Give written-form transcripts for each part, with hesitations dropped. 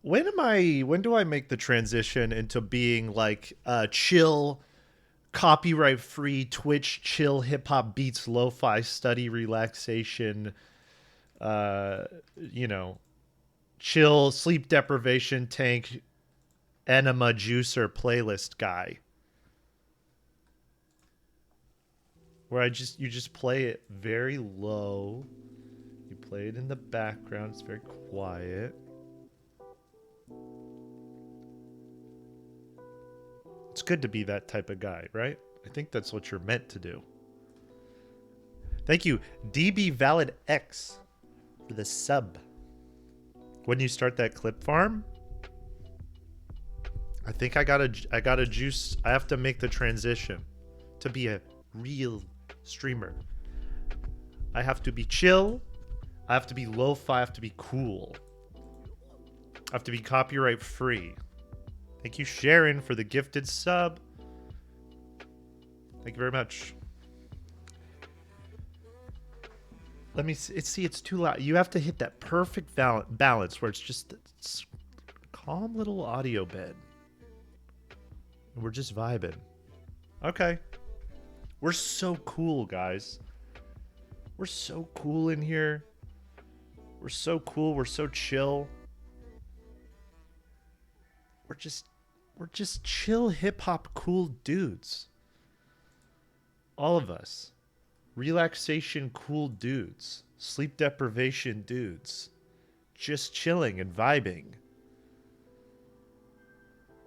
When do I make the transition into being like chill, copyright free Twitch chill hip hop beats lo-fi study relaxation uh you know chill sleep deprivation tank enema juicer playlist guy where you just play it very low, you play it in the background, it's very quiet. It's good to be that type of guy, right? I think that's what you're meant to do. Thank you, DB Valid X, for the sub. When you start that clip farm, I think I gotta juice. I have to make the transition to be a real streamer. I have to be chill. I have to be lo-fi. I have to be cool. I have to be copyright free. Thank you, Sharon, for the gifted sub. Thank you very much. Let me see. It's too loud. You have to hit that perfect balance where it's just calm little audio bed. And we're just vibing. Okay. We're so cool, guys. We're so cool in here. We're so cool. We're so chill. We're just chill hip hop cool dudes. All of us. Relaxation cool dudes. Sleep deprivation dudes. Just chilling and vibing.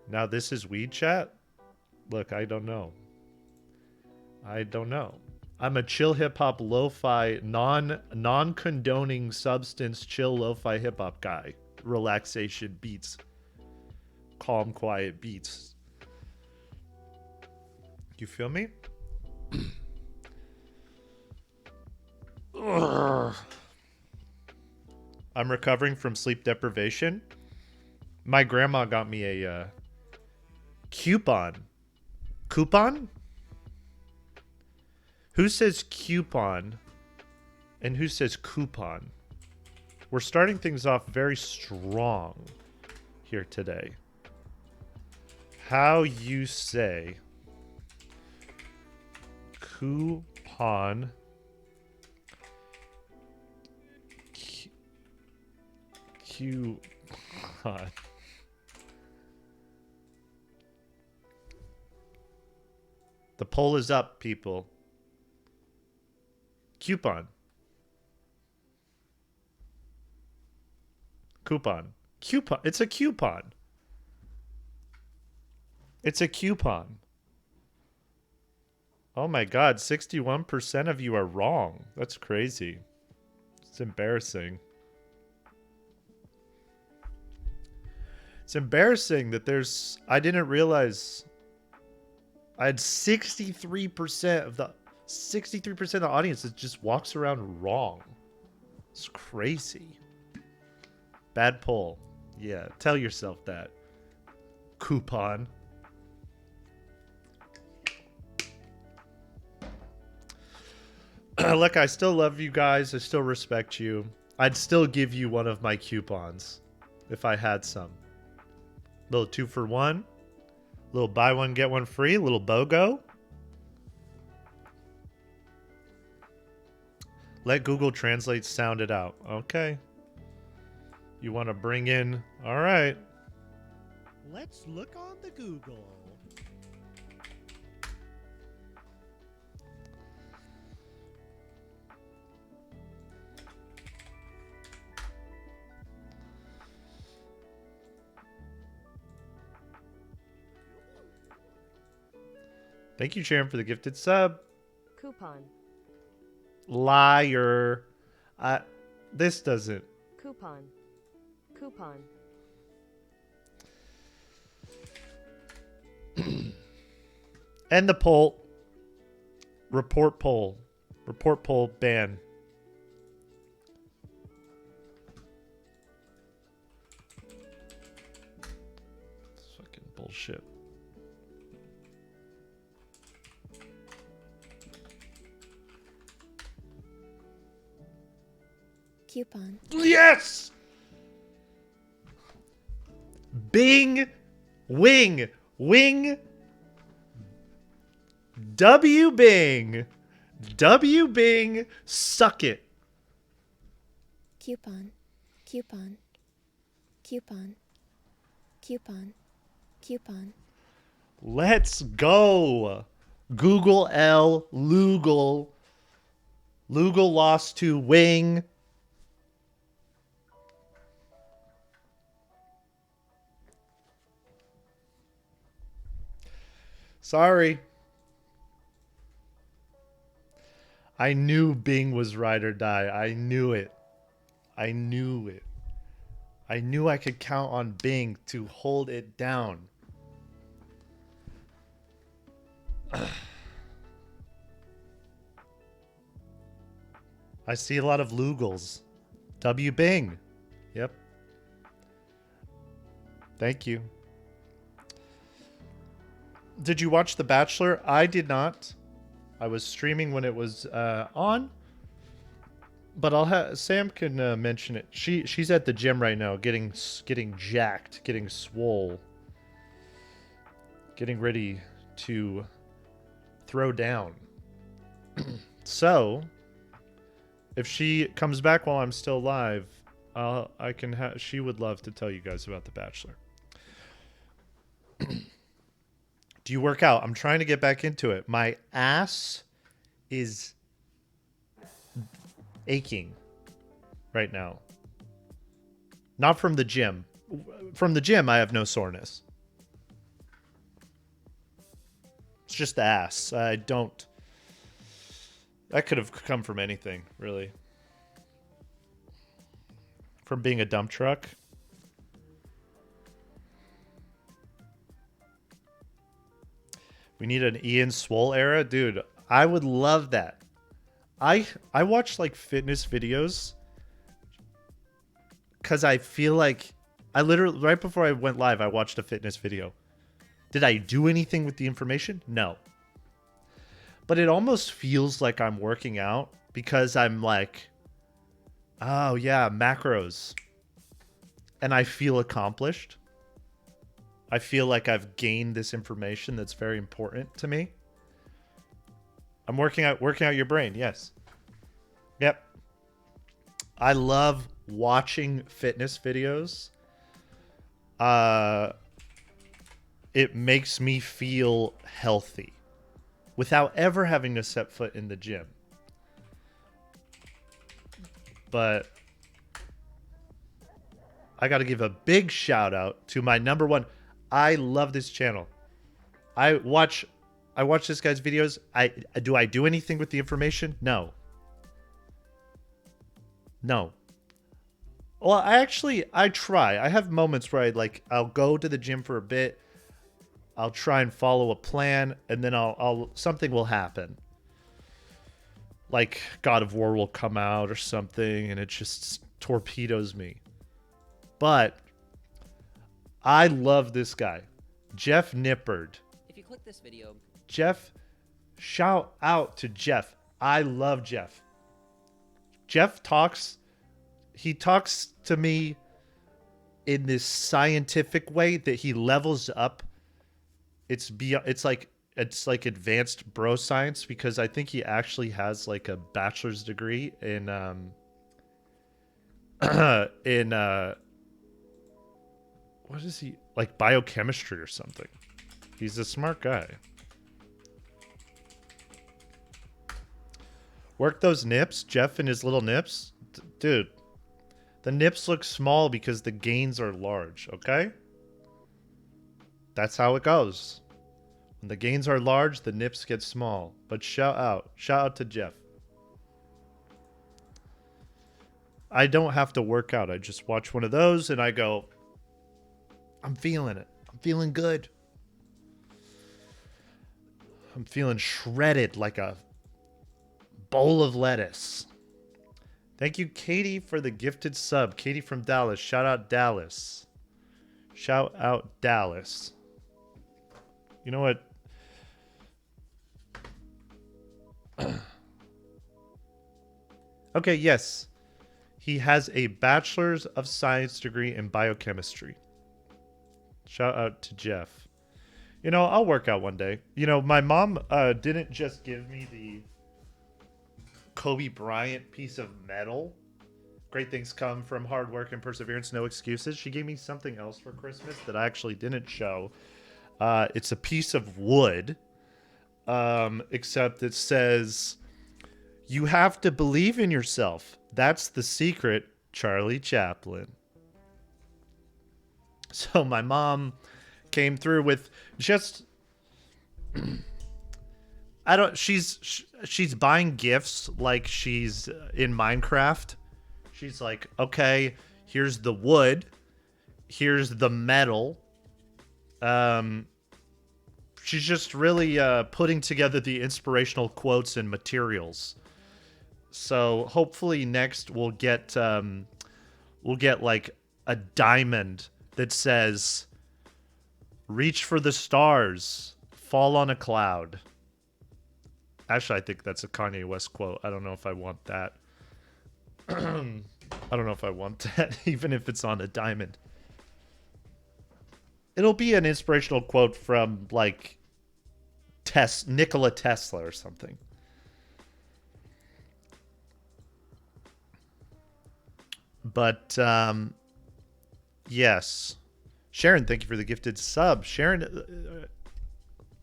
Now this is weed chat? Look, I don't know. I don't know. I'm a chill hip hop lo-fi non-condoning substance chill lo-fi hip hop guy. Relaxation beats. Calm quiet beats. You feel me? I'm recovering from sleep deprivation. My grandma got me a coupon. Coupon? Who says coupon and who says coupon? We're starting things off very strong here today. How you say coupon coupon. The poll is up, people. Coupon. Coupon. Coupon. It's a coupon. It's a coupon. Oh my god, 61% of you are wrong. That's crazy. It's embarrassing. It's embarrassing that I didn't realize I had 63% of the audience that just walks around wrong. It's crazy. Bad poll. Yeah, tell yourself that. Coupon. Look, I still love you guys. I still respect you. I'd still give you one of my coupons if I had some. Little 2 for 1. Little buy one, get one free. Little BOGO. Let Google Translate sound it out. Okay. You want to bring in... All right. Let's look on the Google. Thank you, Sharon, for the gifted sub. Coupon. Liar. This doesn't. Coupon. Coupon. End the poll. Report poll. Report poll ban. It's fucking bullshit. Coupon. Yes! Bing. Wing. Wing. W Bing. W Bing. Suck it. Coupon, coupon, coupon, coupon, coupon. Let's go. Google L. Lugal. Lugal lost to Wing. Sorry. I knew Bing was ride or die. I knew it. I knew it. I knew I could count on Bing to hold it down. I see a lot of Lugals. W Bing. Yep. Thank you. Did you watch The Bachelor? I did not. I was streaming when it was on. But I'll have Sam can mention it. She's at the gym right now, getting jacked, getting swole, getting ready to throw down. So, if she comes back while I'm still live, I can. She would love to tell you guys about The Bachelor. Do you work out? I'm trying to get back into it. My ass is aching right now. Not from the gym. From the gym, I have no soreness. It's just the ass. I don't. That could have come from anything, really. From being a dump truck. We need an Ian Swole era? Dude, I would love that. I watch like fitness videos because I feel like I literally, right before I went live, I watched a fitness video. Did I do anything with the information? No. But it almost feels like I'm working out because I'm like, oh yeah, macros. And I feel accomplished. I feel like I've gained this information that's very important to me. I'm working out your brain, yes. Yep. I love watching fitness videos. It makes me feel healthy without ever having to set foot in the gym. But I got to give a big shout out to my number one. I love this channel. I watch this guy's videos. Do I do anything with the information? No. No. Well, I try. I have moments where I'll go to the gym for a bit. I'll try and follow a plan, and then I'll something will happen. Like God of War will come out or something, and it just torpedoes me. But I love this guy, Jeff Nippard. If you click this video, Jeff, shout out to Jeff. I love Jeff. Jeff talks to me in this scientific way that he levels up. It's like advanced bro science because I think he actually has like a bachelor's degree in what is he, like biochemistry or something. He's a smart guy. Work those nips, Jeff and his little nips. Dude, the nips look small because the gains are large, okay? That's how it goes. When the gains are large, the nips get small. But shout out to Jeff. I don't have to work out. I just watch one of those and I go, I'm feeling it. I'm feeling good. I'm feeling shredded like a bowl of lettuce. Thank you, Katie, for the gifted sub. Katie from Dallas. Shout out Dallas. Shout out Dallas. You know what? Okay, yes. He has a bachelor's of science degree in biochemistry. Shout out to Jeff. You know, I'll work out one day. You know, my mom didn't just give me the Kobe Bryant piece of metal. Great things come from hard work and perseverance, no excuses. She gave me something else for Christmas that I actually didn't show. It's a piece of wood, except it says, "You have to believe in yourself. That's the secret, Charlie Chaplin." So my mom came through with just she's buying gifts like she's in Minecraft. She's like, okay, here's the wood, here's the metal. She's just really putting together the inspirational quotes and materials. So hopefully next we'll get like a diamond that says, "Reach for the stars, fall on a cloud." Actually, I think that's a Kanye West quote. I don't know if I want that. I don't know if I want that, even if it's on a diamond. It'll be an inspirational quote from, like, Nikola Tesla or something. But, yes. Sharon, thank you for the gifted sub. Sharon,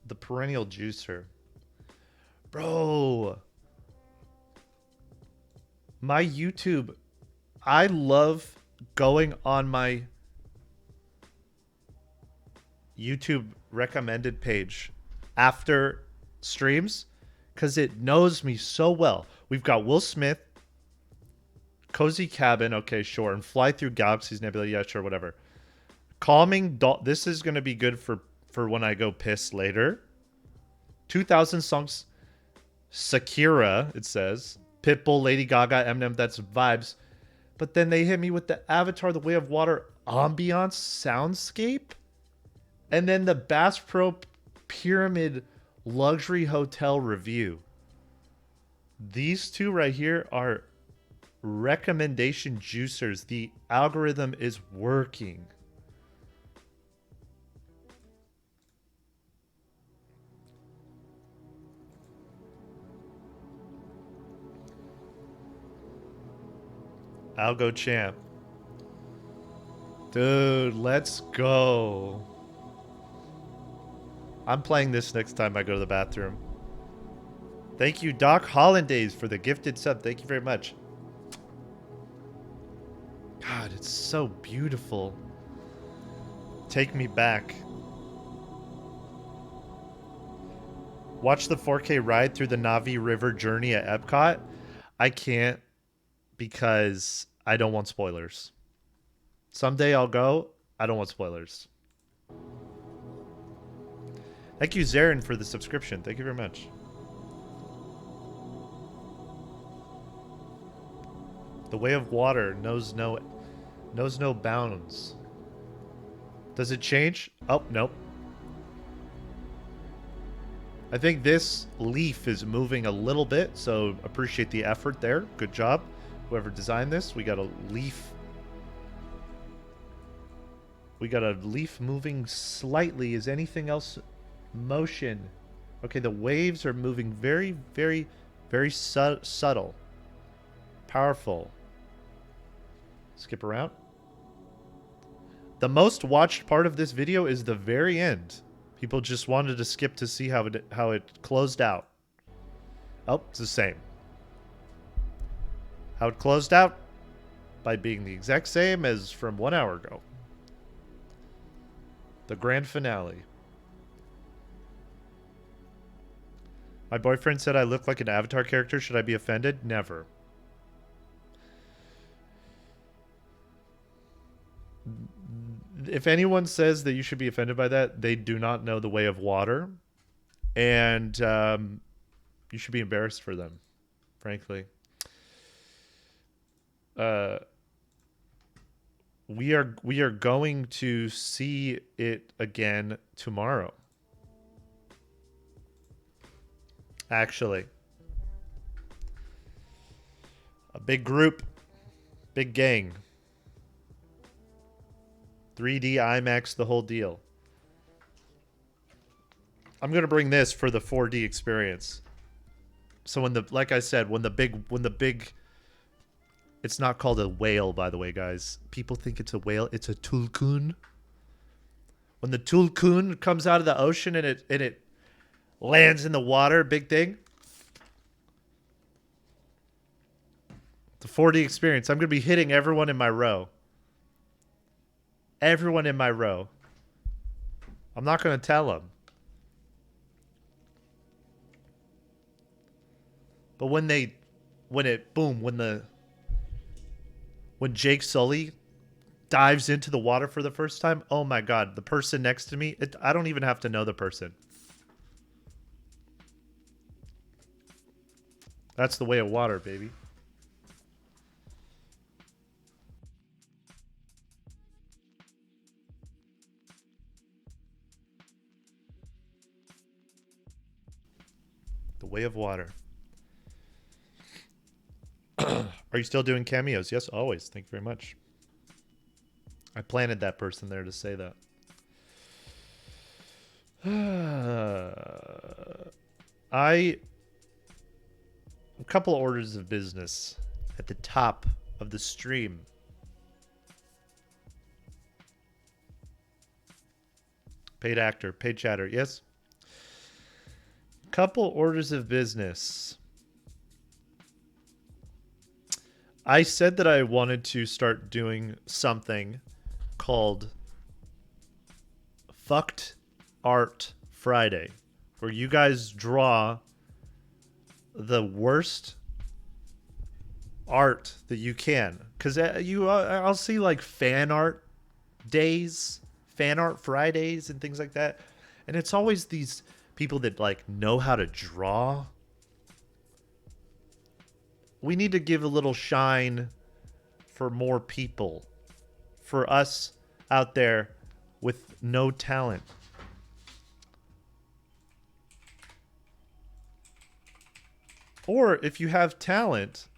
the perennial juicer. Bro. My YouTube, I love going on my YouTube recommended page after streams because it knows me so well. We've got Will Smith, Cozy Cabin, okay, sure, and Fly Through Galaxies Nebula, yeah, sure, whatever. Calming, this is going to be good for when I go piss later. 2000 songs, Shakira, it says. Pitbull, Lady Gaga, Eminem, that's vibes. But then they hit me with the Avatar, The Way of Water ambiance soundscape. And then the Bass Pro Pyramid Luxury Hotel review. These two right here are recommendation juicers. The algorithm is working. Algo champ. Dude, let's go. I'm playing this next time I go to the bathroom. Thank you, Doc Hollandaise, for the gifted sub. Thank you very much. God, it's so beautiful. Take me back. Watch the 4K ride through the Navi River journey at Epcot. I can't because I don't want spoilers. Someday I'll go. I don't want spoilers. Thank you, Zarin, for the subscription. Thank you very much. The Way of Water knows no bounds. Does it change? Oh, nope. I think this leaf is moving a little bit, so appreciate the effort there. Good job. Whoever designed this, we got a leaf. We got a leaf moving slightly. Is anything else motion? Okay, the waves are moving very, very, very subtle. Powerful. Skip around. The most watched part of this video is the very end. People just wanted to skip to see how it closed out. Oh, it's the same. How it closed out? By being the exact same as from 1 hour ago. The grand finale. My boyfriend said I look like an Avatar character. Should I be offended? Never. If anyone says that you should be offended by that, they do not know the Way of Water. And you should be embarrassed for them, frankly. We are going to see it again tomorrow. Actually, a big group, big gang. 3D IMAX, the whole deal. I'm gonna bring this for the 4D experience. So when the, like I said, when the big, it's not called a whale, by the way, guys. People think it's a whale. It's a tulkun. When the tulkun comes out of the ocean and it lands in the water, big thing. The 4D experience. I'm gonna be hitting everyone in my row. Everyone in my row. I'm not gonna tell them. But when Jake Sully dives into the water for the first time, oh my God, the person next to me, I don't even have to know the person. That's the way of water, baby. The way of water. Are you still doing cameos? Yes, always. Thank you very much. I planted that person there to say that. A couple orders of business at the top of the stream. Paid actor, paid chatter, yes. Couple orders of business. I said that I wanted to start doing something called Fucked Art Friday, where you guys draw the worst art that you can. Because I'll see like fan art days, fan art Fridays and things like that. And it's always these people that like know how to draw. We need to give a little shine for more people. For us out there with no talent. Or if you have talent,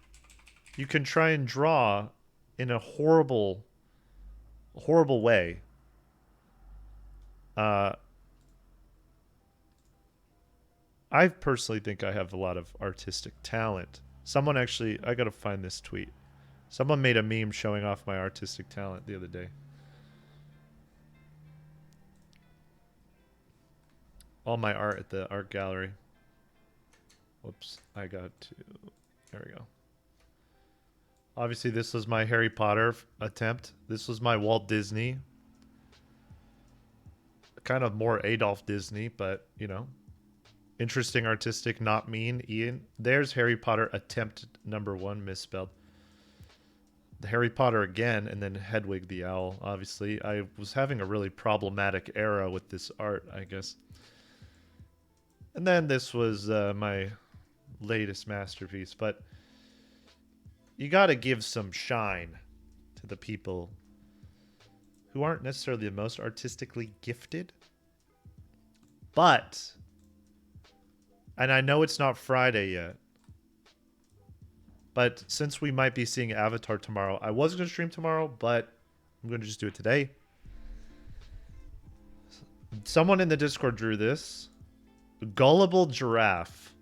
you can try and draw in a horrible way. I personally think I have a lot of artistic talent. Someone actually, I gotta find this tweet. Someone made a meme showing off my artistic talent the other day. All my art at the art gallery. Whoops, I got to, there we go. Obviously this was my Harry Potter attempt. This was my Walt Disney. Kind of more Adolf Disney, but you know. Interesting, artistic, not mean. Ian. There's Harry Potter attempt number 1 misspelled. The Harry Potter again, and then Hedwig the Owl, obviously. I was having a really problematic era with this art, I guess. And then this was my latest masterpiece. But you got to give some shine to the people who aren't necessarily the most artistically gifted. But... and I know it's not Friday yet. But since we might be seeing Avatar tomorrow, I was going to stream tomorrow, but I'm going to just do it today. Someone in the Discord drew this. Gullible giraffe.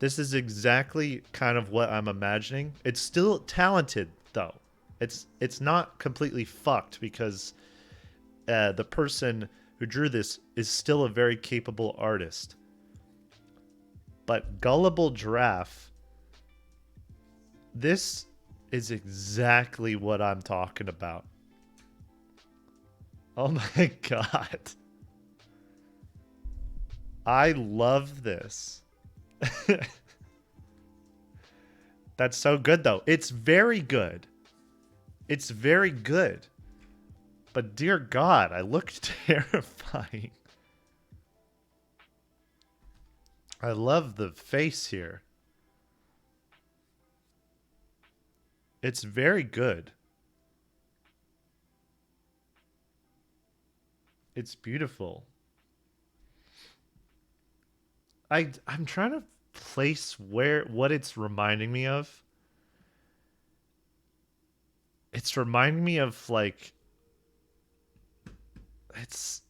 This is exactly kind of what I'm imagining. It's still talented, though. It's not completely fucked because the person who drew this is still a very capable artist. But gullible giraffe, this is exactly what I'm talking about. Oh my God. I love this. That's so good, though. It's very good. It's very good. But dear God, I look terrifying. I love the face here. It's very good. It's beautiful. I'm trying to place what it's reminding me of. It's reminding me of like it's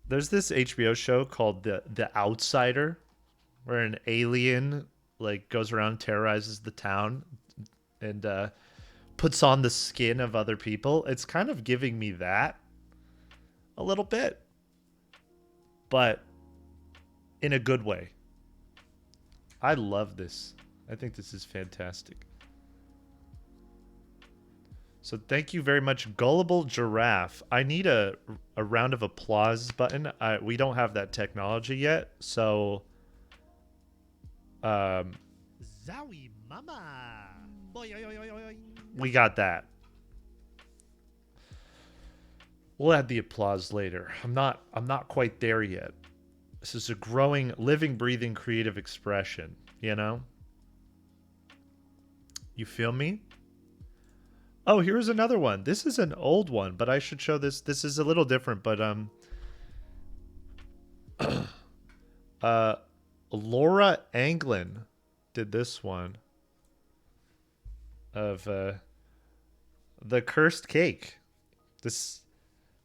there's this HBO show called The Outsider, where an alien like goes around and terrorizes the town and puts on the skin of other people. It's kind of giving me that a little bit, but in a good way. I love this. I think this is fantastic. So thank you very much, Gullible Giraffe. I need a round of applause button. We don't have that technology yet, so Zowie mama. Boy, oy, oy, oy, oy. we got that. We'll add the applause later. I'm not quite there yet. This is a growing, living, breathing creative expression, you know? You feel me? Oh, here's another one. This is an old one, but I should show this. This is a little different, but Laura Anglin did this one of the cursed cake. This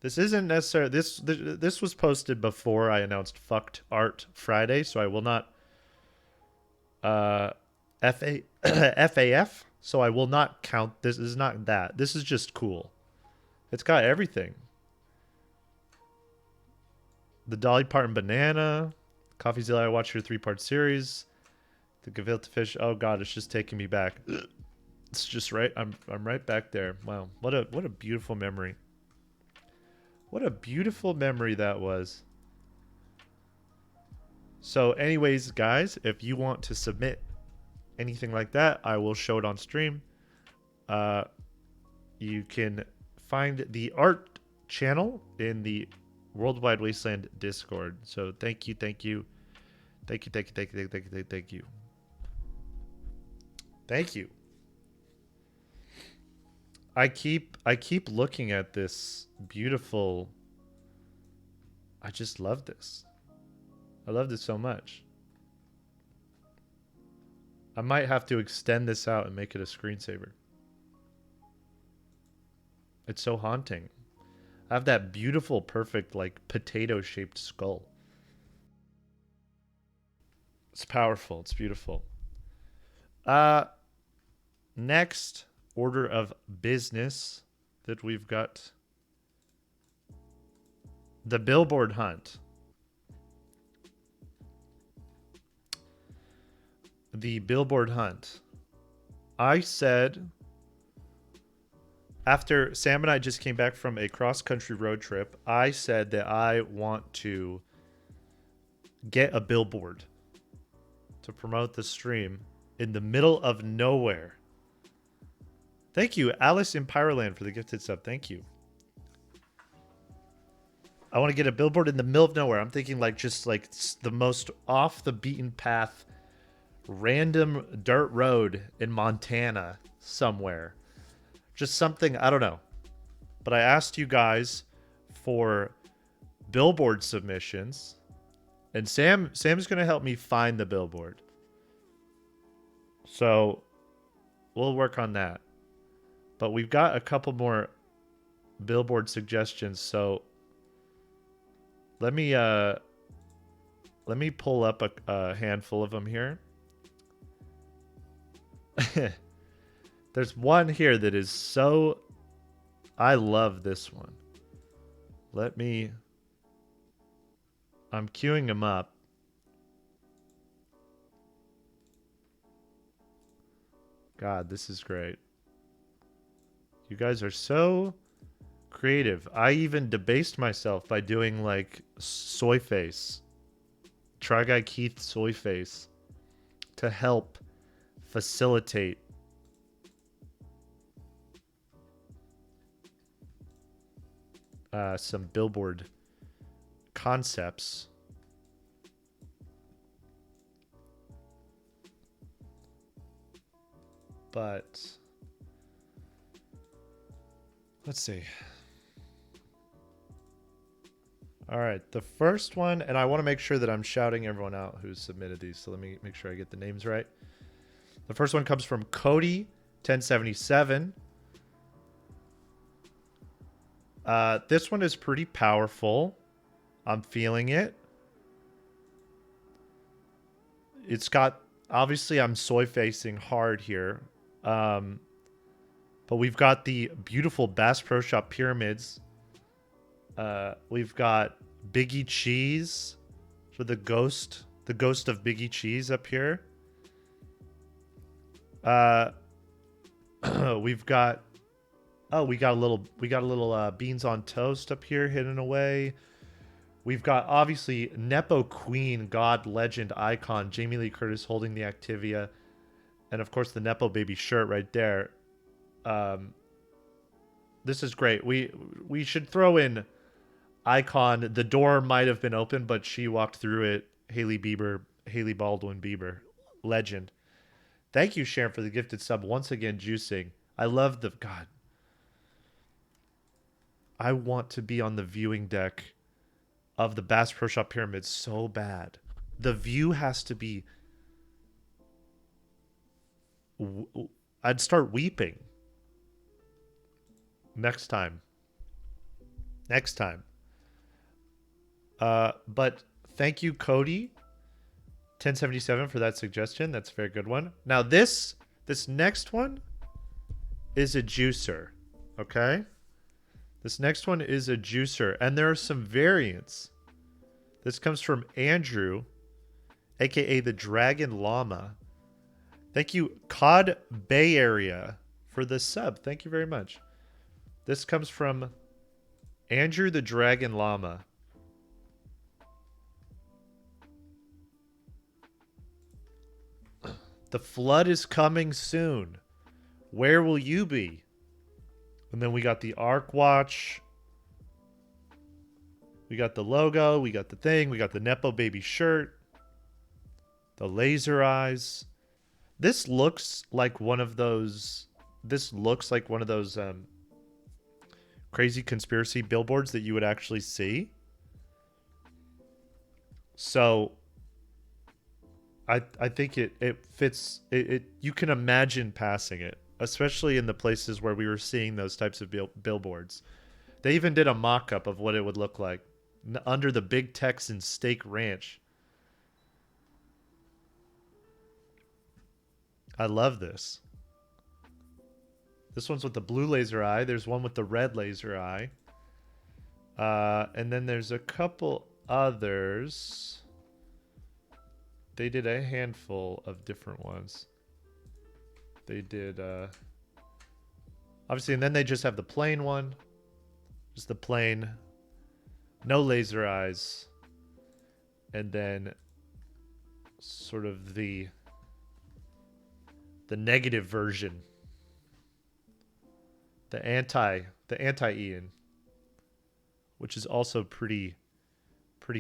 isn't necessarily this was posted before I announced Fucked Art Friday, so I will not FAF, so I will not count this. This is not that. This is just cool. It's got everything. The Dolly Parton banana, CoffeeZilla. I watched your 3-part series. The gefilte fish. Oh god, it's just taking me back. It's just right. I'm right back there. Wow, what a beautiful memory. What a beautiful memory that was. So anyways, guys, if you want to submit anything like that, I will show it on stream. You can find the art channel in the Worldwide Wasteland Discord. So thank you. Thank you. I keep looking at this beautiful. I just love this. I love this so much. I might have to extend this out and make it a screensaver. It's so haunting. I have that beautiful, perfect, like potato-shaped skull. It's powerful. It's beautiful. Next order of business that we've got. The billboard hunt. The billboard hunt. I said, after Sam and I just came back from a cross-country road trip, I said that I want to get a billboard to promote the stream in the middle of nowhere. Thank you, Alice in Pyroland, for the gifted sub. Thank you. I want to get a billboard in the middle of nowhere. I'm thinking like just like the most off the beaten path, random dirt road in Montana somewhere. Just something, I don't know. But I asked you guys for billboard submissions, and Sam's going to help me find the billboard. So we'll work on that. But we've got a couple more billboard suggestions, so let me pull up a handful of them here. There's one here that is so... I love this one. I'm queuing them up. God, this is great. You guys are so creative. I even debased myself by doing like soy face. Try Guy Keith soy face to help facilitate some billboard concepts. But let's see. All right, the first one, and I want to make sure that I'm shouting everyone out who's submitted these, so let me make sure I get the names right. The first one comes from Cody 1077. This one is pretty powerful. I'm feeling it. It's got, obviously I'm soy facing hard here. But we've got the beautiful Bass Pro Shop pyramids. We've got Biggie Cheese for the ghost of Biggie Cheese up here. We've got, we got a little beans on toast up here hidden away. We've got obviously Nepo Queen, God, legend, icon, Jamie Lee Curtis holding the Activia, and of course the Nepo baby shirt right there. This is great. We should throw in icon. The door might have been open, but she walked through it. Haley Baldwin Bieber, legend. Thank you, Sharon, for the gifted sub once again. Juicing. I love the God. I want to be on the viewing deck of the Bass Pro Shop pyramids so bad. The view has to be. I'd start weeping. Next time. But thank you, Cody 1077, for that suggestion. That's a very good one. Now this next one is a juicer. Okay? This next one is a juicer, and there are some variants. This comes from Andrew, aka the Dragon Llama. Thank you, Cod Bay Area, for the sub. Thank you very much. This comes from Andrew the Dragon Llama. The flood is coming soon. Where will you be? And then we got the Arc Watch. We got the logo. We got the thing. We got the Nepo baby shirt. The laser eyes. This looks like one of those. Crazy conspiracy billboards that you would actually see. So I think it fits. You can imagine passing it, especially in the places where we were seeing those types of billboards. They even did a mock-up of what it would look like under the Big Texan Steak Ranch. I love this. This one's with the blue laser eye. There's one with the red laser eye. And then there's a couple others. They did a handful of different ones. They did, obviously, and then they just have the plain one. Just the plain, no laser eyes. And then sort of the negative version. The anti-Ian, which is also pretty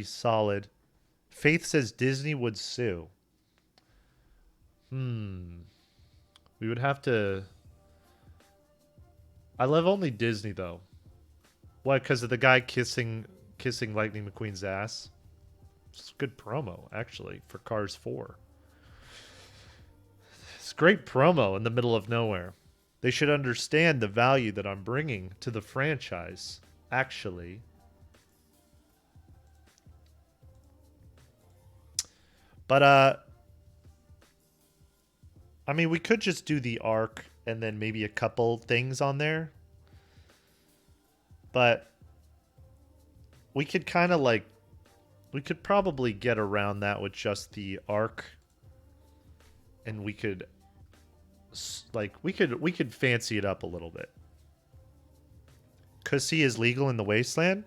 solid. Faith says Disney would sue. We would have to. I love only Disney though. Why? Because of the guy kissing Lightning McQueen's ass. It's a good promo actually for Cars 4. It's great promo in the middle of nowhere. They should understand the value that I'm bringing to the franchise, actually. But, I mean, we could just do the arc and then maybe a couple things on there. But we could kind of like, we could probably get around that with just the arc. And we could, like, we could fancy it up a little bit. Cussy is legal in the wasteland?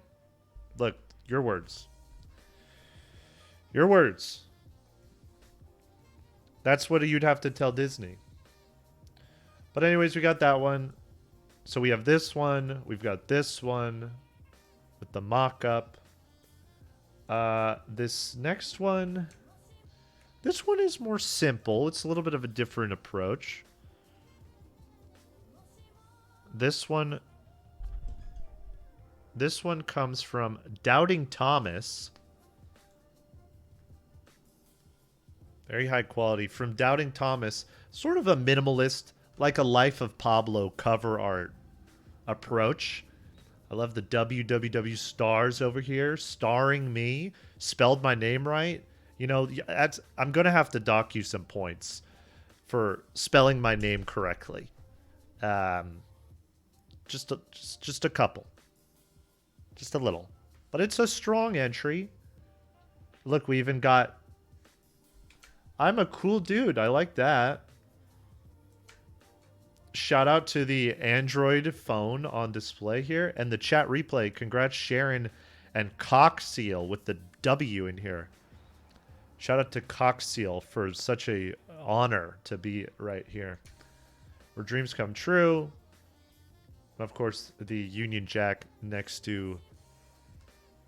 Look, your words. Your words. That's what you'd have to tell Disney. But anyways, we got that one. So we have this one. We've got this one with the mock-up. This next one. This one is more simple. It's a little bit of a different approach. This one comes from Doubting Thomas. Very high quality. From Doubting Thomas. Sort of a minimalist, like a Life of Pablo cover art approach. I love the www stars over here. Starring me. Spelled my name right. You know, I'm going to have to dock you some points for spelling my name correctly. Just a couple. Just a little. But it's a strong entry. Look, we even got... I'm a cool dude. I like that. Shout out to the Android phone on display here. And the chat replay. Congrats, Sharon and Cockseal with the W in here. Shout out to Cockseal for such a honor to be right here. Where dreams come true. Of course, the Union Jack next to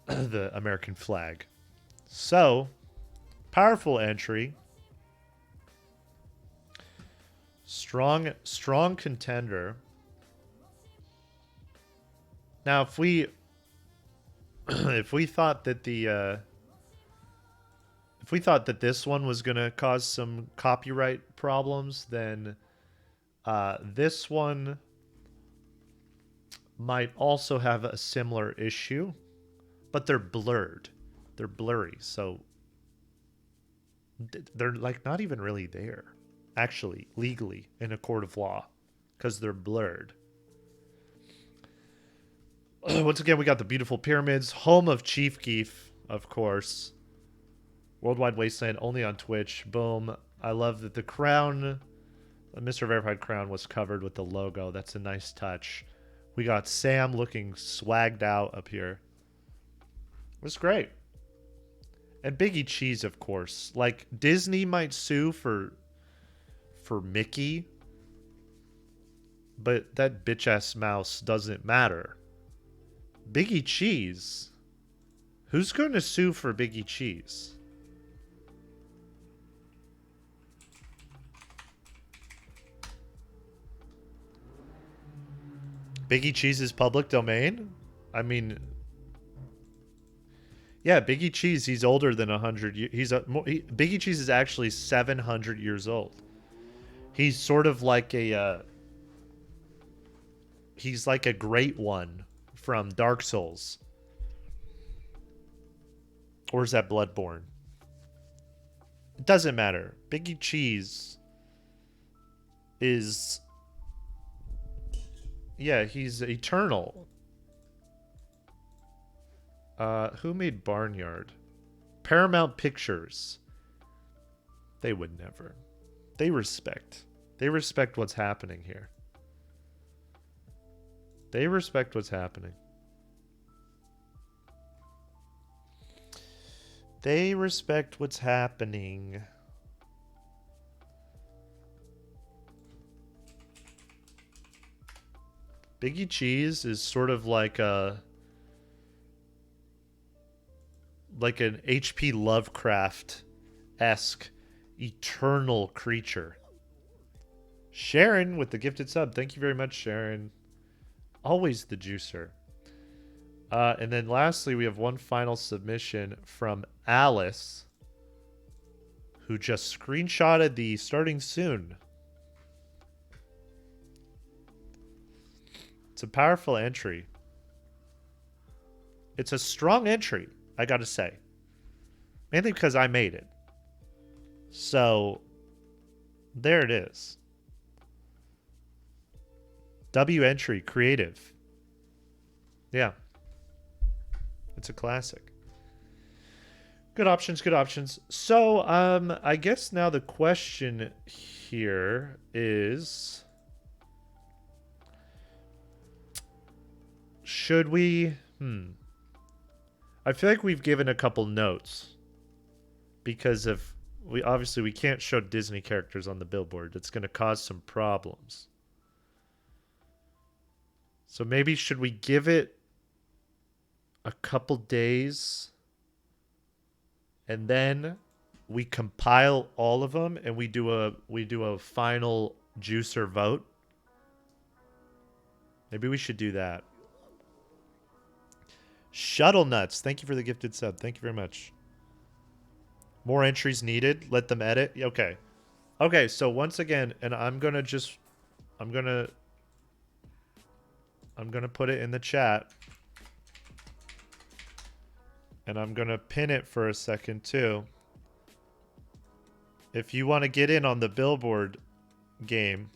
the American flag. So, powerful entry. Strong contender. Now, if we thought that if we thought that this one was gonna cause some copyright problems, then this one might also have a similar issue, but they're blurred. They're blurry, so they're like not even really there, actually, legally in a court of law, because they're blurred. Once again, we got the beautiful pyramids, home of Chief Keef, of course. Worldwide Wasteland, only on Twitch. Boom. I love that the crown, the Mr. Verified crown, was covered with the logo. That's a nice touch. We got Sam looking swagged out up here. It was great. And Biggie Cheese, of course. Like, Disney might sue for Mickey, but that bitch-ass mouse doesn't matter. Biggie Cheese? Who's going to sue for Biggie Cheese? Biggie Cheese is public domain? I mean, yeah, Biggie Cheese, he's older than 100 years. Biggie Cheese is actually 700 years old. He's sort of like he's like a great one from Dark Souls. Or is that Bloodborne? It doesn't matter. Biggie Cheese is... yeah, he's eternal. Who made Barnyard? Paramount Pictures. They would never. They respect. They respect what's happening here. They respect what's happening. They respect what's happening. Biggie Cheese is sort of like an H.P. Lovecraft-esque eternal creature. Sharon with the gifted sub. Thank you very much, Sharon. Always the juicer. And then lastly, we have one final submission from Alice, who just screenshotted the starting soon. It's a powerful entry. It's a strong entry, I gotta say. Mainly because I made it. So, there it is. W entry, creative. Yeah. It's a classic. Good options, good options. So, I guess now the question here is... should we... I feel like we've given a couple notes. Because of... we can't show Disney characters on the billboard. It's going to cause some problems. So maybe should we give it a couple days and then we compile all of them and we do a final juicer vote? Maybe we should do that. Shuttle Nuts, thank you for the gifted sub. Thank you very much. More entries needed. Let them edit. Okay. Okay, so once again, and I'm going to put it in the chat. And I'm going to pin it for a second too. If you want to get in on the billboard game,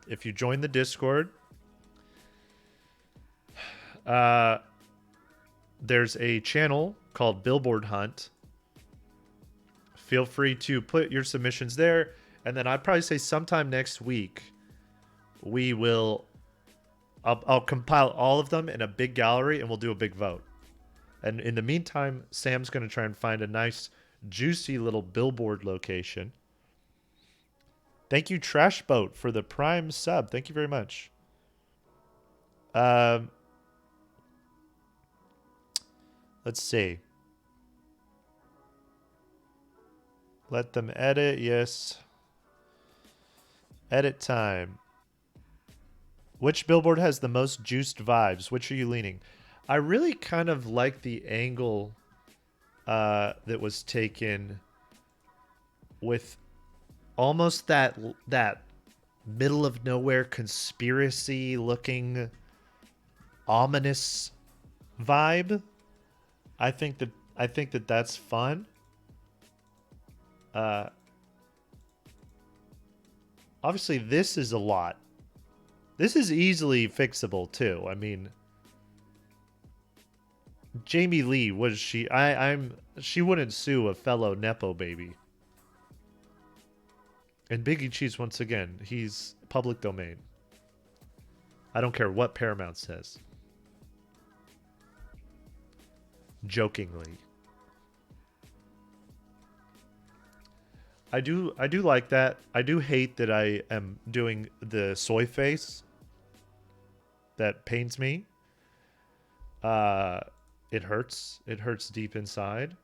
if you join the Discord, there's a channel called Billboard Hunt. Feel free to put your submissions there. And then I'd probably say sometime next week, we will... I'll compile all of them in a big gallery and we'll do a big vote. And in the meantime, Sam's going to try and find a nice, juicy little billboard location. Thank you, Trash Boat, for the Prime sub. Thank you very much. Let's see. Let them edit. Yes. Edit time. Which billboard has the most juiced vibes? Which are you leaning? I really kind of like the angle that was taken with almost that middle of nowhere conspiracy looking ominous vibe. I think that that's fun. Obviously this is a lot. This is easily fixable too. I mean, Jamie Lee, was she? She wouldn't sue a fellow Nepo baby. And Biggie Cheese, once again, he's public domain. I don't care what Paramount says. Jokingly. I do like that. I do hate that I am doing the soy face. That pains me. It hurts. It hurts deep inside.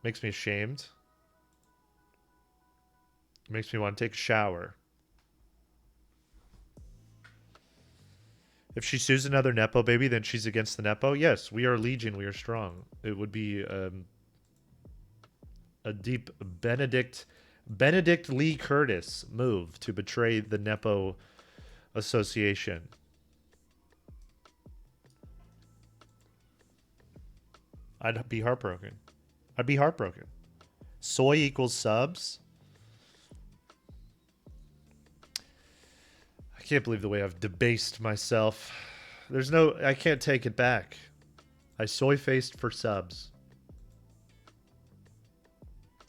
Makes me ashamed. Makes me want to take a shower. If she sues another Nepo baby, then she's against the Nepo? Yes, we are legion. We are strong. It would be a deep Benedict Lee Curtis move to betray the Nepo association. I'd be heartbroken. I'd be heartbroken. Soy equals subs. I can't believe the way I've debased myself. I can't take it back. I soy-faced for subs.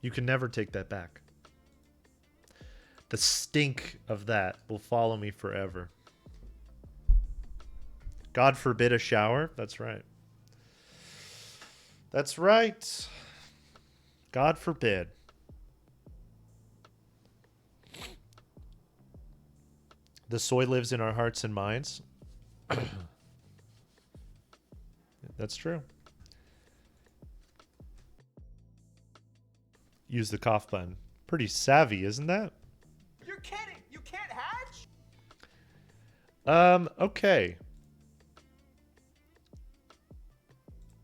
You can never take that back. The stink of that will follow me forever. God forbid a shower. That's right. That's right. God forbid. The soy lives in our hearts and minds. That's true. Use the cough button. Pretty savvy, isn't that? You're kidding! You can't hatch? Okay.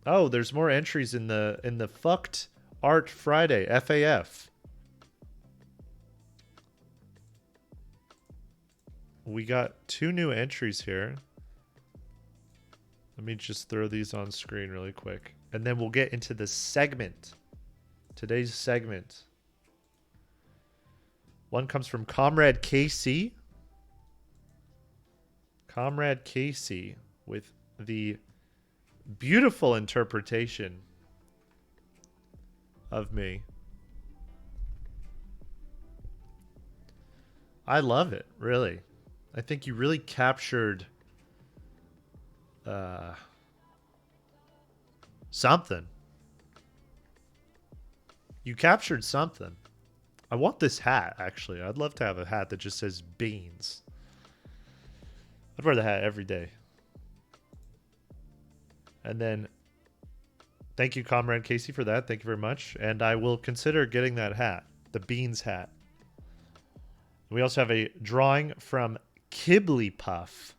Oh, there's more entries in the Fucked Art Friday, FAF. We got 2 new entries here. Let me just throw these on screen really quick. And then we'll get into the segment. Today's segment. One comes from Comrade KC. Comrade Casey with the beautiful interpretation of me. I love it, really. I think you really captured something. You captured something. I want this hat, actually. I'd love to have a hat that just says beans. I'd wear the hat every day. And then, thank you, Comrade Casey, for that. Thank you very much. And I will consider getting that hat, the beans hat. We also have a drawing from Kibbley Puff,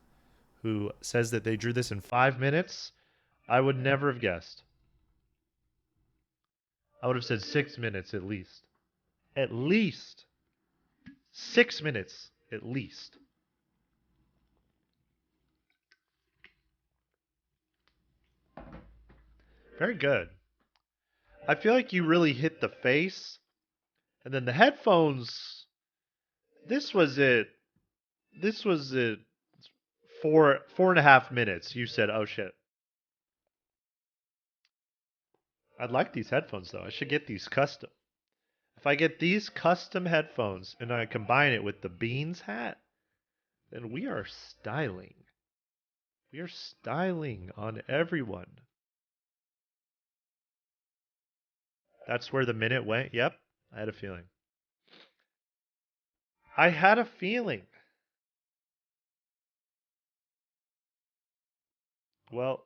who says that they drew this in 5 minutes. I would never have guessed. I would have said 6 minutes at least. At least. 6 minutes at least. Very good. I feel like you really hit the face. And then the headphones. This was it. This was it. 4.5 minutes. You said, oh shit. I'd like these headphones though. I should get these custom. If I get these custom headphones and I combine it with the Beans hat, then we are styling. We are styling on everyone. That's where the minute went. Yep. I had a feeling. I had a feeling. Well,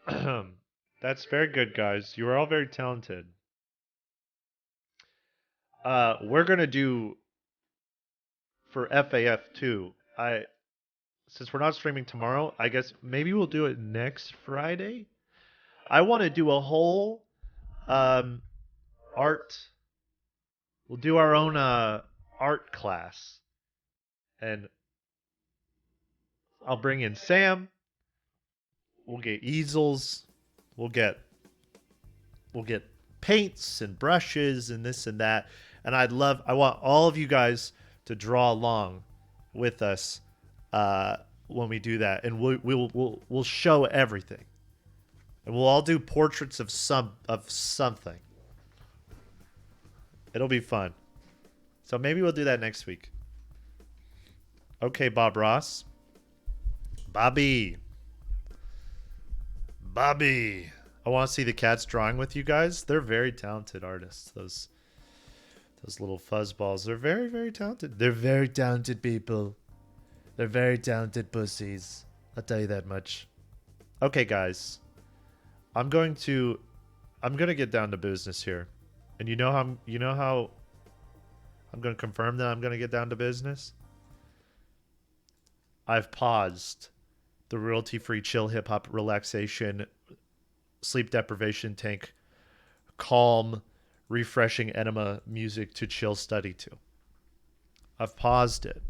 that's very good, guys. You are all very talented. We're gonna do for FAF2. Since we're not streaming tomorrow, I guess maybe we'll do it next Friday. I want to do a whole art. We'll do our own art class, and I'll bring in Sam. We'll get easels. We'll get paints and brushes and this and that. And I want all of you guys to draw along with us when we do that, and we'll show everything, and we'll all do portraits of something. It'll be fun. So maybe we'll do that next week. Okay, Bob Ross. Bobby. I want to see the cats drawing with you guys. They're very talented artists. Those little fuzzballs. They're very, very talented. They're very talented people. They're very talented pussies. I'll tell you that much. Okay, guys. I'm gonna get down to business here. And you know how I'm gonna confirm that I'm gonna get down to business? I've paused the royalty-free chill hip-hop relaxation sleep deprivation tank calm refreshing enema music to chill study to. I've paused it.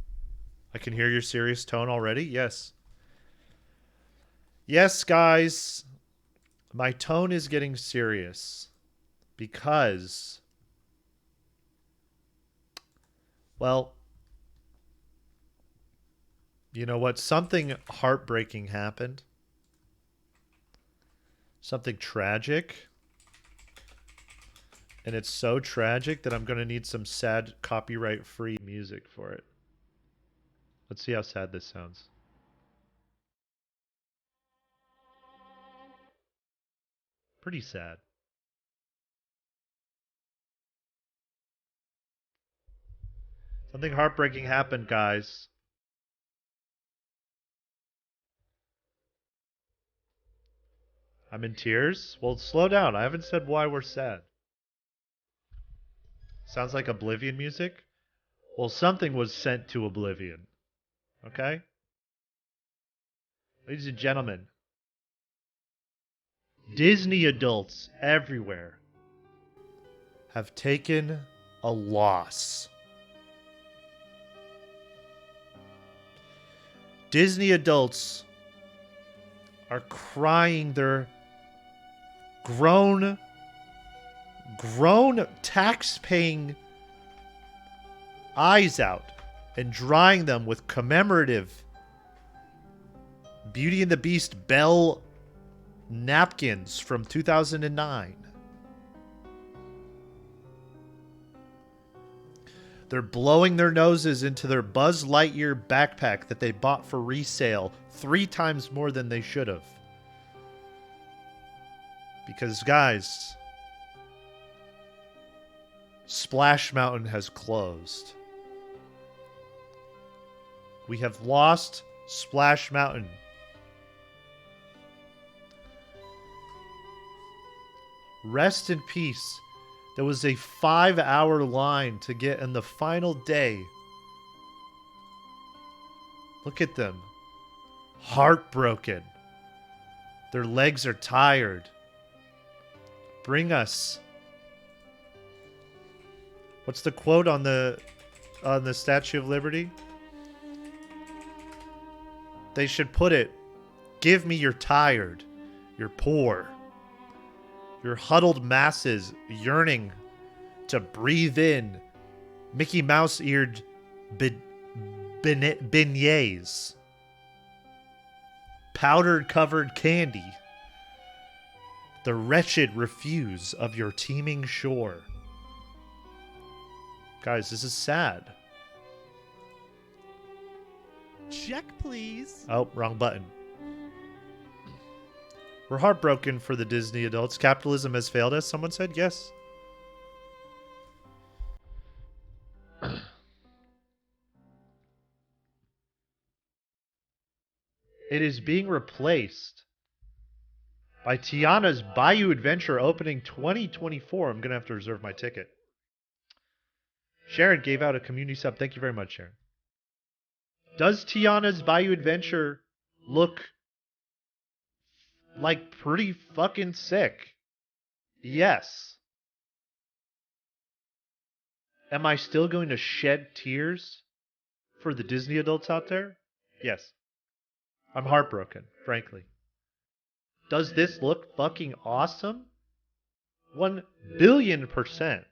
I can hear your serious tone already. Yes, guys, my tone is getting serious because, well, you know what? Something heartbreaking happened. Something tragic. And it's so tragic that I'm going to need some sad copyright-free music for it. Let's see how sad this sounds. Pretty sad. Something heartbreaking happened, guys. I'm in tears? Well, slow down. I haven't said why we're sad. Sounds like Oblivion music? Well, something was sent to Oblivion. Okay? Ladies and gentlemen, Disney adults everywhere have taken a loss. Disney adults are crying their grown tax-paying eyes out and drying them with commemorative Beauty and the Beast Belle napkins from 2009. They're blowing their noses into their Buzz Lightyear backpack that they bought for resale 3 times more than they should have. Because, guys, Splash Mountain has closed. We have lost Splash Mountain. Rest in peace. There was a 5-hour line to get in the final day. Look at them. Heartbroken. Their legs are tired. Bring us. What's the quote on the Statue of Liberty? They should put it, "Give me your tired, you're poor." Your huddled masses yearning to breathe in Mickey Mouse-eared beignets. Powder-covered candy. The wretched refuse of your teeming shore. Guys, this is sad. Check, please. Oh, wrong button. We're heartbroken for the Disney adults. Capitalism has failed us, someone said. Yes. It is being replaced by Tiana's Bayou Adventure opening 2024. I'm going to have to reserve my ticket. Sharon gave out a community sub. Thank you very much, Sharon. Does Tiana's Bayou Adventure look like pretty fucking sick? Yes. Am I still going to shed tears for the Disney adults out there? Yes. I'm heartbroken, frankly. Does this look fucking awesome? 1,000,000,000%.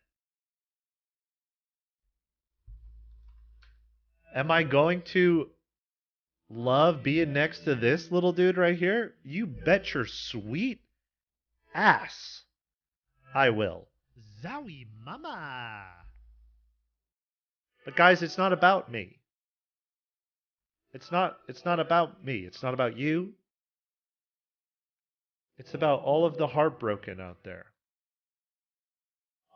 Am I going to love being next to this little dude right here? You bet your sweet ass I will. Zowie mama. But guys, it's not about me. It's not about me. It's not about you. It's about all of the heartbroken out there.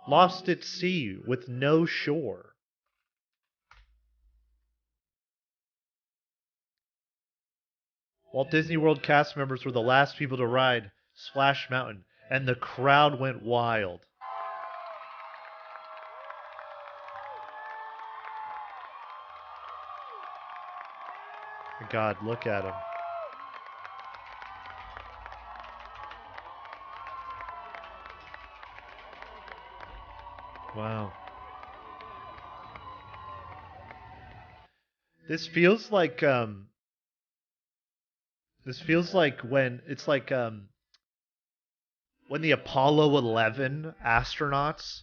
Lost at sea with no shore. Walt Disney World cast members were the last people to ride Splash Mountain, and the crowd went wild. God, look at him. Wow. This feels like when the Apollo 11 astronauts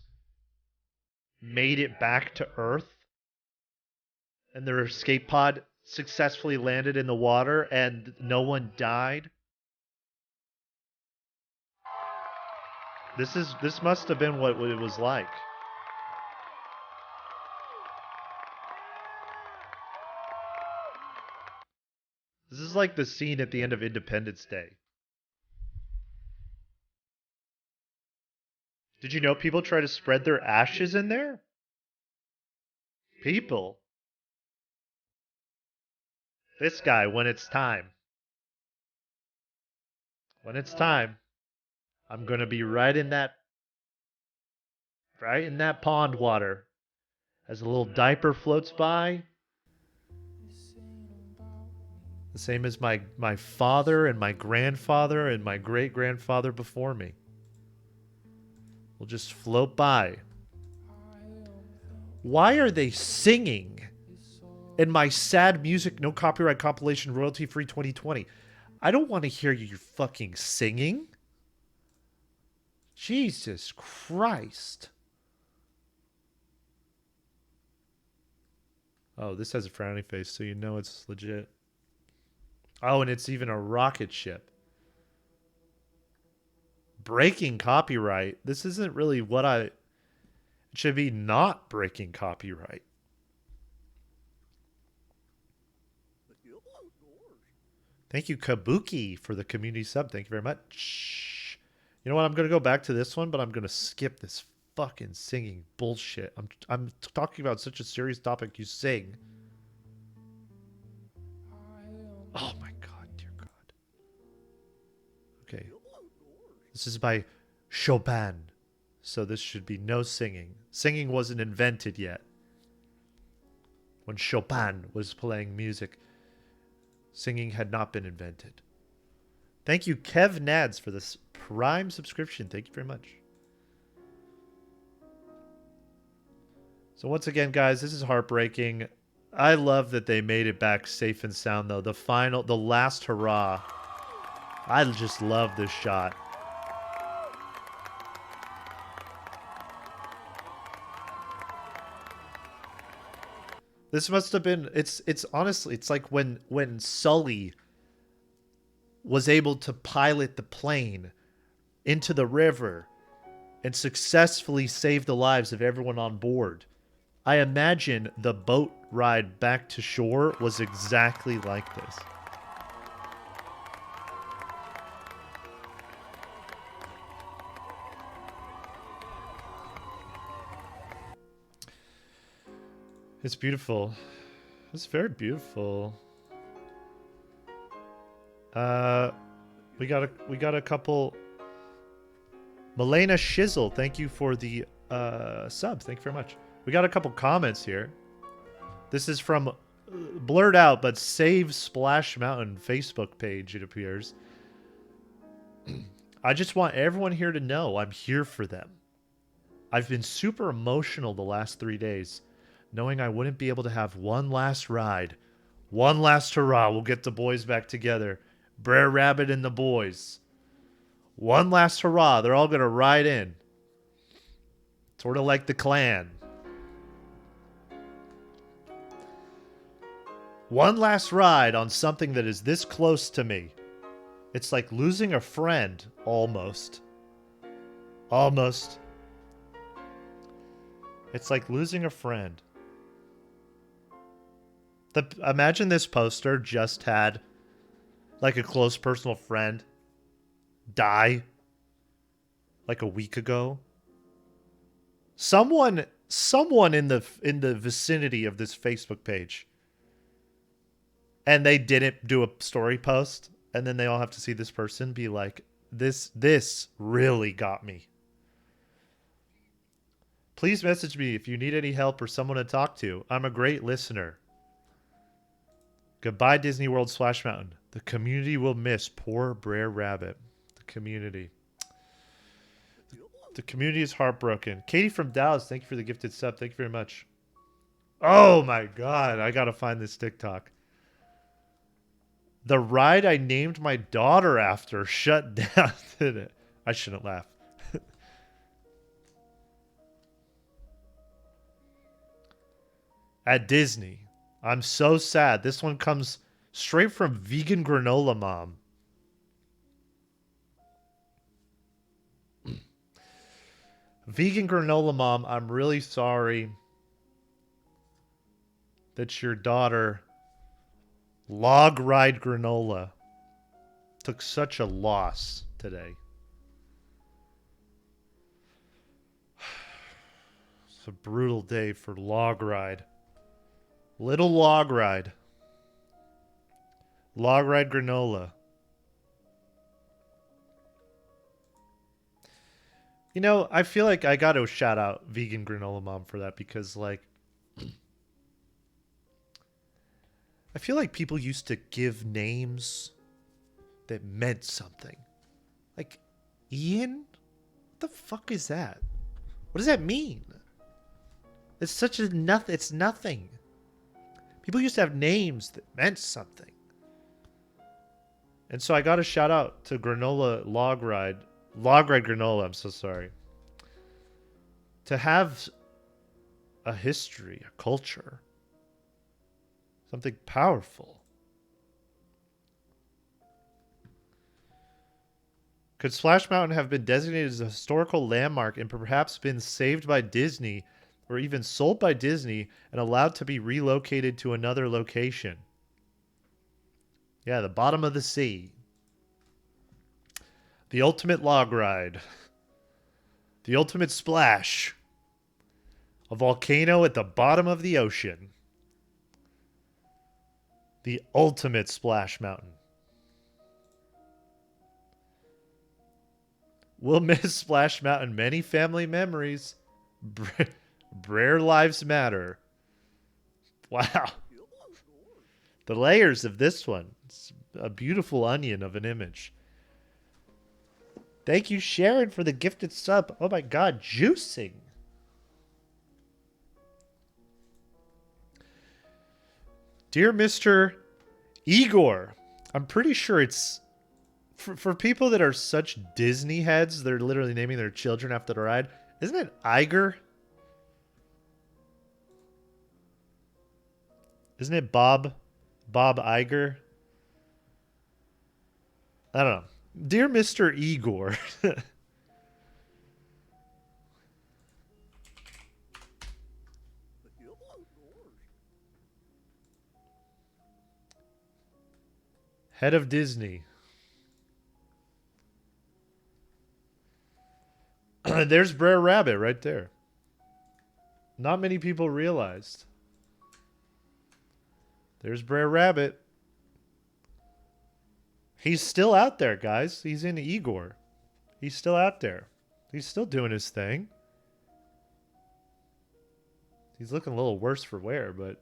made it back to Earth and their escape pod successfully landed in the water and no one died. This must have been what it was like. This is like the scene at the end of Independence Day. Did you know people try to spread their ashes in there? People. This guy, when it's time. When it's time, I'm going to be right in that pond water as a little diaper floats by. The same as my father and my grandfather and my great-grandfather before me. We'll just float by. Why are they singing in my sad music, no copyright compilation, royalty-free 2020? I don't want to hear you fucking singing. Jesus Christ. Oh, this has a frowny face, so you know it's legit. Oh, and it's even a rocket ship. Breaking copyright. This isn't really what it should be, not breaking copyright. Thank you, Kabuki, for the community sub. Thank you very much. You know what? I'm going to go back to this one, but I'm going to skip this fucking singing bullshit. I'm talking about such a serious topic. You sing. Oh my God, dear God. Okay. This is by Chopin. So this should be no singing. Singing wasn't invented yet. When Chopin was playing music, singing had not been invented. Thank you, Kev Nads, for this Prime subscription. Thank you very much. So once again, guys, this is heartbreaking. I love that they made it back safe and sound, though. The last hurrah. I just love this shot. This must have been. It's honestly. It's like when Sully was able to pilot the plane into the river and successfully save the lives of everyone on board. I imagine the boat ride back to shore was exactly like this. It's beautiful. It's very beautiful. We got a couple. Milena Shizzle, thank you for the sub. Thank you very much. We got a couple comments here. This is from blurred out but Save Splash Mountain Facebook page, it appears. I just want everyone here to know I'm here for them. I've been super emotional the last 3 days, knowing I wouldn't be able to have one last ride. One last hurrah. We'll get the boys back together. Brer Rabbit and the boys. One last hurrah. They're all going to ride in. Sort of like the Klan. One last ride on something that is this close to me. It's like losing a friend, almost. Almost. It's like losing a friend. Imagine this poster just had like a close personal friend die like a week ago. Someone in the vicinity of this Facebook page. And they didn't do a story post, and then they all have to see this person be like, this really got me. Please message me if you need any help or someone to talk to. I'm a great listener. Goodbye, Disney World Splash Mountain. The community will miss poor Brer Rabbit. The community. The community is heartbroken. Katie from Dallas, thank you for the gifted sub. Thank you very much. Oh my God, I gotta find this TikTok. The ride I named my daughter after shut down today. I shouldn't laugh. At Disney. I'm so sad. This one comes straight from Vegan Granola Mom. Vegan Granola Mom, I'm really sorry that your daughter, Log Ride Granola, took such a loss today. It's a brutal day for Log Ride. Little Log Ride. Log Ride Granola. You know, I feel like I got to shout out Vegan Granola Mom for that because, like, I feel like people used to give names that meant something. Like, Ian? What the fuck is that? What does that mean? It's such a nothing. It's nothing. People used to have names that meant something. And so I got to shout out to Granola Log Ride Granola, I'm so sorry. To have a history, a culture, something powerful. Could Splash Mountain have been designated as a historical landmark and perhaps been saved by Disney or even sold by Disney and allowed to be relocated to another location? Yeah, the bottom of the sea. The ultimate log ride. The ultimate splash. A volcano at the bottom of the ocean. The ultimate Splash Mountain. We'll miss Splash Mountain. Many family memories. Brer lives matter. Wow. The layers of this one. It's a beautiful onion of an image. Thank you, Sharon, for the gifted sub. Oh my God, juicing. Dear Mr. Igor, I'm pretty sure it's... For people that are such Disney heads, they're literally naming their children after the ride. Isn't it Iger? Isn't it Bob Iger? I don't know. Dear Mr. Igor. Head of Disney. There's Brer Rabbit right there. Not many people realized. There's Brer Rabbit. He's still out there, guys. He's in Igor. He's still out there. He's still doing his thing. He's looking a little worse for wear, but...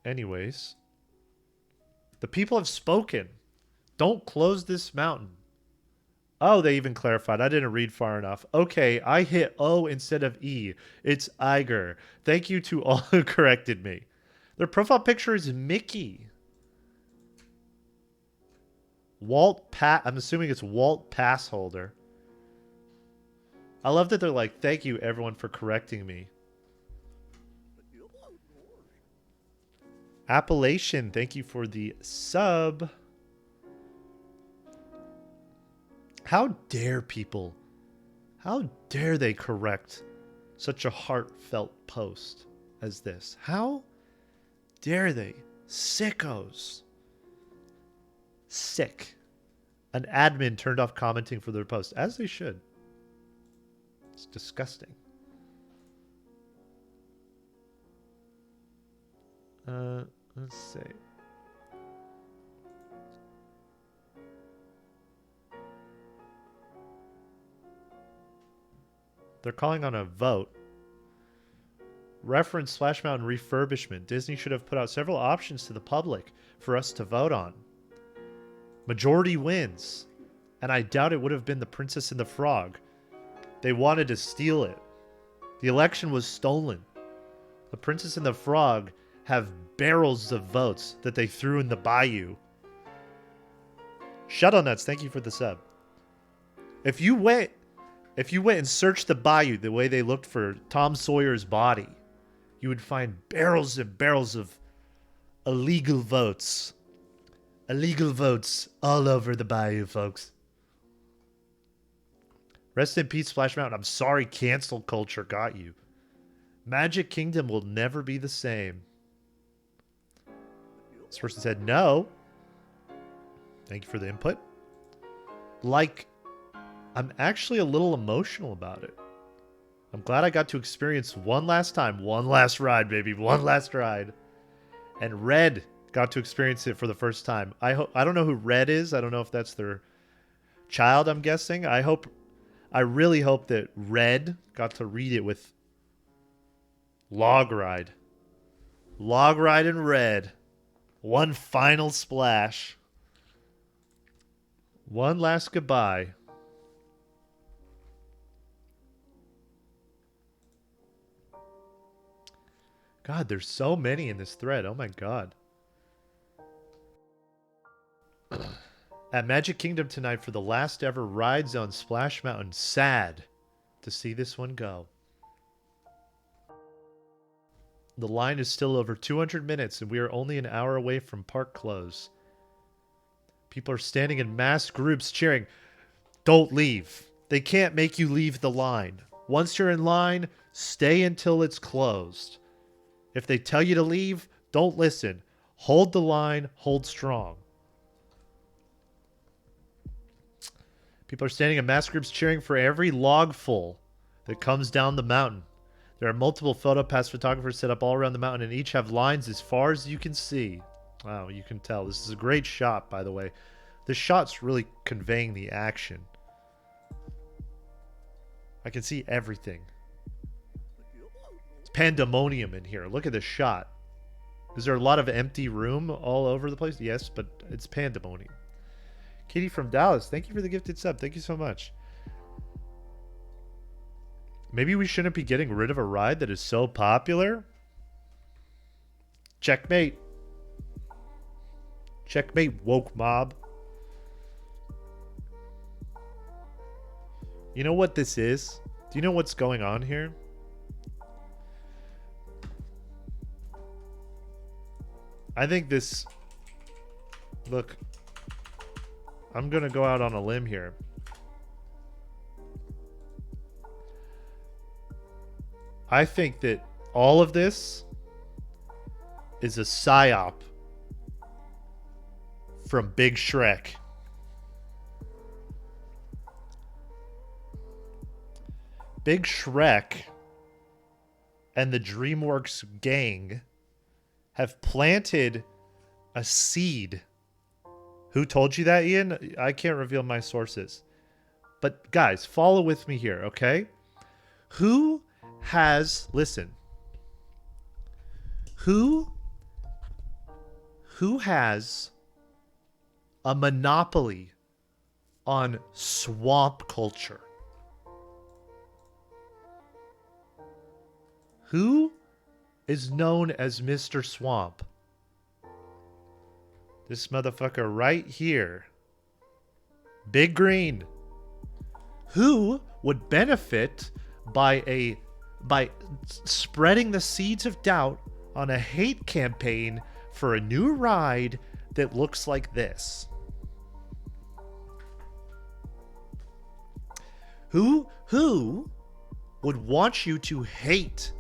Anyways. The people have spoken. Don't close this mountain. Oh, they even clarified. I didn't read far enough. Okay, I hit O instead of E. It's Iger. Thank you to all who corrected me. Their profile picture is Mickey. I'm assuming it's Walt Passholder. I love that they're like, thank you everyone for correcting me. Appellation, thank you for the sub. How dare people? How dare they correct such a heartfelt post as this? How dare they? Sickos. Sick. An admin turned off commenting for their post, as they should. It's disgusting. Let's see. They're calling on a vote. Reference Splash Mountain refurbishment. Disney should have put out several options to the public for us to vote on. Majority wins. And I doubt it would have been the Princess and the Frog. They wanted to steal it. The election was stolen. The Princess and the Frog have barrels of votes that they threw in the bayou. Shuttle Nuts, thank you for the sub. If you went and searched the bayou the way they looked for Tom Sawyer's body, you would find barrels and barrels of illegal votes. Illegal votes all over the bayou, folks. Rest in peace, Splash Mountain. I'm sorry cancel culture got you. Magic Kingdom will never be the same. This person said no. Thank you for the input. Like, I'm actually a little emotional about it. I'm glad I got to experience one last time. One last ride, baby. One last ride. And Red got to experience it for the first time. I don't know who Red is. I don't know if that's their child, I'm guessing. I really hope that Red got to read it with Log Ride. Log Ride and Red. One final splash. One last goodbye. God, there's so many in this thread. Oh my god. At Magic Kingdom tonight for the last ever ride zone Splash Mountain. Sad to see this one go. The line is still over 200 minutes and we are only an hour away from park close. People are standing in mass groups cheering. Don't leave. They can't make you leave the line. Once you're in line, stay until it's closed. If they tell you to leave, don't listen. Hold the line, hold strong. People are standing in mass groups cheering for every log full that comes down the mountain. There are multiple PhotoPass photographers set up all around the mountain and each have lines as far as you can see. Wow, you can tell. This is a great shot, by the way. This shot's really conveying the action. I can see everything. It's pandemonium in here. Look at this shot. Is there a lot of empty room all over the place? Yes, but it's pandemonium. Katie from Dallas, thank you for the gifted sub. Thank you so much. Maybe we shouldn't be getting rid of a ride that is so popular. Checkmate. Checkmate, woke mob. You know what this is? Do you know what's going on here? I think this... Look, I'm going to go out on a limb here. I think that all of this is a psyop from Big Shrek. Big Shrek and the DreamWorks gang have planted a seed. Who told you that, Ian? I can't reveal my sources. But guys, follow with me here, okay? Who has... Listen. Who has a monopoly on swamp culture? Who is known as Mr. Swamp? This motherfucker right here. Big Green. Who would benefit by spreading the seeds of doubt on a hate campaign for a new ride that looks like this? Who would want you to hate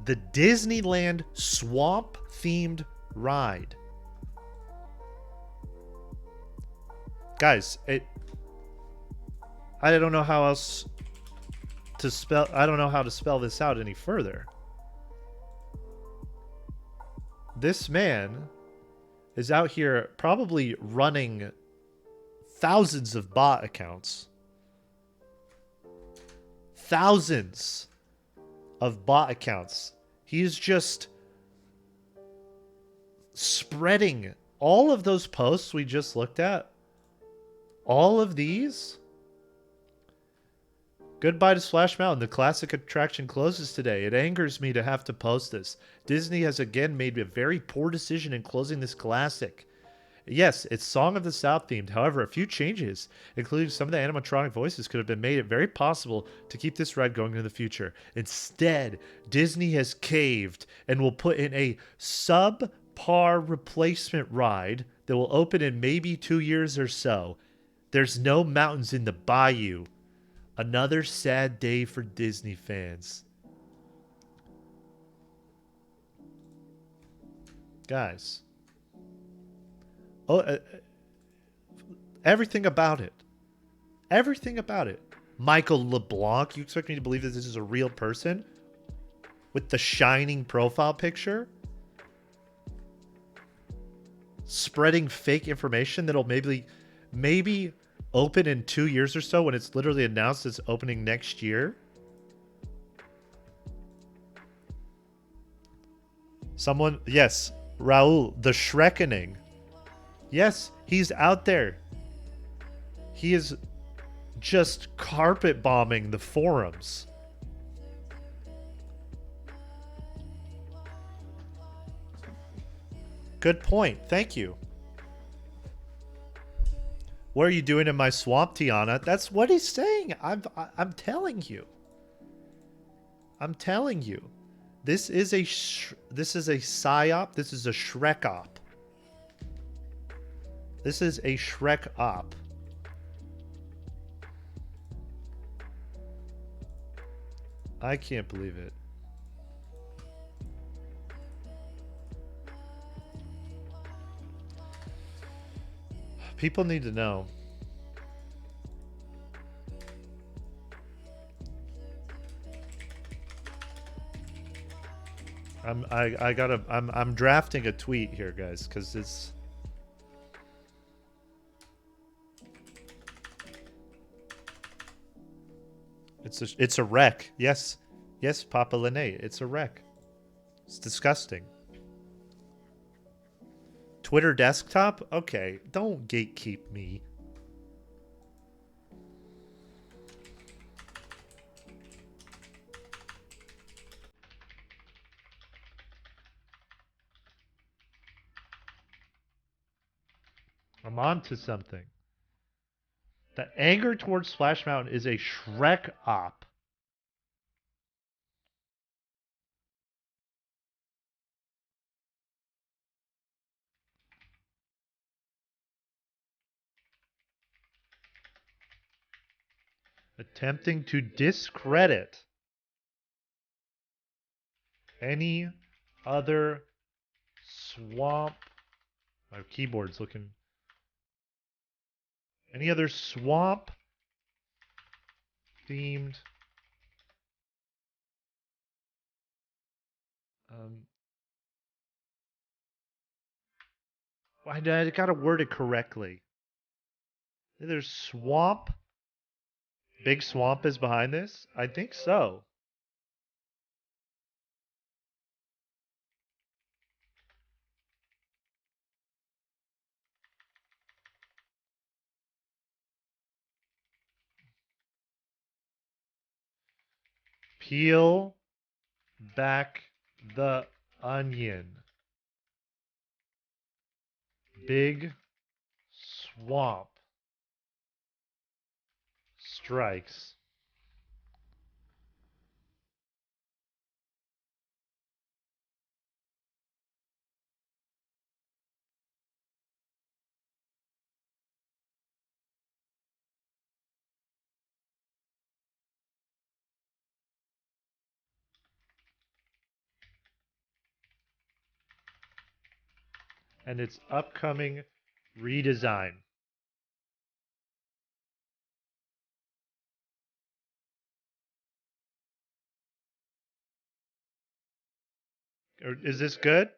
the Disneyland swamp themed ride? Guys, I don't know how else to spell. I don't know how to spell this out any further. This man is out here probably running thousands of bot accounts. Thousands of bot accounts. He's just spreading all of those posts we just looked at. All of these. Goodbye to Splash Mountain. The classic attraction closes today. It angers me to have to post this. Disney has again made a very poor decision in closing this classic. Yes, it's Song of the South themed. However, a few changes, including some of the animatronic voices, could have been made it very possible to keep this ride going in the future. Instead, Disney has caved and will put in a subpar replacement ride that will open in maybe 2 years or so. There's no mountains in the bayou. Another sad day for Disney fans. Guys. Oh, everything about it. Everything about it. Michael LeBlanc, you expect me to believe that this is a real person? With the shining profile picture? Spreading fake information that'll maybe open in 2 years or so when it's literally announced it's opening next year? Someone, yes, Raul, the Shrekening. Yes, he's out there. He is just carpet bombing the forums. Good point. Thank you. What are you doing in my swamp, Tiana? That's what he's saying. I'm telling you. I'm telling you. This is a psyop. This is a Shrek op. This is a Shrek op. I can't believe it. People need to know. I'm drafting a tweet here, guys, because it's a wreck. Yes, Papa Lene, it's a wreck. It's disgusting. Twitter desktop? Okay, don't gatekeep me. I'm on to something. The anger towards Splash Mountain is a Shrek op. Attempting to discredit any other swamp. My keyboard's looking. Any other swamp themed I gotta word it correctly. There's swamp. Big Swamp is behind this? I think so. Peel back the onion. Big Swamp strikes. And its upcoming redesign. Is this good?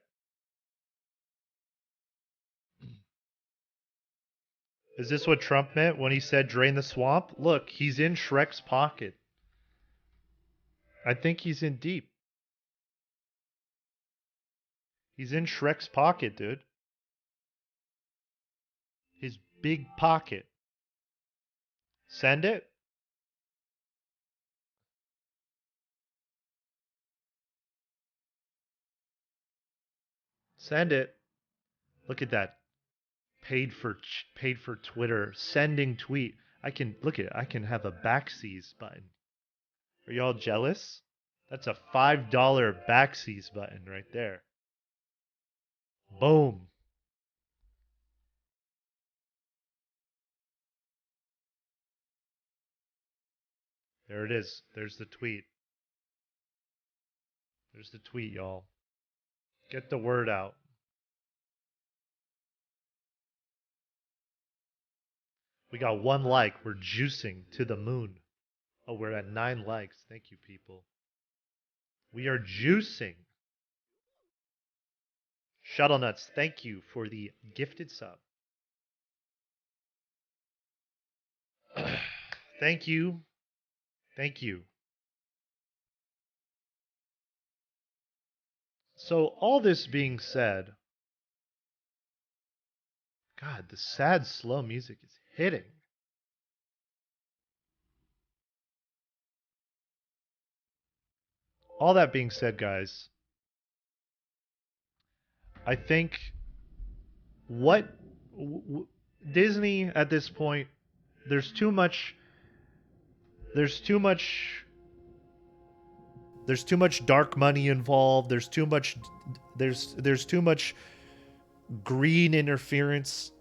Is this what Trump meant when he said drain the swamp? Look, he's in Shrek's pocket. I think he's in deep. He's in Shrek's pocket, dude. His big pocket. Send it? Send it. Look at that. Paid for Twitter. Sending tweet. I can look at it. I can have a backsies button. Are y'all jealous? That's a $5 backsies button right there. Boom. There it is. There's the tweet. There's the tweet, y'all. Get the word out. We got 1 like. We're juicing to the moon. Oh, we're at 9 likes. Thank you, people. We are juicing. Shuttle Nuts, thank you for the gifted sub. Thank you. Thank you. So, all this being said, God, the sad, slow music is hitting. All that being said, guys, I think what Disney at this point, there's too much dark money involved. There's too much green interference.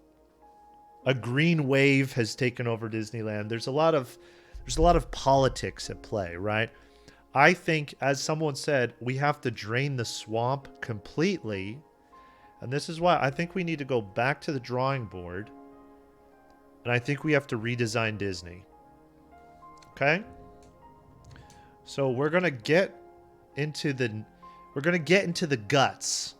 A green wave has taken over Disneyland. There's a lot of politics at play, right? I think, as someone said, we have to drain the swamp completely. And this is why I think we need to go back to the drawing board. And I think we have to redesign Disney. Okay? So we're going to get into the guts.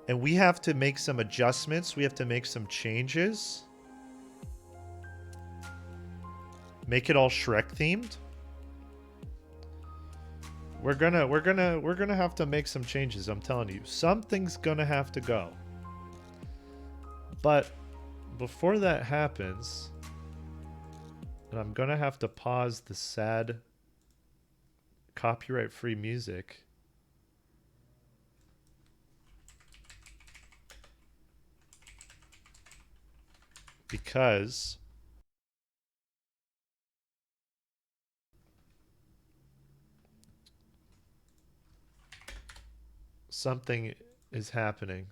And we have to make some adjustments. We have to make some changes. Make it all Shrek themed. We're gonna have to make some changes, I'm telling you. Something's gonna have to go. But before that happens, and I'm gonna have to pause the sad copyright-free music. Because something is happening.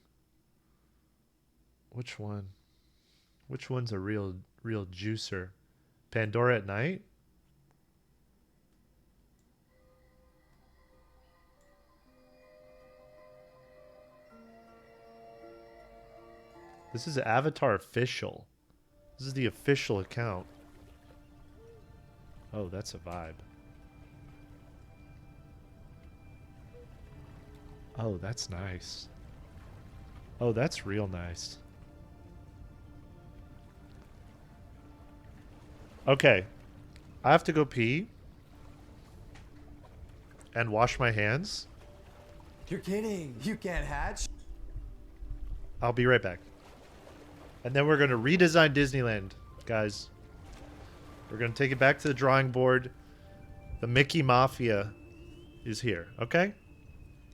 Which one? Which one's a real juicer? Pandora at night? This is Avatar official. This is the official account. Oh, that's a vibe. Oh, that's nice. Oh, that's real nice. Okay. I have to go pee. And wash my hands. You're kidding. You can't hatch. I'll be right back. And then we're going to redesign Disneyland, guys. We're going to take it back to the drawing board. The Mickey Mafia is here, okay?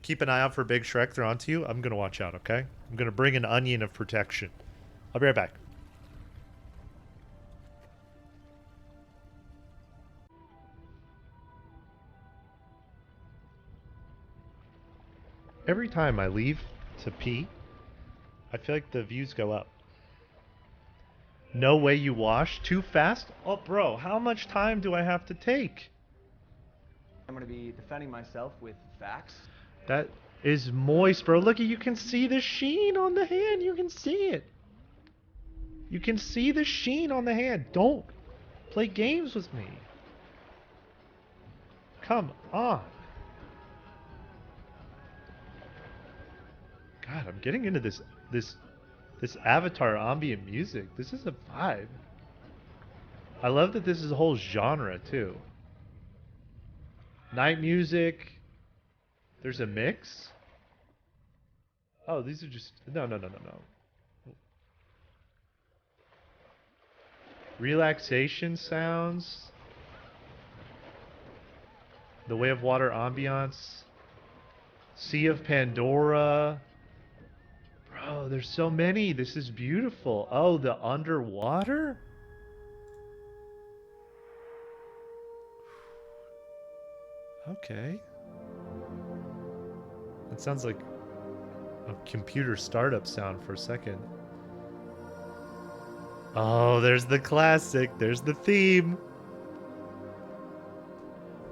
Keep an eye out for Big Shrek. They're onto you. I'm going to watch out, okay? I'm going to bring an onion of protection. I'll be right back. Every time I leave to pee, I feel like the views go up. No way you wash too fast? Oh, bro, how much time do I have to take? I'm gonna be defending myself with facts. That is moist, bro. Look, you can see the sheen on the hand. You can see it. You can see the sheen on the hand. Don't play games with me. Come on. God, I'm getting into this Avatar ambient music. This is a vibe. I love that this is a whole genre too. Night music. There's a mix. Oh, these are just no. Relaxation sounds. The Way of Water ambiance. Sea of Pandora. Bro, there's so many. This is beautiful. Oh, the underwater? Okay. That sounds like a computer startup sound for a second. Oh, there's the classic. There's the theme.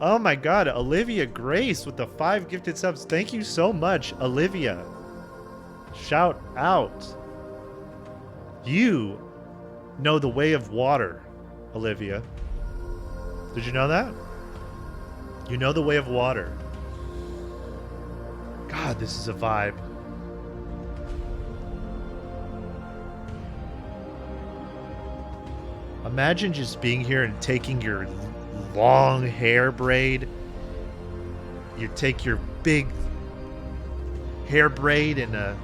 Oh my god, Olivia Grace with the 5 gifted subs. Thank you so much, Olivia. Shout out. You know the way of water, Olivia. Did you know that? You know the way of water. God, this is a vibe. Imagine just being here and taking your long hair braid. You take your big hair braid and a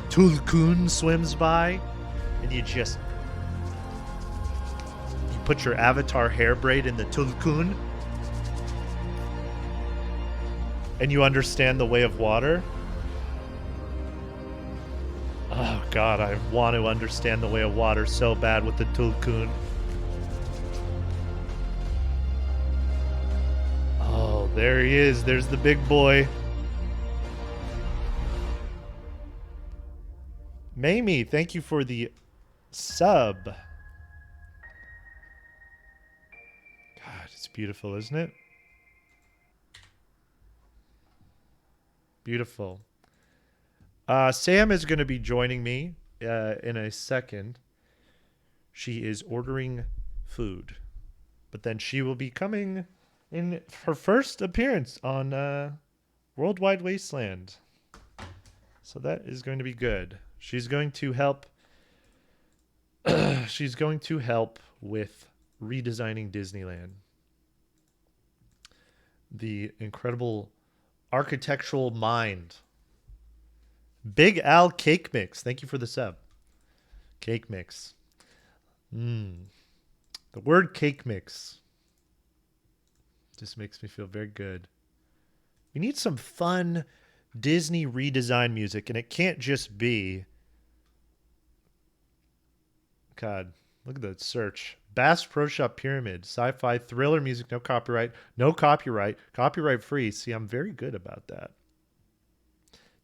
tulkun swims by, and you put your avatar hair braid in the tulkun, and you understand the way of water. Oh god, I want to understand the way of water so bad with the tulkun. Oh, there he is. There's the big boy. Mamie, thank you for the sub. God, it's beautiful, isn't it? Beautiful. Sam is going to be joining me in a second. She is ordering food. But then she will be coming in her first appearance on Worldwide Wasteland. So that is going to be good. She's going to help. She's going to help with redesigning Disneyland. The incredible architectural mind. Big Al Cake Mix. Thank you for the sub. Cake Mix. The word cake mix just makes me feel very good. We need some fun Disney redesign music, and it can't just be... God, look at that search. Bass Pro Shop Pyramid, sci-fi, thriller music, no copyright, copyright free. See, I'm very good about that.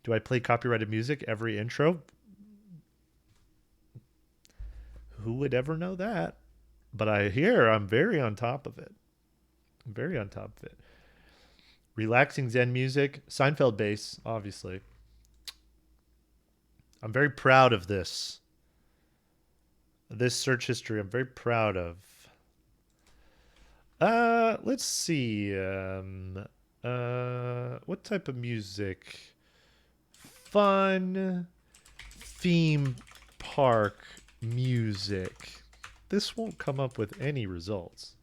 Do I play copyrighted music every intro? Who would ever know that? But I hear I'm very on top of it. I'm very on top of it. Relaxing Zen music, Seinfeld bass, obviously. I'm very proud of this. This search history, I'm very proud of. Let's see. What type of music? Fun theme park music. This won't come up with any results.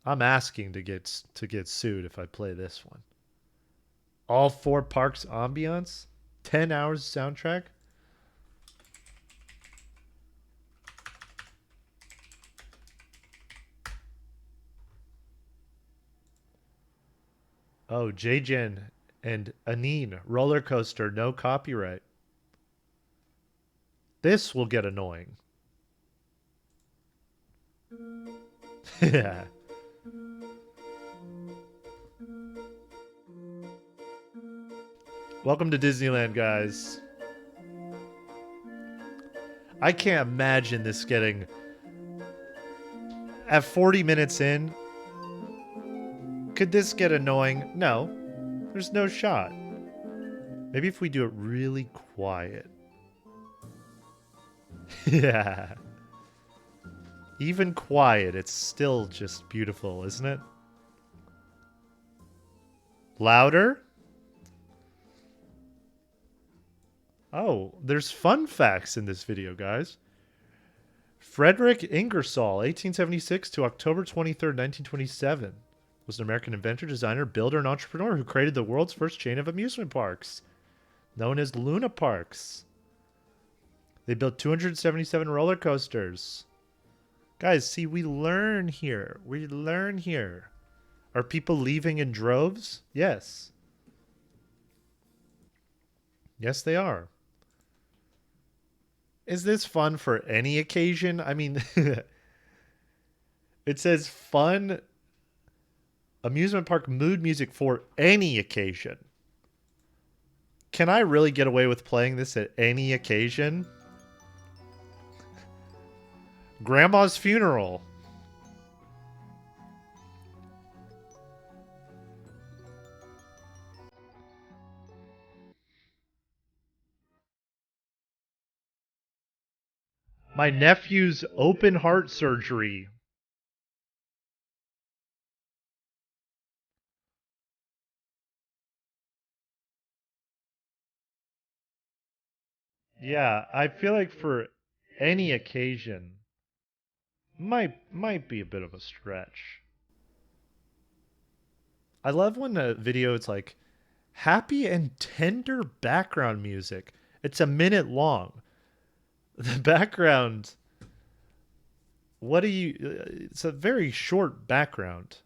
I'm asking to get sued if I play this one. All 4 parks ambiance, 10 hours soundtrack. Oh, JGen and Anine, roller coaster, no copyright. This will get annoying. Yeah. Welcome to Disneyland, guys. I can't imagine this getting... At 40 minutes in, could this get annoying? No. There's no shot. Maybe if we do it really quiet. Yeah. Even quiet, it's still just beautiful, isn't it? Louder? Oh, there's fun facts in this video, guys. Frederick Ingersoll, 1876 to October 23rd, 1927, was an American inventor, designer, builder, and entrepreneur who created the world's first chain of amusement parks, known as Luna Parks. They built 277 roller coasters. Guys, see, we learn here. We learn here. Are people leaving in droves? Yes. Yes, they are. Is this fun for any occasion? I mean, it says fun amusement park mood music for any occasion. Can I really get away with playing this at any occasion? Grandma's funeral. My nephew's open heart surgery. Yeah, I feel like for any occasion might be a bit of a stretch. I love when a video it's like happy and tender background music. It's a minute long. The background, what do you it's a very short background.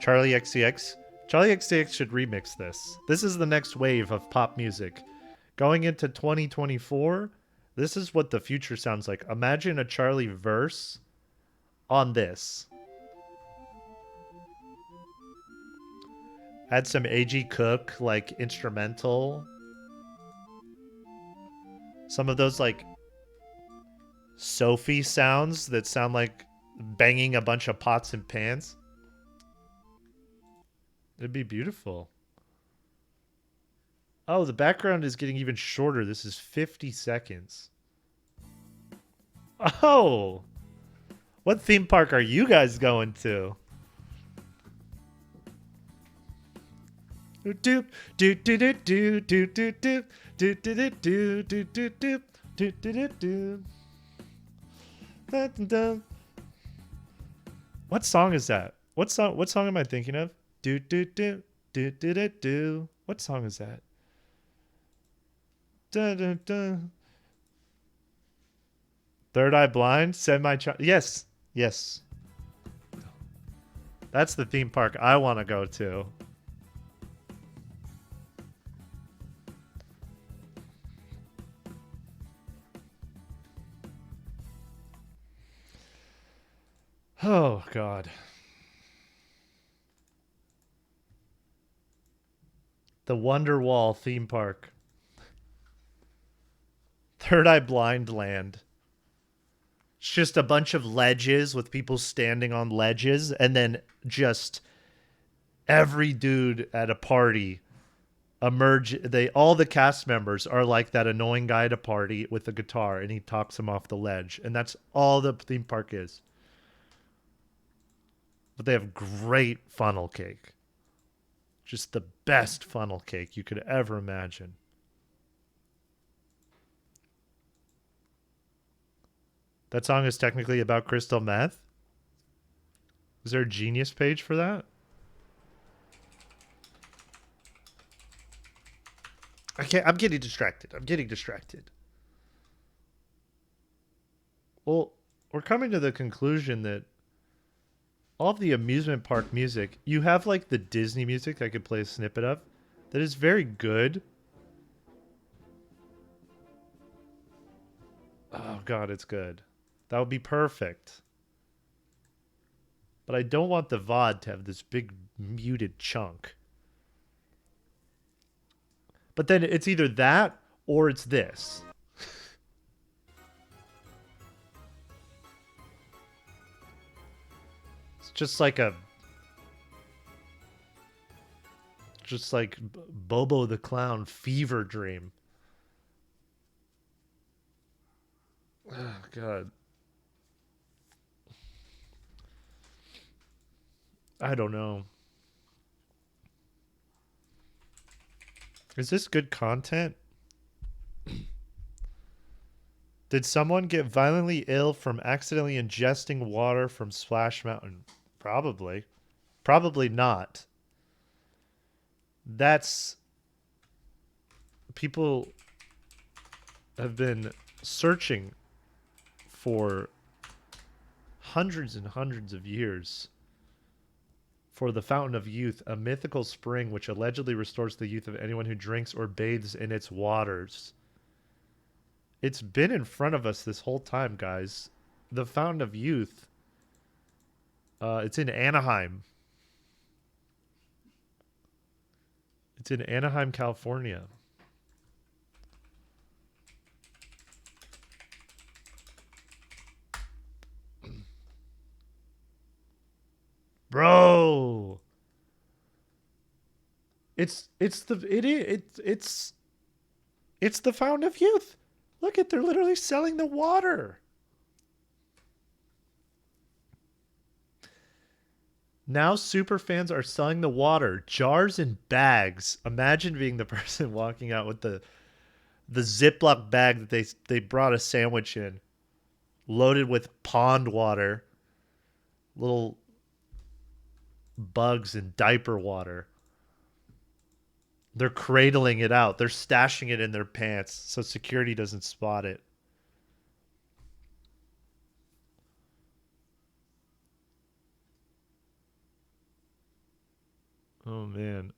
Charlie XCX. Charlie XCX should remix this. This is the next wave of pop music. Going into 2024, this is what the future sounds like. Imagine a Charlie verse on this. Add some A.G. Cook, like, instrumental. Some of those, like, Sophie sounds that sound like banging a bunch of pots and pans. It'd be beautiful. Oh, the background is getting even shorter. This is 50 seconds. Oh! What theme park are you guys going to? Doop doop doop doop doop doop doop doop doop doop doop doop doop doop. What song is that? What song am I thinking of? Do do do do do do do. What song is that? Da, da, da. Third Eye Blind? Yes. Yes. That's the theme park I want to go to. Oh, God. The Wonderwall theme park. Third Eye Blind Land. It's just a bunch of ledges with people standing on ledges, and then just every dude at a party all the cast members are like that annoying guy at a party with a guitar, and he talks them off the ledge, and that's all the theme park is. But they have great funnel cake. Just the best funnel cake you could ever imagine. That song is technically about crystal meth? Is there a Genius page for that? I'm getting distracted. Well, we're coming to the conclusion that all of the amusement park music, you have like the Disney music I could play a snippet of that is very good. Oh God, it's good. That would be perfect. But I don't want the VOD to have this big muted chunk. But then it's either that or it's this. It's just like Bobo the Clown fever dream. Oh, God. I don't know. Is this good content? Did someone get violently ill from accidentally ingesting water from Splash Mountain? Probably. Probably not. That's... People have been searching for hundreds and hundreds of years for the Fountain of Youth, a mythical spring which allegedly restores the youth of anyone who drinks or bathes in its waters. It's been in front of us this whole time, guys. The Fountain of Youth. It's in Anaheim. It's in Anaheim, California. Bro, it's the Fountain of Youth. Look at, they're literally selling the water. Now super fans are selling the water, jars and bags. Imagine being the person walking out with the Ziploc bag that they brought a sandwich in, loaded with pond water, little bugs and diaper water. They're cradling it out. They're stashing it in their pants so security doesn't spot it. Oh man.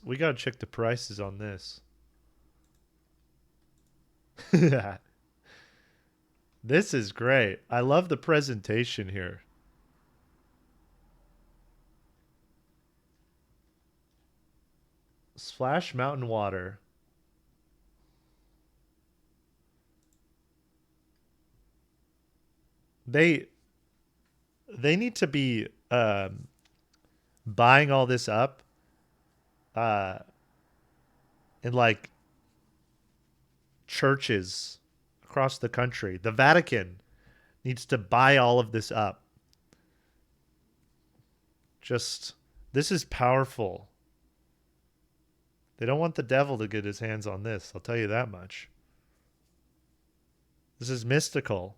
We gotta check the prices on this. This is great. I love the presentation here. Splash Mountain water. They need to be buying all this up in like churches across the country. The Vatican needs to buy all of this up. This is powerful. They don't want the devil to get his hands on this, I'll tell you that much. This is mystical.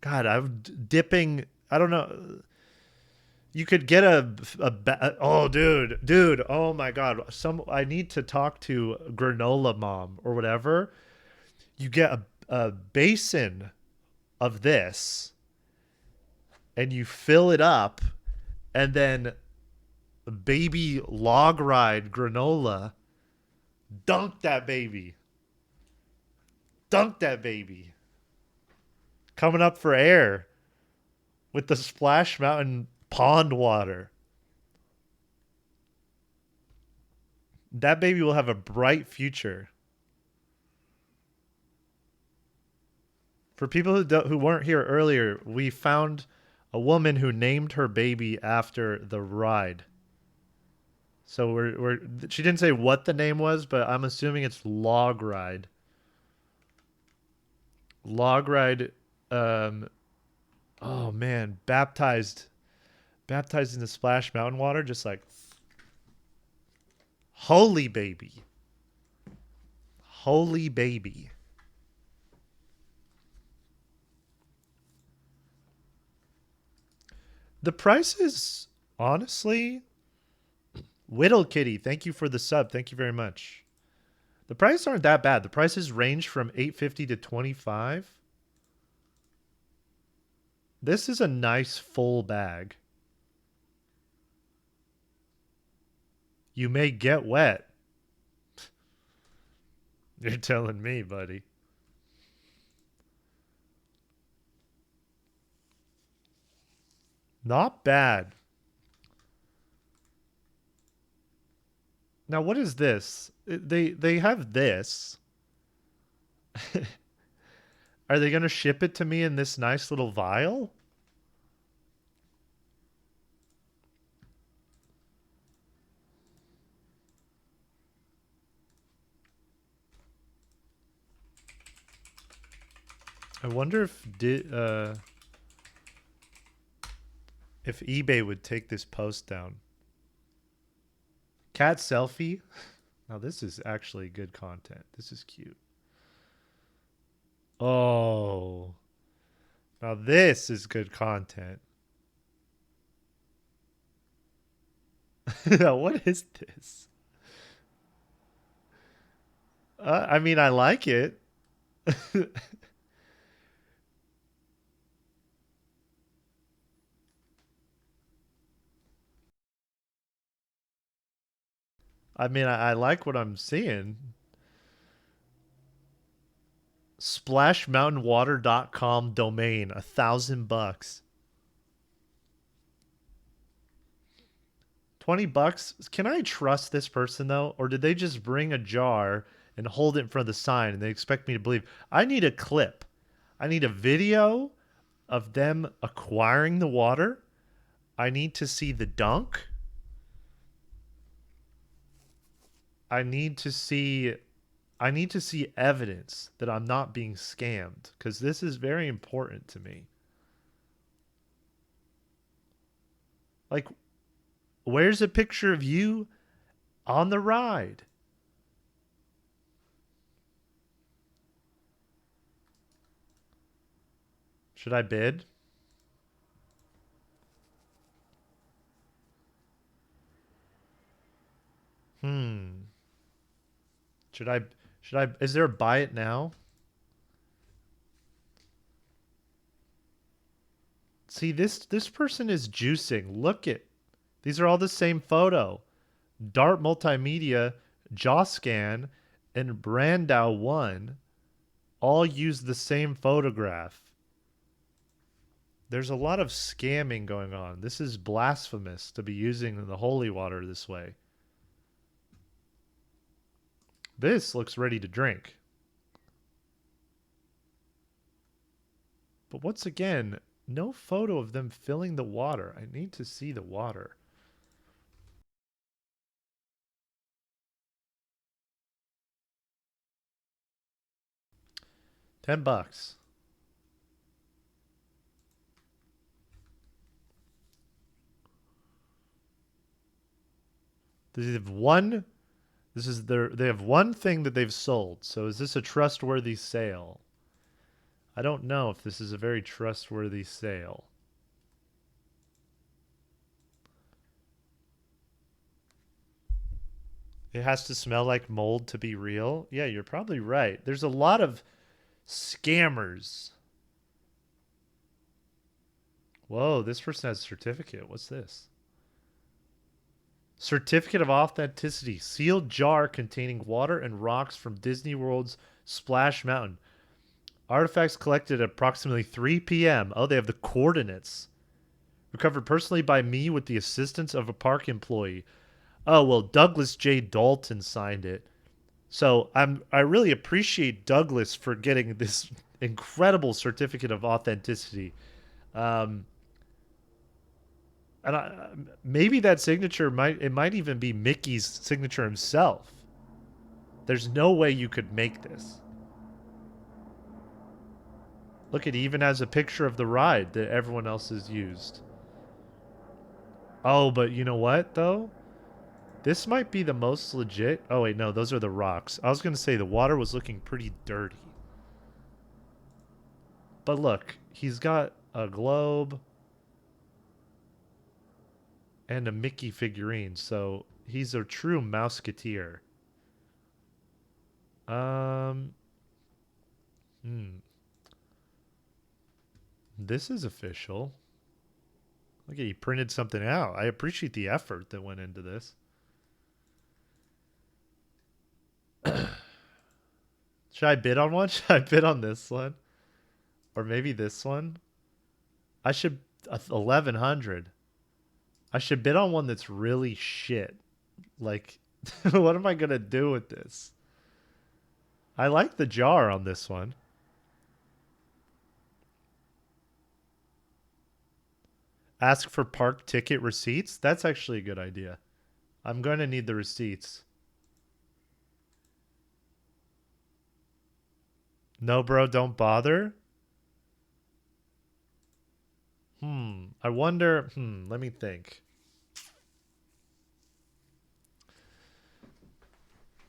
God, I'm dipping, I don't know. You could get oh dude, oh my God. I need to talk to Granola Mom or whatever. You get a basin of this and you fill it up, and then baby log ride granola, dunk that baby. Coming up for air with the Splash Mountain pond water. That baby will have a bright future. For people who weren't here earlier, we found a woman who named her baby after the ride. So she didn't say what the name was, but I'm assuming it's Log Ride. Log Ride. Oh man, baptized in the Splash Mountain water, just like holy baby. Holy baby. The prices, honestly, Whittle Kitty, thank you for the sub. Thank you very much. The prices aren't that bad. The prices range from $8.50 to $25. This is a nice full bag. You may get wet. You're telling me, buddy. Not bad. Now, what is this? They have this. Are they going to ship it to me in this nice little vial? I wonder if eBay would take this post down. Cat selfie. Now this is actually good content. This is cute. Oh. Now this is good content. What is this? I mean, I like it. I mean, I like what I'm seeing. Splashmountainwater.com domain, $1,000. $20. Can I trust this person though? Or did they just bring a jar and hold it in front of the sign and they expect me to believe? I need a clip. I need a video of them acquiring the water. I need to see the dunk. I need to see evidence that I'm not being scammed, because this is very important to me. Like, where's a picture of you on the ride? Should I bid? Should I, is there a buy it now? See, this person is juicing. Look at, these are all the same photo. Dart Multimedia, Jawscan, and Brandau 1 all use the same photograph. There's a lot of scamming going on. This is blasphemous to be using the holy water this way. This looks ready to drink. But once again, no photo of them filling the water. I need to see the water. $10. They have one. They have one thing that they've sold. So is this a trustworthy sale? I don't know if this is a very trustworthy sale. It has to smell like mold to be real. Yeah, you're probably right. There's a lot of scammers. Whoa, this person has a certificate. What's this? Certificate of Authenticity. Sealed jar containing water and rocks from Disney World's Splash Mountain. Artifacts collected at approximately 3 p.m. Oh, they have the coordinates. Recovered personally by me with the assistance of a park employee. Oh, well, Douglas J. Dalton signed it. So I really appreciate Douglas for getting this incredible certificate of authenticity. Um, and maybe that signature might even be Mickey's signature himself. There's no way you could make this. Look, it even has a picture of the ride that everyone else has used. Oh, but you know what, though? This might be the most legit. Oh, wait, no, those are the rocks. I was going to say the water was looking pretty dirty. But look, he's got a globe and a Mickey figurine, so he's a true Mouseketeer. This is official. Look, he printed something out. I appreciate the effort that went into this. Should I bid on one? Should I bid on this one? Or maybe this one? I should... 1,100. I should bid on one that's really shit. Like, what am I going to do with this? I like the jar on this one. Ask for park ticket receipts? That's actually a good idea. I'm going to need the receipts. No, bro, don't bother. I wonder... let me think.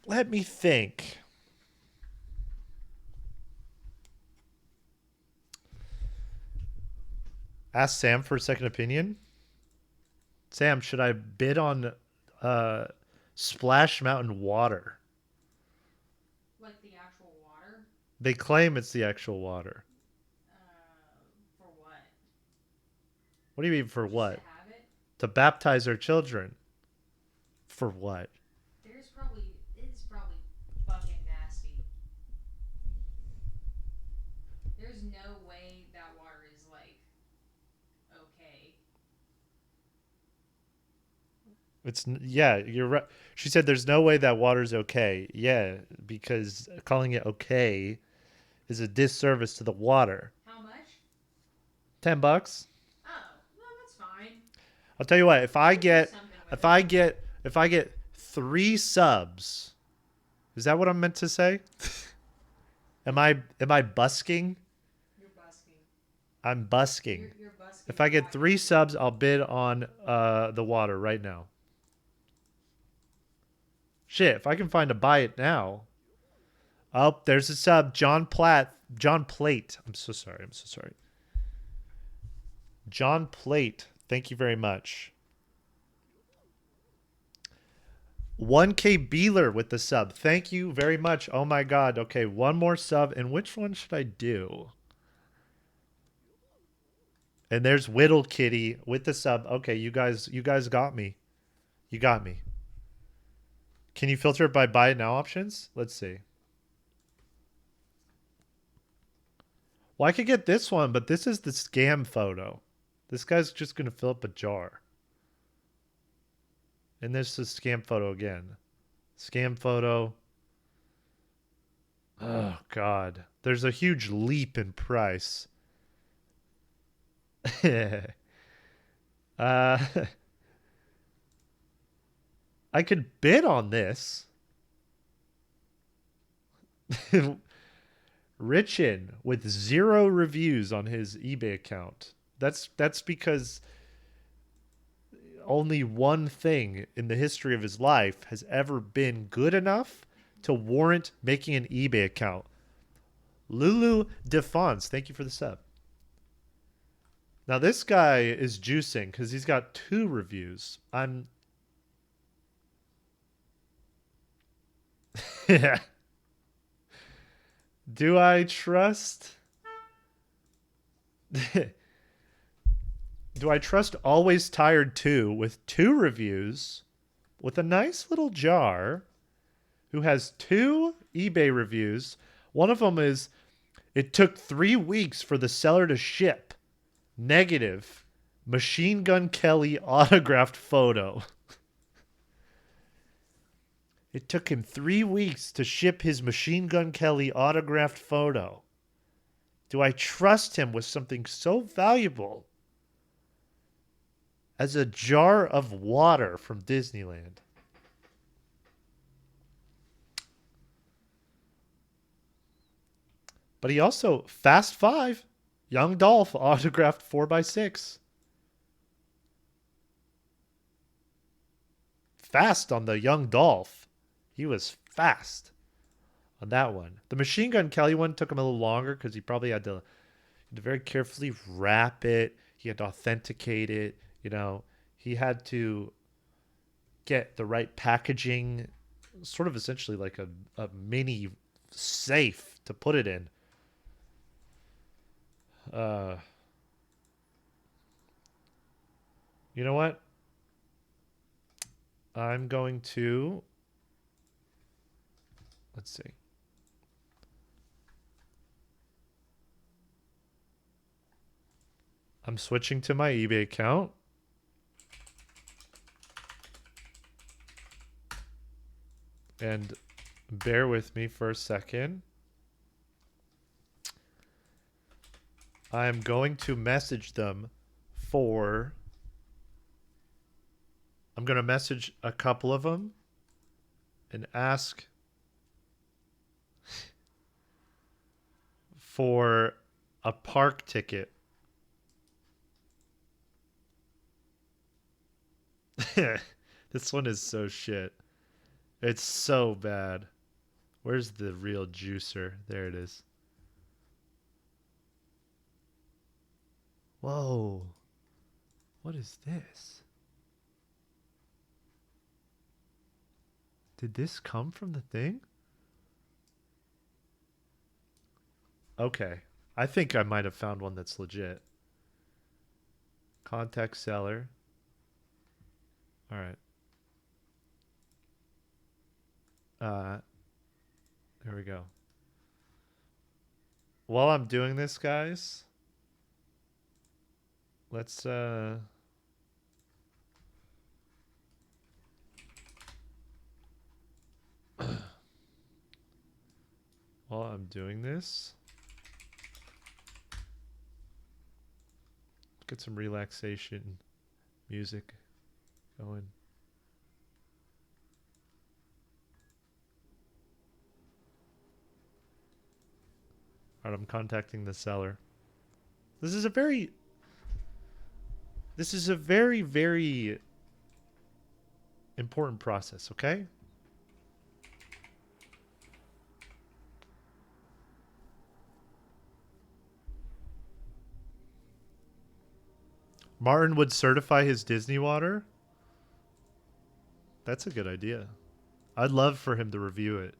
Let me think. Ask Sam for a second opinion. Sam, should I bid on Splash Mountain water? Like the actual water? They claim it's the actual water. For what? What do you mean for Just what? to have it? To baptize our children. For what? It's probably fucking nasty. There's no way that water is like okay. Yeah, you're right. She said there's no way that water's okay. Yeah, because calling it okay is a disservice to the water. How much? $10. Oh, well, that's fine. I'll tell you what, if I We'll do get something with if I get 3 subs, is that what I'm meant to say? Am I busking? You're busking. I'm busking. You're busking. If I get 3 subs, I'll bid on the water right now. Shit, if I can find a buy it now. Oh, there's a sub. John Plate. I'm so sorry. John Plate. Thank you very much. 1K Beeler with the sub. Thank you very much. Oh my god. Okay, one more sub. And which one should I do? And there's Whittle Kitty with the sub. Okay, you guys got me. You got me. Can you filter it by buy it now options? Let's see. Well, I could get this one, but this is the scam photo. This guy's just going to fill up a jar. And this is scam photo again. Scam photo. Oh, God. There's a huge leap in price. I could bid on this. Richin with 0 reviews on his eBay account. That's because only one thing in the history of his life has ever been good enough to warrant making an eBay account. Lulu Defons, thank you for the sub. Now this guy is juicing because he's got 2 reviews. Yeah. Do I trust? Do I trust Always Tired 2 with 2 reviews, with a nice little jar, who has 2 eBay reviews? One of them is, it took 3 weeks for the seller to ship. Negative. Machine Gun Kelly autographed photo. It took him 3 weeks to ship his Machine Gun Kelly autographed photo. Do I trust him with something so valuable as a jar of water from Disneyland? But he also, Fast 5, Young Dolph, autographed 4x6. Fast on the Young Dolph. He was fast on that one. The Machine Gun Kelly one took him a little longer because he probably had to very carefully wrap it. He had to authenticate it. You know, he had to get the right packaging, sort of essentially like a mini safe to put it in. You know what? I'm going to, let's see. I'm switching to my eBay account. And bear with me for a second. I'm going to message them for... I'm going to message a couple of them and ask for a park ticket. This one is so shit. It's so bad. Where's the real juicer? There it is. Whoa. What is this? Did this come from the thing? Okay. I think I might have found one that's legit. Contact seller. All right. There we go. While I'm doing this, guys, let's while I'm doing this, get some relaxation music going. All right, I'm contacting the seller. This is a very, very important process, okay? Martin would certify his Disney water? That's a good idea. I'd love for him to review it.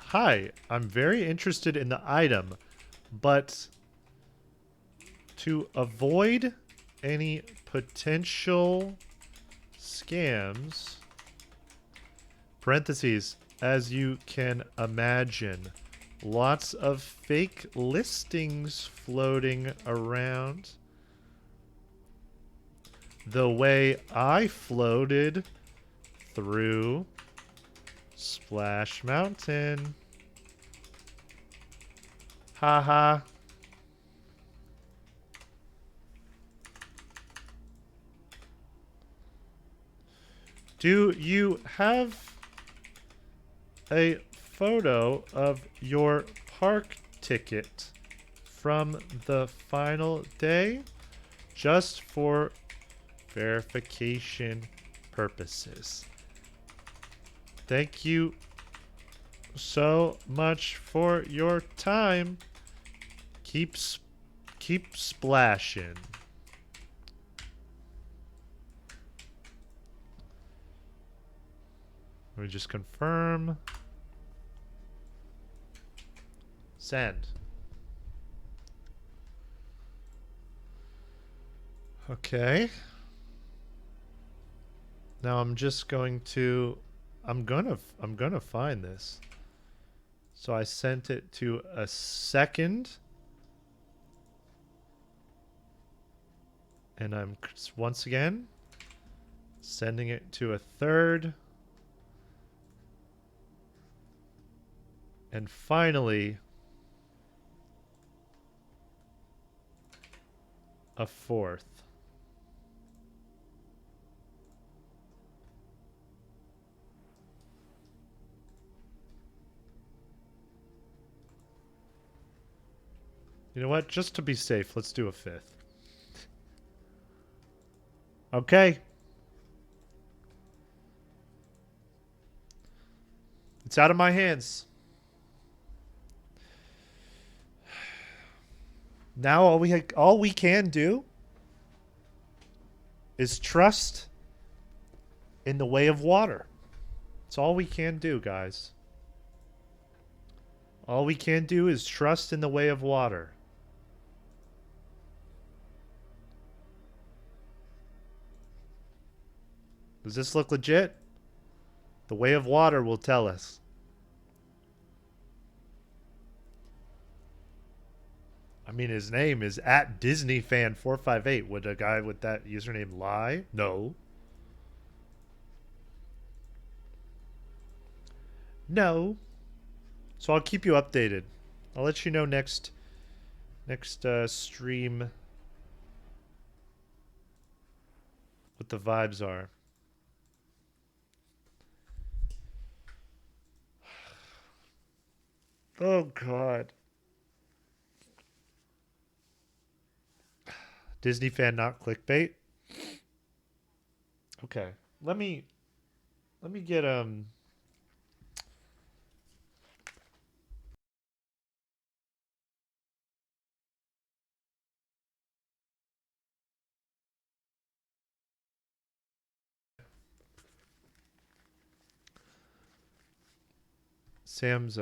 Hi, I'm very interested in the item, but to avoid any potential scams, parentheses, as you can imagine, lots of fake listings floating around. The way I floated through Splash Mountain. Haha. Do you have a photo of your park ticket from the final day? Just for verification purposes. Thank you so much for your time. Keep splashing. Let me just confirm. Send. Okay. Now I'm just going to I'm gonna find this. So I sent it to a second And I'm once again sending it to a third. And finally, a fourth. You know what? Just to be safe, let's do a fifth. Okay. It's out of my hands. Now all we can do is trust in the way of water. It's all we can do, guys. All we can do is trust in the way of water. Does this look legit? The way of water will tell us. I mean, his name is @DisneyFan458. Would a guy with that username lie? No. No. So I'll keep you updated. I'll let you know next stream what the vibes are. Oh God. Disney fan, not clickbait. Okay. Let me get Sam's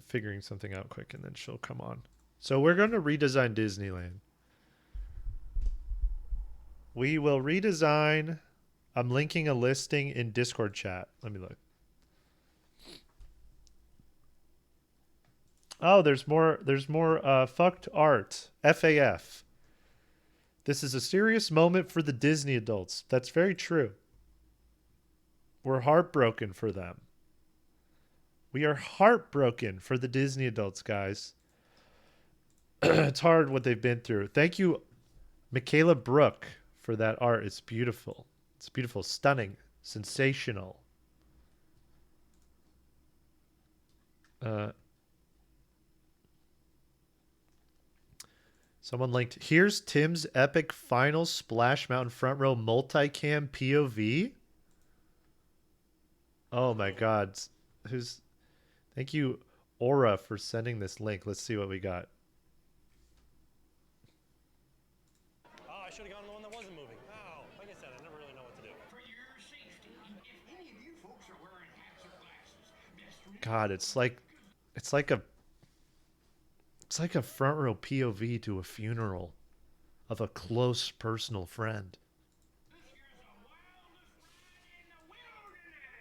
figuring something out quick and then she'll come on. So we're going to redesign Disneyland. We will redesign. I'm linking a listing in Discord chat. Let me look. Oh, there's more fucked art. FAF. This is a serious moment for the Disney adults. That's very true. We're heartbroken for them. We are heartbroken for the Disney adults, guys. It's hard what they've been through. Thank you, Michaela Brooke, for that art. It's beautiful. It's beautiful, stunning, sensational. Someone linked, here's Tim's epic final Splash Mountain front row multicam POV. Oh my God. Thank you, Aura, for sending this link. Let's see what we got. Oh, I should have gone the one that wasn't moving. Oh, like I said, I never really know what to do. For your safety, if any of you folks are wearing hats or glasses, best God, it's like a front row POV to a funeral of a close personal friend. this here's the wildest ride in the wilderness.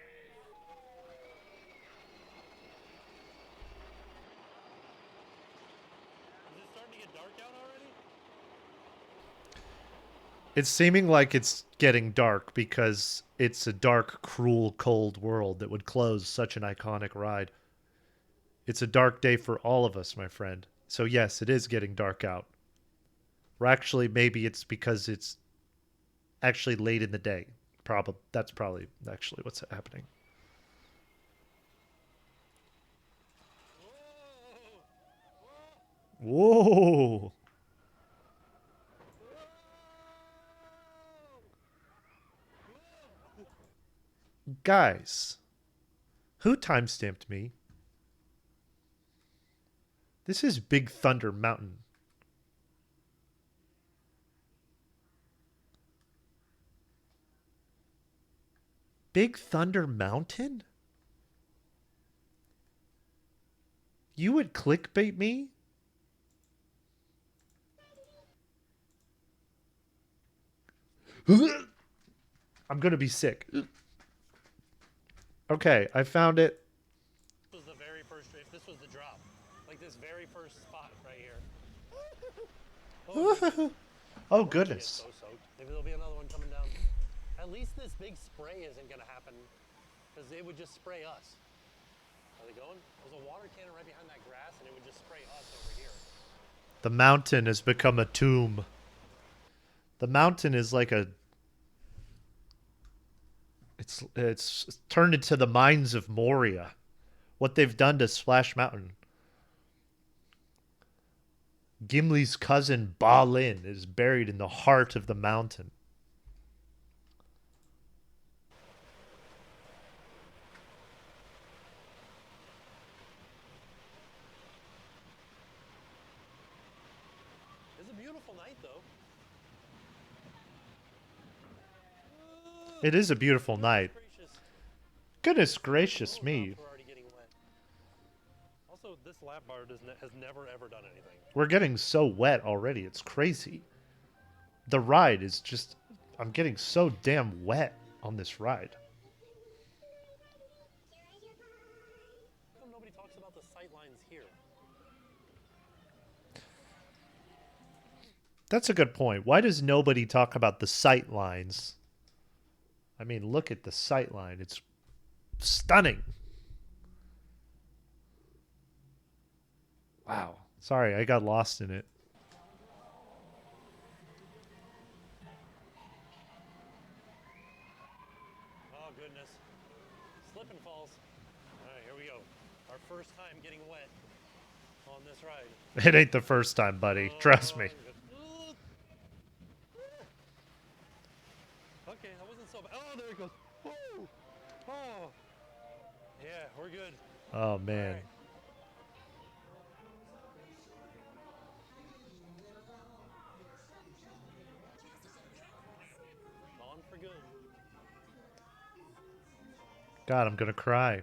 Is it starting to get dark out already? It's seeming like it's getting dark because it's a dark, cruel, cold world that would close such an iconic ride. It's a dark day for all of us, my friend. So yes, it is getting dark out. Or actually, maybe it's because it's actually late in the day. That's probably actually what's happening. Whoa! Guys, who timestamped me? This is Big Thunder Mountain. Big Thunder Mountain? You would clickbait me? I'm gonna be sick. Okay, I found it. This was the very first, if this was the drop. Like this very first spot right here. Oh, Oh, Get goodness. so soaked. Maybe there'll be another one coming down. At least this big spray isn't gonna happen, because it would just spray us. Are they going? There's a water cannon right behind that grass, and it would just spray us over here. The mountain has become a tomb. The mountain is like a... It's turned into the mines of Moria. What they've done to Splash Mountain. Gimli's cousin Balin is buried in the heart of the mountain. It's a beautiful night, though. It is a beautiful night. Gracious. Goodness gracious Oh, me. gosh, we're already getting wet. Also, this lap bar has never ever done anything. We're getting so wet already. It's crazy. The ride is just... I'm getting so damn wet on this ride. How come nobody talks about the sight lines here? That's a good point. Why does nobody talk about the sight lines? I mean, look at the sight line. It's stunning. Wow. Sorry, I got lost in it. Oh, goodness. Slip and falls. All right, here we go. Our first time getting wet on this ride. It ain't the first time, buddy. Trust me. Okay, that wasn't so bad. Oh, there it goes. Oh, oh. Yeah, we're good. Oh, man. All right. Gone for good. God, I'm going to cry.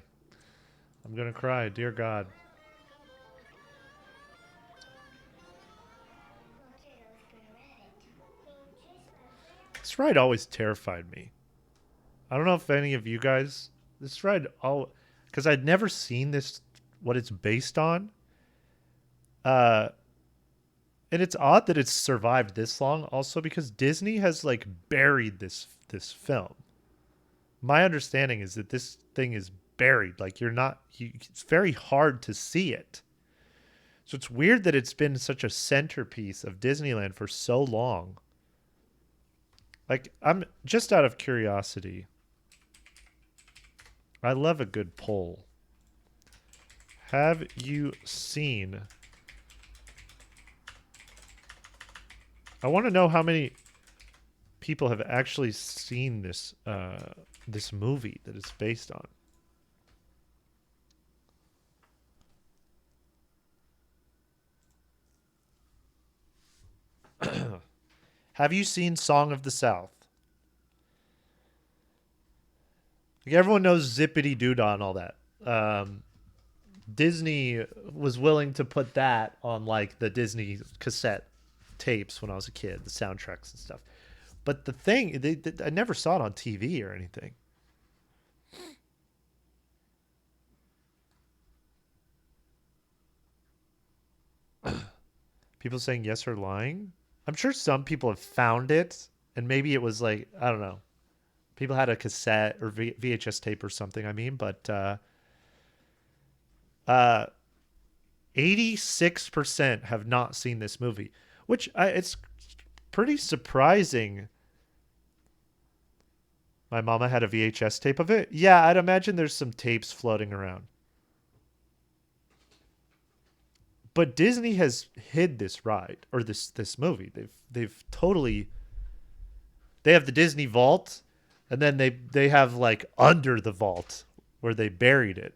I'm going to cry. Dear God. This ride always terrified me. I don't know if any of you guys... This ride... Because I'd never seen this... What it's based on. And it's odd that it's survived this long. Also because Disney has, like, buried this film. My understanding is that this thing is buried. Like, you're not... it's very hard to see it. So it's weird that it's been such a centerpiece of Disneyland for so long. Like, I'm just out of curiosity. I love a good poll. Have you seen... I want to know how many people have actually seen this this movie that it's based on. Have you seen Song of the South? Like, everyone knows Zippity Doodah and all that. Disney was willing to put that on, like, the Disney cassette tapes when I was a kid, the soundtracks and stuff. But the thing, I never saw it on TV or anything. People saying yes or lying? I'm sure some people have found it, and maybe it was like, I don't know. People had a cassette or VHS tape or something, I mean, but 86% have not seen this movie, which it's pretty surprising. My mama had a VHS tape of it. Yeah, I'd imagine there's some tapes floating around. But Disney has hid this ride or this movie. They've totally... They have the Disney vault, and then they have like under the vault where they buried it.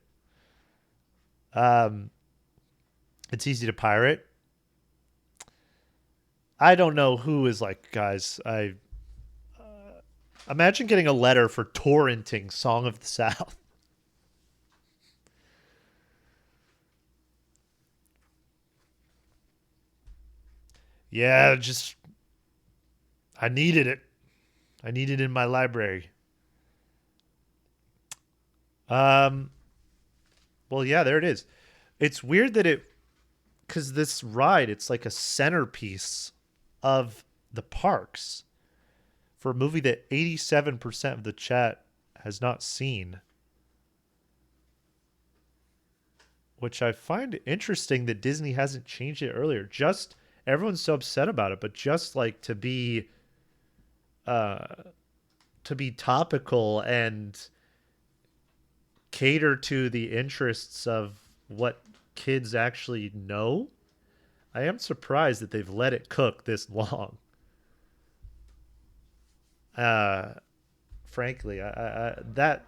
It's easy to pirate. I don't know who is like, guys, imagine getting a letter for torrenting Song of the South. Yeah, just... I needed it. I need it in my library. Well, yeah, there it is. It's weird that because this ride, it's like a centerpiece of the parks for a movie that 87% of the chat has not seen. Which I find interesting that Disney hasn't changed it earlier. Just everyone's so upset about it, but just like to be topical and cater to the interests of what kids actually know. I am surprised that they've let it cook this long. Frankly, that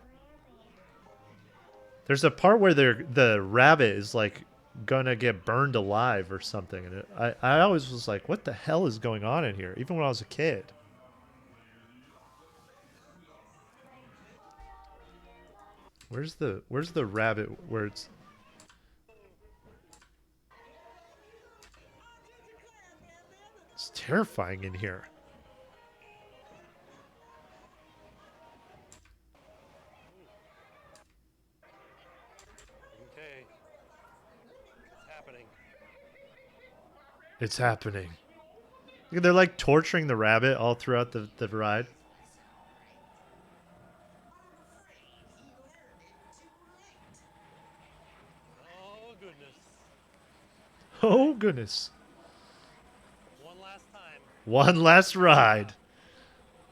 there's a part where the rabbit is like gonna get burned alive or something, and I always was like, what the hell is going on in here? Even when I was a kid. Where's the rabbit where it's terrifying in here. Okay. It's happening. It's happening. They're like torturing the rabbit all throughout the ride. Oh, goodness. Oh, goodness. One last time. One last ride.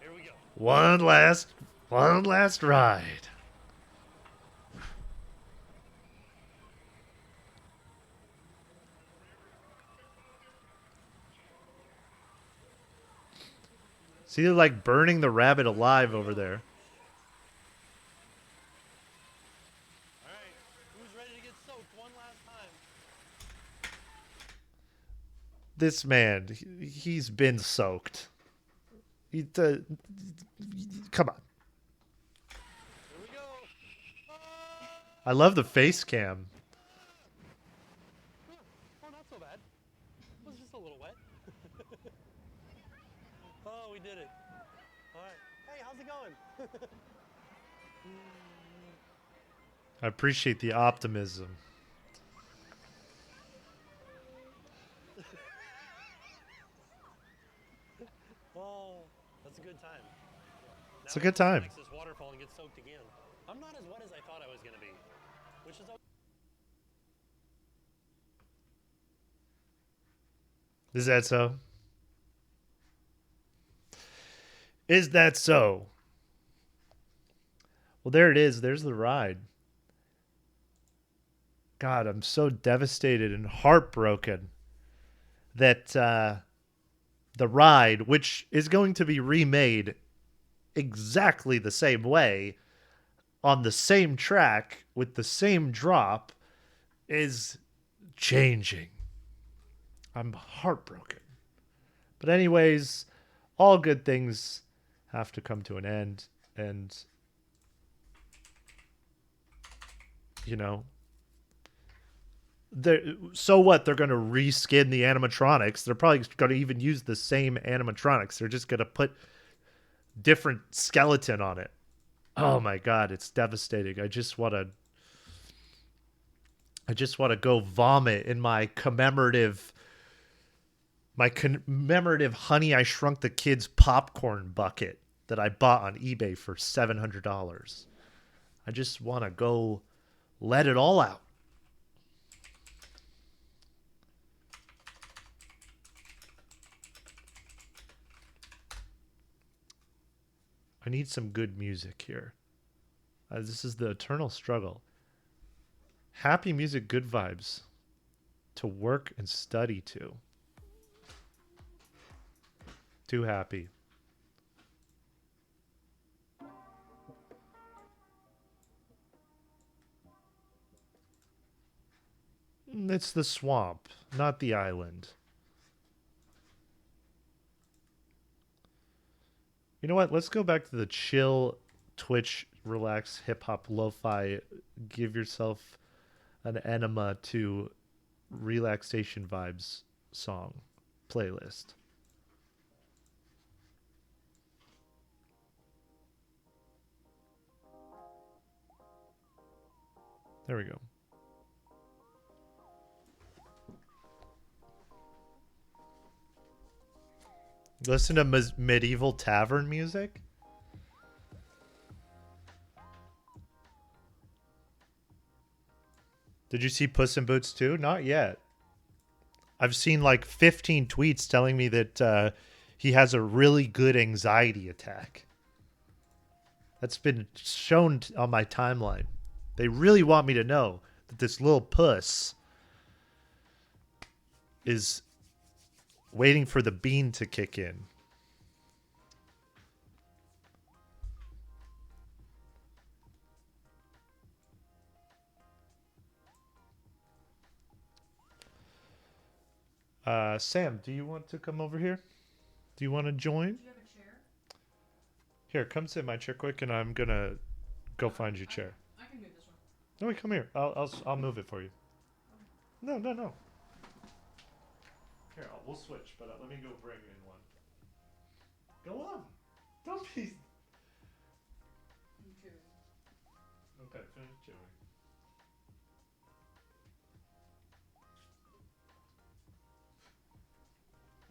Here we go. One last ride. See, they're like burning the rabbit alive over there. All right. Who's ready to get soaked one last time? This man, he's been soaked. Come on. Here we go. I love the face cam. Oh, not so bad. It was just a little wet. Oh, we did it. All right. Hey, how's it going? I appreciate the optimism. Oh, that's a good time. It's a good time. Next this waterfall and get soaked again. I'm not as wet as I thought I was going to be, which is okay. Is that so? Is that so? Well, there it is. There's the ride. God, I'm so devastated and heartbroken that the ride, which is going to be remade exactly the same way on the same track with the same drop, is changing. I'm heartbroken. But anyways, all good things have to come to an end. And, you know, so what? They're going to reskin the animatronics. They're probably going to even use the same animatronics. They're just going to put different skeleton on it. Oh my God, it's devastating. I just want to go vomit in my commemorative Honey I Shrunk the Kids popcorn bucket that I bought on eBay for $700. I just want to go let it all out. I need some good music here. This is the eternal struggle. Happy music, good vibes to work and study to. Too happy. It's the swamp, not the island. You know what? Let's go back to the chill, Twitch, relax, hip-hop, lo-fi, give yourself an enema to relaxation vibes song playlist. There we go. Listen to medieval tavern music? Did you see Puss in Boots 2? Not yet. I've seen like 15 tweets telling me that he has a really good anxiety attack. That's been shown on my timeline. They really want me to know that this little puss is waiting for the bean to kick in. Sam, do you want to come over here? Do you want to join? Do you have a chair? Here, come sit in my chair quick, and I'm gonna go find your chair. I can move this one. No, wait, come here. I'll move it for you. No. Here, we'll switch, but let me go bring in one. Go on. Don't be. I'm chewing. Okay, finish chewing.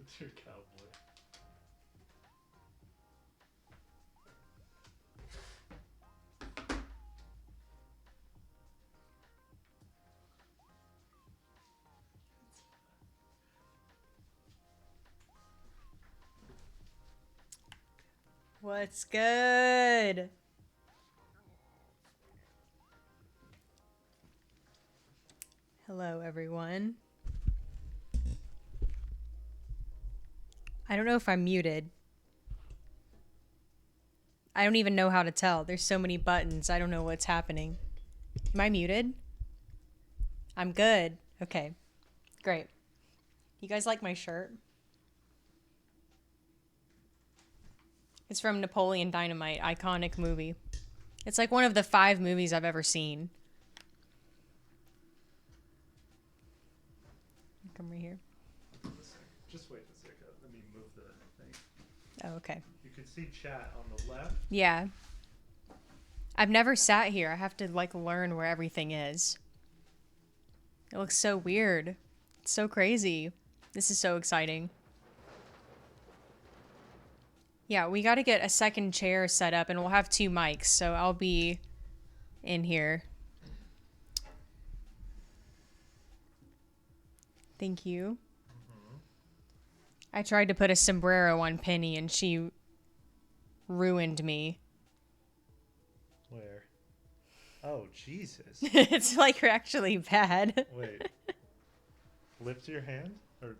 It's your cowboy. What's good? Hello, everyone. I don't know if I'm muted. I don't even know how to tell. There's so many buttons. I don't know what's happening. Am I muted? I'm good. Okay. Great. You guys like my shirt? It's from Napoleon Dynamite, iconic movie. It's like one of the 5 movies I've ever seen. Come right here. Just wait a second. Let me move the thing. Oh, okay. You can see chat on the left. Yeah. I've never sat here. I have to like learn where everything is. It looks so weird. It's so crazy. This is so exciting. Yeah, we got to get a second chair set up and we'll have 2 mics, so I'll be in here. Thank you. I tried to put a sombrero on Penny and she ruined me. Where? Oh, Jesus. It's like actually bad. Wait. Lift your hand? Or.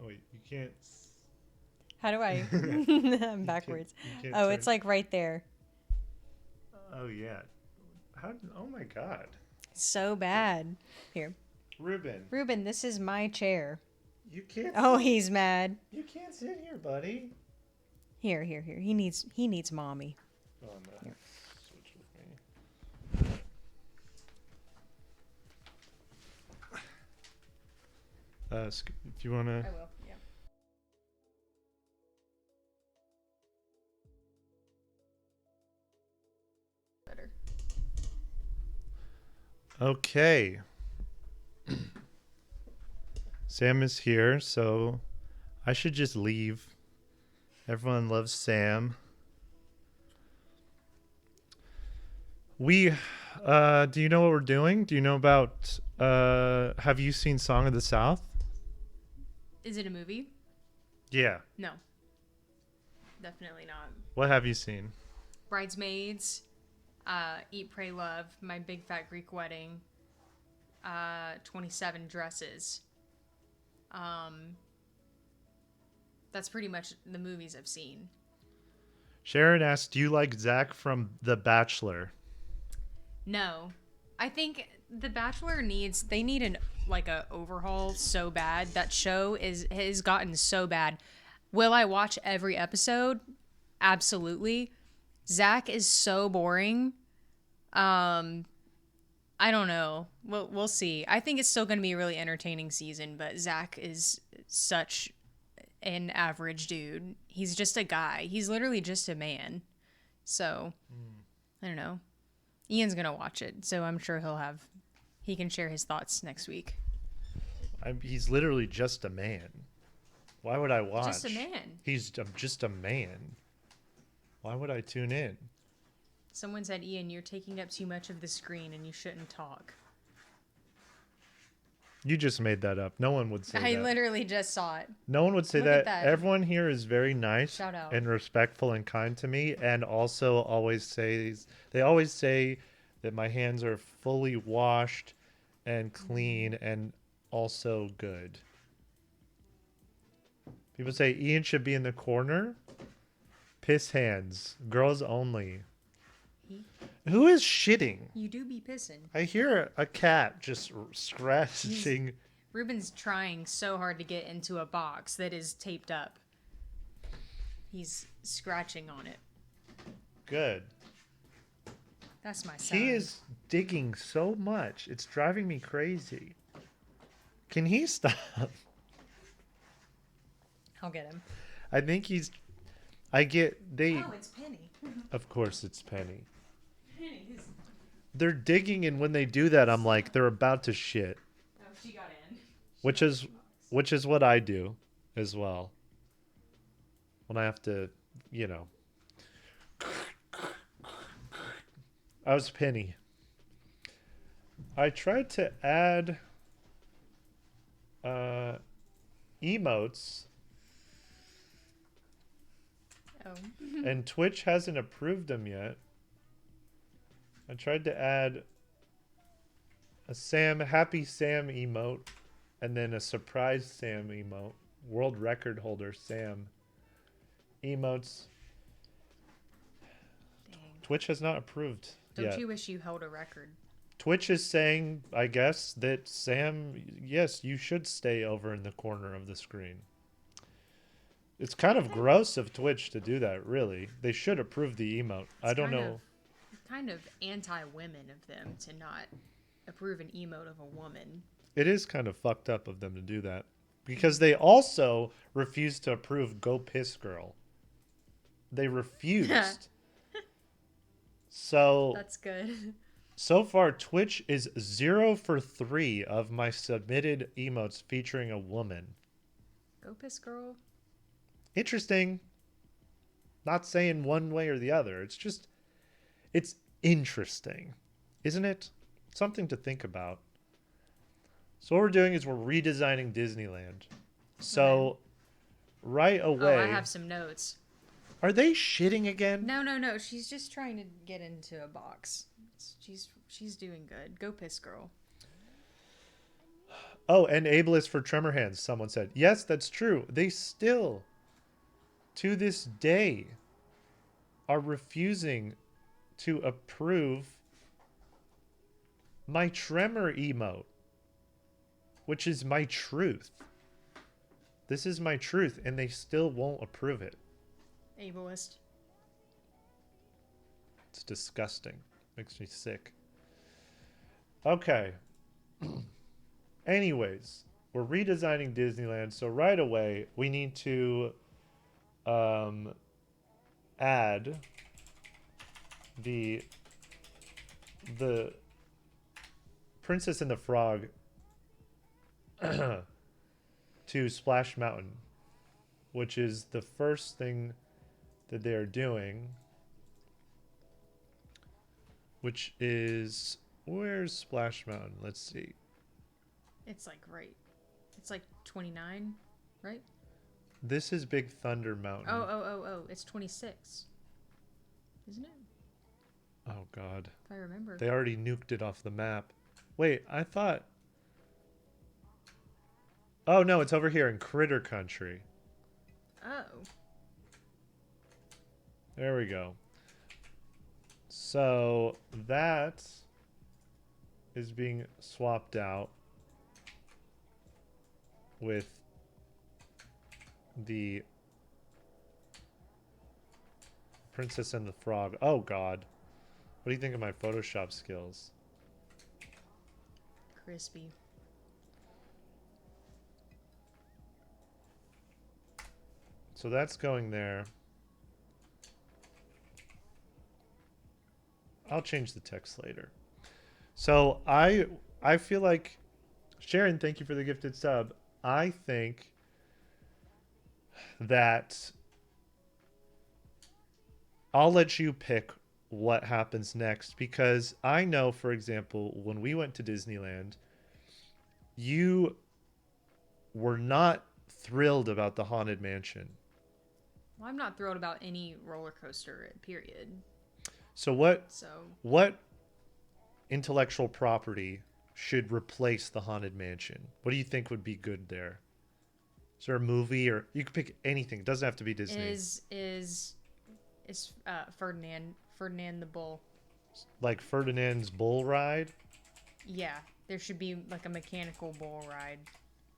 Oh, wait, you can't. How do I? I'm backwards. You can't Oh, turn- it's like right there. Oh, yeah. How? Oh, my God. So bad. Here. Ruben, This is my chair. you can't. Oh, he's mad. You can't sit here, buddy. Here. He needs mommy. Oh, no. Switch with me. If you want to. I will. Yeah. Better. Okay. Sam is here, so I should just leave. Everyone loves Sam. Do you know what we're doing? Do you know about, have you seen Song of the South? Is it a movie? Yeah. No. Definitely not. What have you seen? Bridesmaids, Eat, Pray, Love, My Big Fat Greek Wedding, 27 Dresses. That's pretty much the movies I've seen. Sharon asked, do you like Zach from The Bachelor? No. I think The Bachelor they need a overhaul so bad. That show has gotten so bad. Will I watch every episode? Absolutely. Zach is so boring. I don't know. We'll see. I think it's still going to be a really entertaining season, but Zach is such an average dude. He's just a guy. He's literally just a man. So, I don't know. Ian's going to watch it, so I'm sure he can share his thoughts next week. He's literally just a man. Why would I watch? Just a man. I'm just a man. Why would I tune in? Someone said, Ian, you're taking up too much of the screen and you shouldn't talk. You just made that up. No one would say I that. literally just saw it. No one would say Look at that. that. Everyone here is very nice Shout out. and respectful and kind to me, and also always says they always say that my hands are fully washed and clean and also good. People say Ian should be in the corner. Piss hands, girls only. Who is shitting? You do be pissing. I hear a cat just scratching. Ruben's trying so hard to get into a box that is taped up. He's scratching on it. Good. That's my son. He is digging so much. It's driving me crazy. Can he stop? I'll get him. I think he's... They... Oh, it's Penny. Of course it's Penny. Penny's... They're digging, and when they do that, I'm like, they're about to shit. Oh, she got in. Which is what I do as well. When I have to, you know. I was Penny. I tried to add emotes, Oh. and Twitch hasn't approved them yet. I tried to add a Happy Sam emote, and then a surprise Sam emote. World record holder Sam emotes. Dang. Twitch has not approved Don't yet. you wish you held a record? Twitch is saying, I guess, that Sam, yes, you should stay over in the corner of the screen. It's kind of gross of Twitch to do that, really. They should approve the emote. I don't know. Kind of anti-women of them to not approve an emote of a woman. It is kind of fucked up of them to do that. Because they also refused to approve Go Piss Girl. They refused. So... That's good. So far, Twitch is 0 for 3 of my submitted emotes featuring a woman. Go piss girl. Interesting. Not saying one way or the other. It's just, it's interesting, isn't it? Something to think about. So what we're doing is we're redesigning Disneyland. So right away... Oh, I have some notes. Are they shitting again? No. She's just trying to get into a box. She's doing good. Go piss girl. Oh, and ableist for tremor hands, someone said. Yes, that's true. They still, to this day, are refusing to approve my tremor emote, which is my truth. This is my truth, and they still won't approve it. Ableist. It's disgusting. Makes me sick. Okay. Anyways, we're redesigning Disneyland, so right away we need to add the Princess and the Frog to Splash Mountain, which is the first thing that they are doing, which is, where's Splash Mountain? Let's see. It's like it's like 29, right? This is Big Thunder Mountain. Oh, it's 26. Isn't it? Oh God. If I remember. They already nuked it off the map. Wait, I thought... Oh no, it's over here in Critter Country. Oh. There we go. So that is being swapped out with the Princess and the Frog. Oh God. What do you think of my Photoshop skills? Crispy. So that's going there. I'll change the text later. So I feel like, Sharon, thank you for the gifted sub. I think that I'll let you pick what happens next, because I know, for example, when we went to Disneyland, you were not thrilled about the Haunted Mansion. Well, I'm not thrilled about any roller coaster, period. So what So what intellectual property should replace the Haunted Mansion? What do you think would be good there? Is there a movie, or you could pick anything? It doesn't have to be Disney. is Ferdinand the Bull. Like Ferdinand's bull ride? Yeah, there should be like a mechanical bull ride.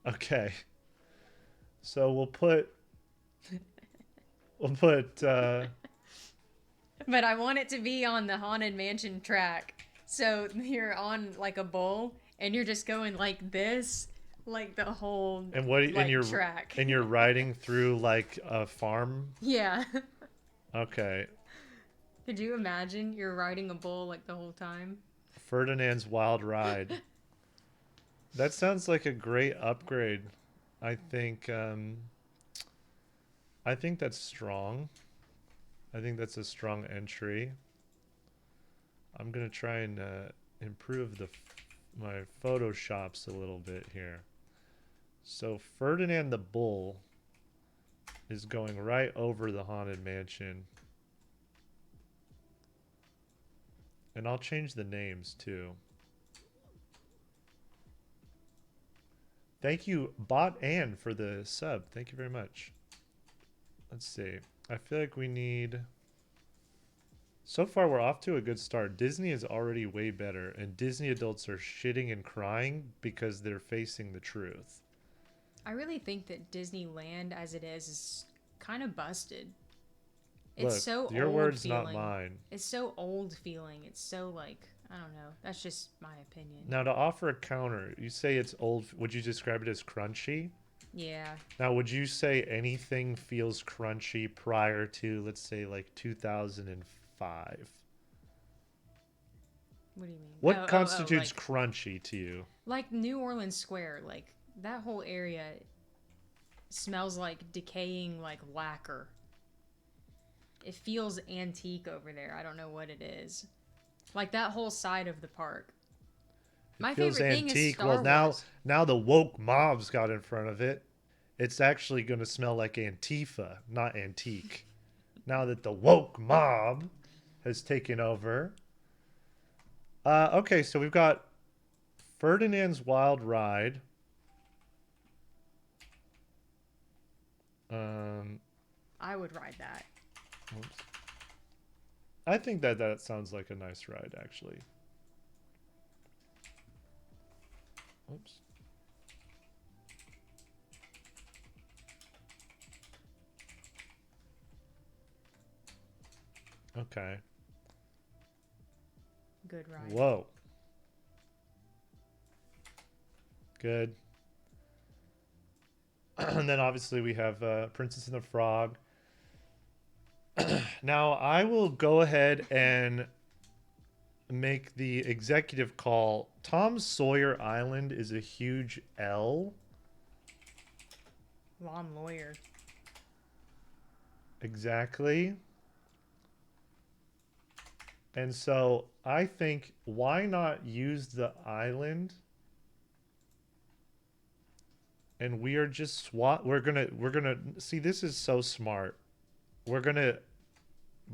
Okay. So we'll put But I want it to be on the Haunted Mansion track. So you're on like a bull and you're just going like this, like the whole and what like, and you're track. and you're riding through like a farm. Yeah. Okay. Could you imagine you're riding a bull like the whole time? Ferdinand's Wild Ride. That sounds like a great upgrade. I think that's strong. I think that's a strong entry. I'm gonna try and improve my photoshops a little bit here. So Ferdinand the Bull is going right over the Haunted Mansion. And I'll change the names too. Thank you, Bot Ann, for the sub. Thank you very much. Let's see. I feel like we need... So far, we're off to a good start. Disney is already way better, and Disney adults are shitting and crying because they're facing the truth. I really think that Disneyland, as it is kind of busted. It's Look, so your old words, feeling. not mine. It's so old feeling. It's so like, I don't know. That's just my opinion. Now, to offer a counter, you say it's old. Would you describe it as crunchy? Yeah. Now, would you say anything feels crunchy prior to, let's say, like 2005? What do you mean? What constitutes like, crunchy to you? like New Orleans Square, like that whole area smells like decaying like lacquer. It feels antique over there. I don't know what it is. Like that whole side of the park. My Feels favorite thing is antique. Star Well, Wars. now the woke mobs got in front of it. It's actually going to smell like Antifa, not antique. Now that the woke mob has taken over. Okay, so we've got Ferdinand's Wild Ride. I would ride that. Oops. I think that sounds like a nice ride, actually. Oops. Okay. Good ride. Whoa. Good. And then obviously we have Princess and the Frog. Now I will go ahead and make the executive call. Tom Sawyer Island is a huge L. Lawn lawyer. Exactly. And so I think, why not use the island? And we are just we're gonna see, this is so smart. We're gonna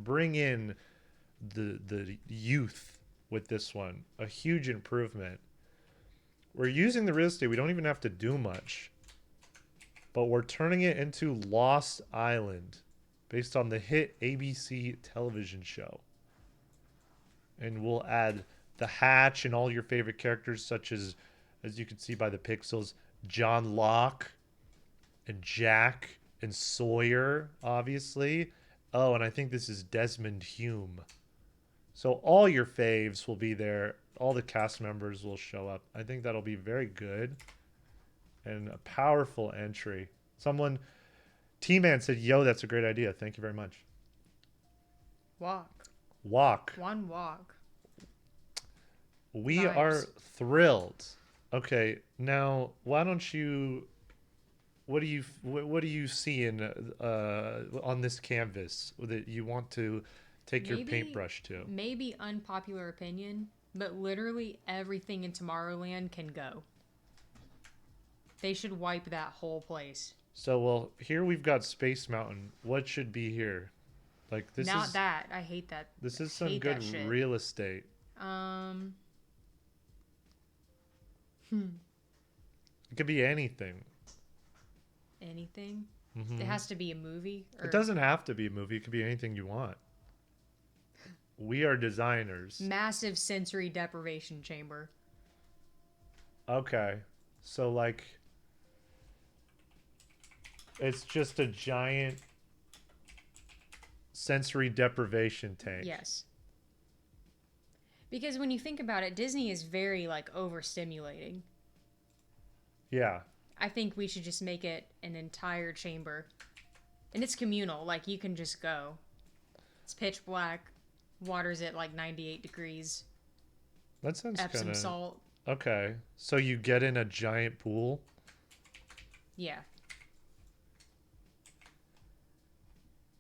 bring in the youth with this one. A huge improvement. We're using the real estate. We don't even have to do much. But we're turning it into Lost Island based on the hit ABC television show. And we'll add the Hatch and all your favorite characters, such as you can see by the pixels, John Locke and Jack and Sawyer, obviously. Oh, and I think this is Desmond Hume. So all your faves will be there. All the cast members will show up. I think that'll be very good. And a powerful entry. Someone, T-Man said, yo, that's a great idea. Thank you very much. Walk. Walk. One walk. We Nice. are thrilled. Okay, now why don't you what do you see in on this canvas that you want to take your paintbrush to? Maybe unpopular opinion, but literally everything in Tomorrowland can go. They should wipe that whole place. So, well, here we've got Space Mountain. What should be here? Like this Not is that. I hate that. this is I some hate good that shit. real estate. It could be anything. Anything? Mhm. It has to be a movie? Or It doesn't have to be a movie. It could be anything you want. We are designers. Massive sensory deprivation chamber. Okay. So, like, it's just a giant sensory deprivation tank. Yes. Because when you think about it, Disney is very, like, overstimulating. Yeah. I think we should just make it an entire chamber. And it's communal. Like, you can just go. It's pitch black. Water's at, like, 98 degrees. That sounds Epsom kind of... salt. Okay. So you get in a giant pool? Yeah.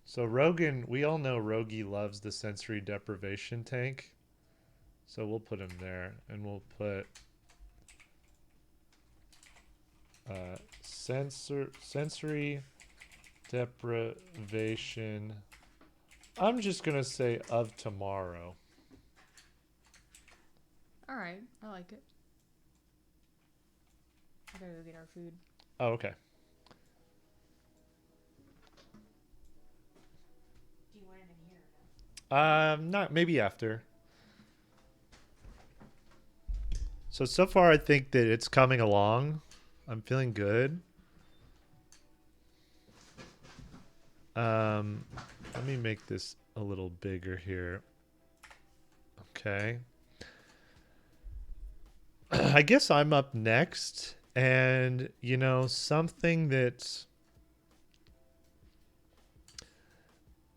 So Rogan, we all know Rogie loves the sensory deprivation tank. So we'll put him there. And we'll put... sensory deprivation. I'm just gonna say of tomorrow. All right. I like it. I gotta go get our food. Oh, okay. Do you want him in here? Not maybe after. So far I think that it's coming along. I'm feeling good. Let me make this a little bigger here. Okay. I guess I'm up next, and you know, something that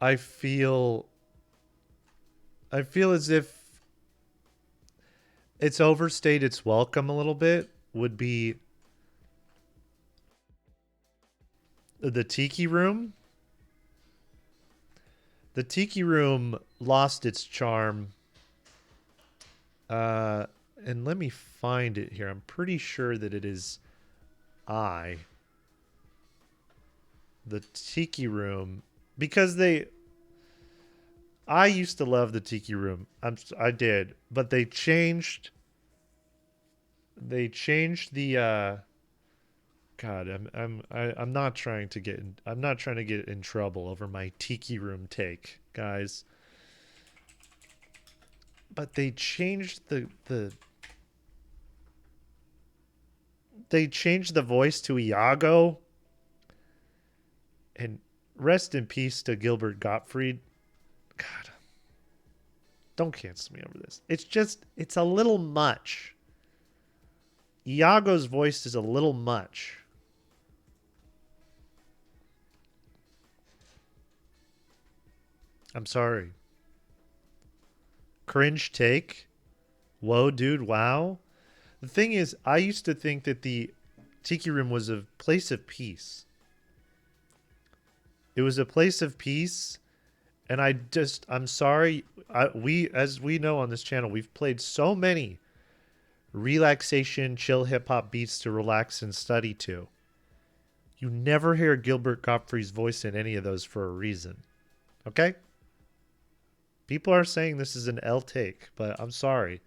I feel as if it's overstayed its welcome a little bit would be the Tiki Room. The Tiki Room lost its charm. And let me find it here. I'm pretty sure that it is the Tiki Room, because I used to love the Tiki Room. I did, but they changed the God, I'm not trying to get in trouble over my Tiki Room take, guys. But they changed the voice to Iago. And rest in peace to Gilbert Gottfried. God. Don't cancel me over this. It's a little much. Iago's voice is a little much. I'm sorry. Cringe take. Whoa, dude, wow. The thing is, I used to think that the Tiki Room was a place of peace. It was a place of peace, and I'm sorry. As we know on this channel, we've played so many relaxation, chill hip-hop beats to relax and study to. You never hear Gilbert Gottfried's voice in any of those for a reason. Okay? People are saying this is an L take, but I'm sorry.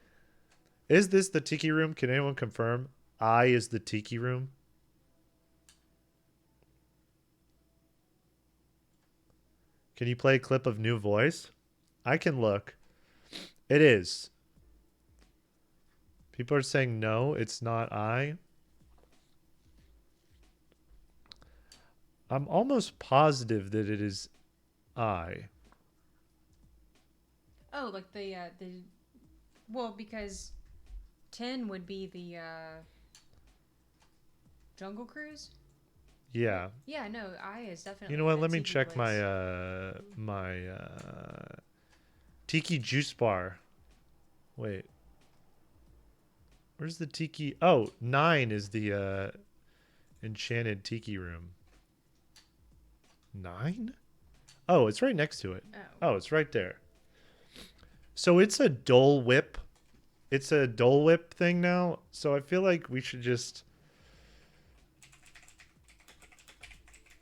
Is this the Tiki Room? Can anyone confirm? I is the Tiki Room? Can you play a clip of new voice? I can look. It is. People are saying no, it's not I. I'm almost positive that it is I. Oh, like well, because 10 would be the Jungle Cruise. Yeah. Yeah, no, I is definitely. You know what? the Let me Tiki check place. my Tiki Juice Bar. Wait. Where's the Tiki? Oh, 9 is the Enchanted Tiki Room. 9? Oh, it's right next to it. Oh, it's right there. So it's a Dole Whip. It's a Dole Whip thing now. So I feel like we should just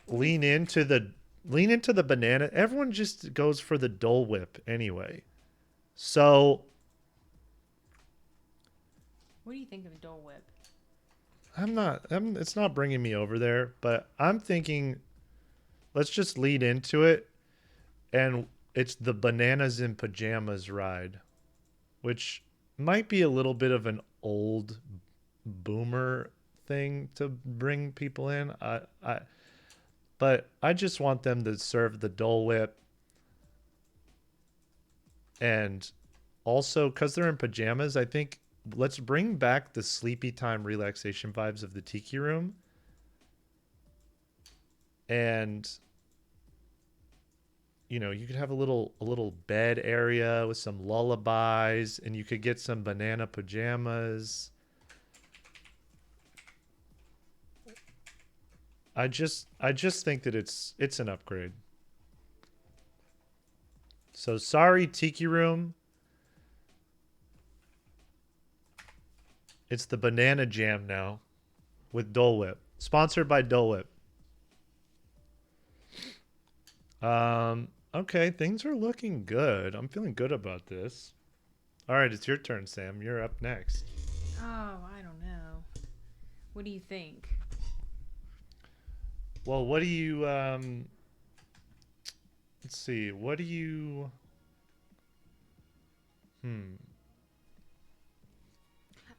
lean into the banana. Everyone just goes for the Dole Whip anyway. So What do you think of Dole Whip? it's not bringing me over there, but I'm thinking let's just lead into it, and it's the Bananas in Pajamas ride, which might be a little bit of an old boomer thing to bring people in. But I just want them to serve the Dole Whip, and also because they're in pajamas, I think let's bring back the sleepy time relaxation vibes of the Tiki Room. And you know, you could have a little bed area with some lullabies, and you could get some banana pajamas. I just think that it's an upgrade. So sorry, Tiki Room. It's the banana jam now with Dole Whip. Sponsored by Dole Whip. Okay, things are looking good. I'm feeling good about this. All right, it's your turn, Sam. You're up next. Oh, I don't know. What do you think? Well, what do you let's see. What do you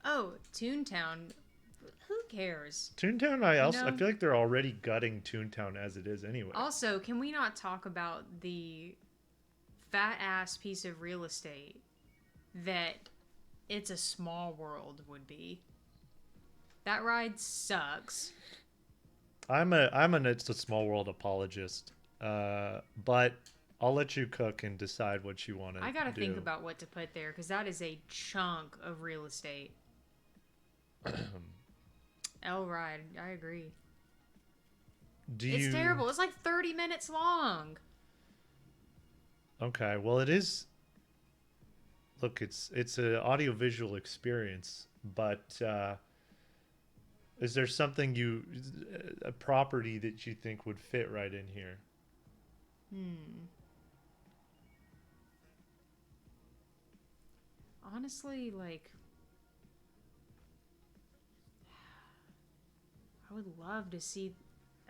Oh, Toontown. Who cares? Toontown, I know- feel like they're already gutting Toontown as it is anyway. Also, can we not talk about the fat ass piece of real estate that It's a Small World would be? That ride sucks. I'm an It's a Small World apologist. But I'll let you cook and decide what you want to do. I gotta think about what to put there because that is a chunk of real estate. L ride, I agree. It's terrible. It's like 30 minutes long. Okay, well it is. Look, it's an audiovisual experience, but is there something a property that you think would fit right in here? Honestly, like, I would love to see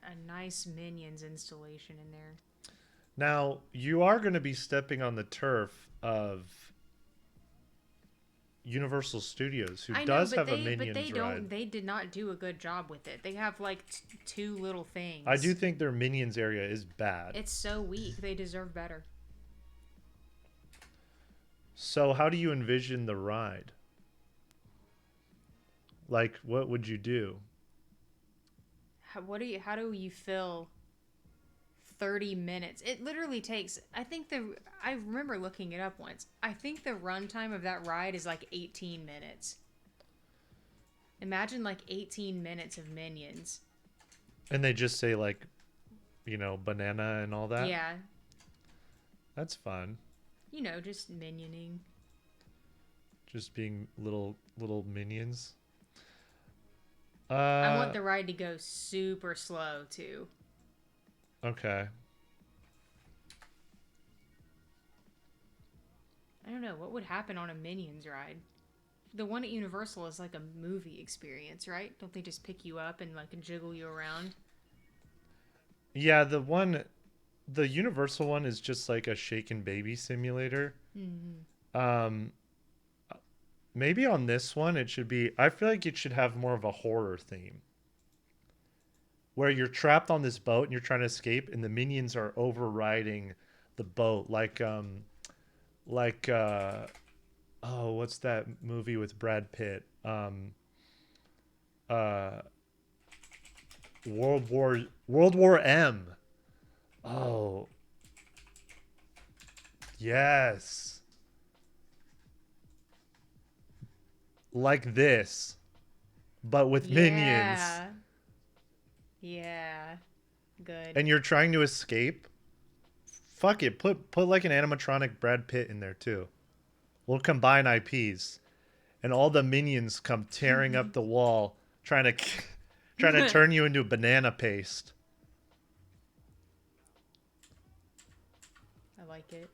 a nice Minions installation in there. Now, you are going to be stepping on the turf of Universal Studios, who does have a Minions ride. They did not do a good job with it. They have like two little things. I do think their Minions area is bad. It's so weak. They deserve better. So how do you envision the ride? Like, what would you do? How do you fill 30 minutes? It literally takes, I remember looking it up once. I think the runtime of that ride is like 18 minutes. Imagine like 18 minutes of Minions. And they just say like, you know, banana and all that? Yeah. That's fun. You know, just minioning. Just being little minions. I want the ride to go super slow too. Okay. I don't know what would happen on a Minions ride. The one at Universal is like a movie experience, right? Don't they just pick you up and like jiggle you around? Yeah, the Universal one is just like a shaken baby simulator. Mm-hmm. Maybe on this one it should be. I feel like it should have more of a horror theme, where you're trapped on this boat and you're trying to escape, and the minions are overriding the boat, like oh, what's that movie with Brad Pitt? World War M. Oh. Yes. Like this, but with minions. Yeah. Good. and you're trying to escape, fuck it. Put like an animatronic Brad Pitt in there too. We'll combine IPs, and all the minions come tearing up the wall, trying to turn you into banana paste. I like it.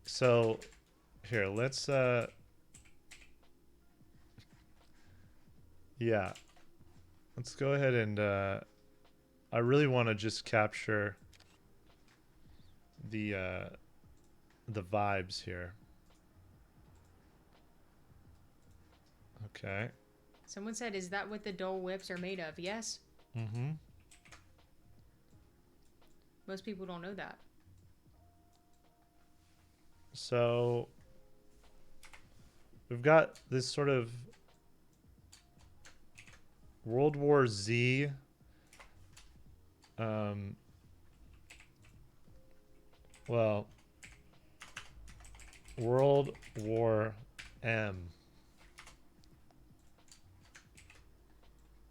So, here, let's yeah. Let's go ahead and I really want to just capture the vibes here. Okay. Someone said, "Is that what the Dole whips are made of?" Yes. Mm-hmm. Most people don't know that. So we've got this sort of World War Z well, World War M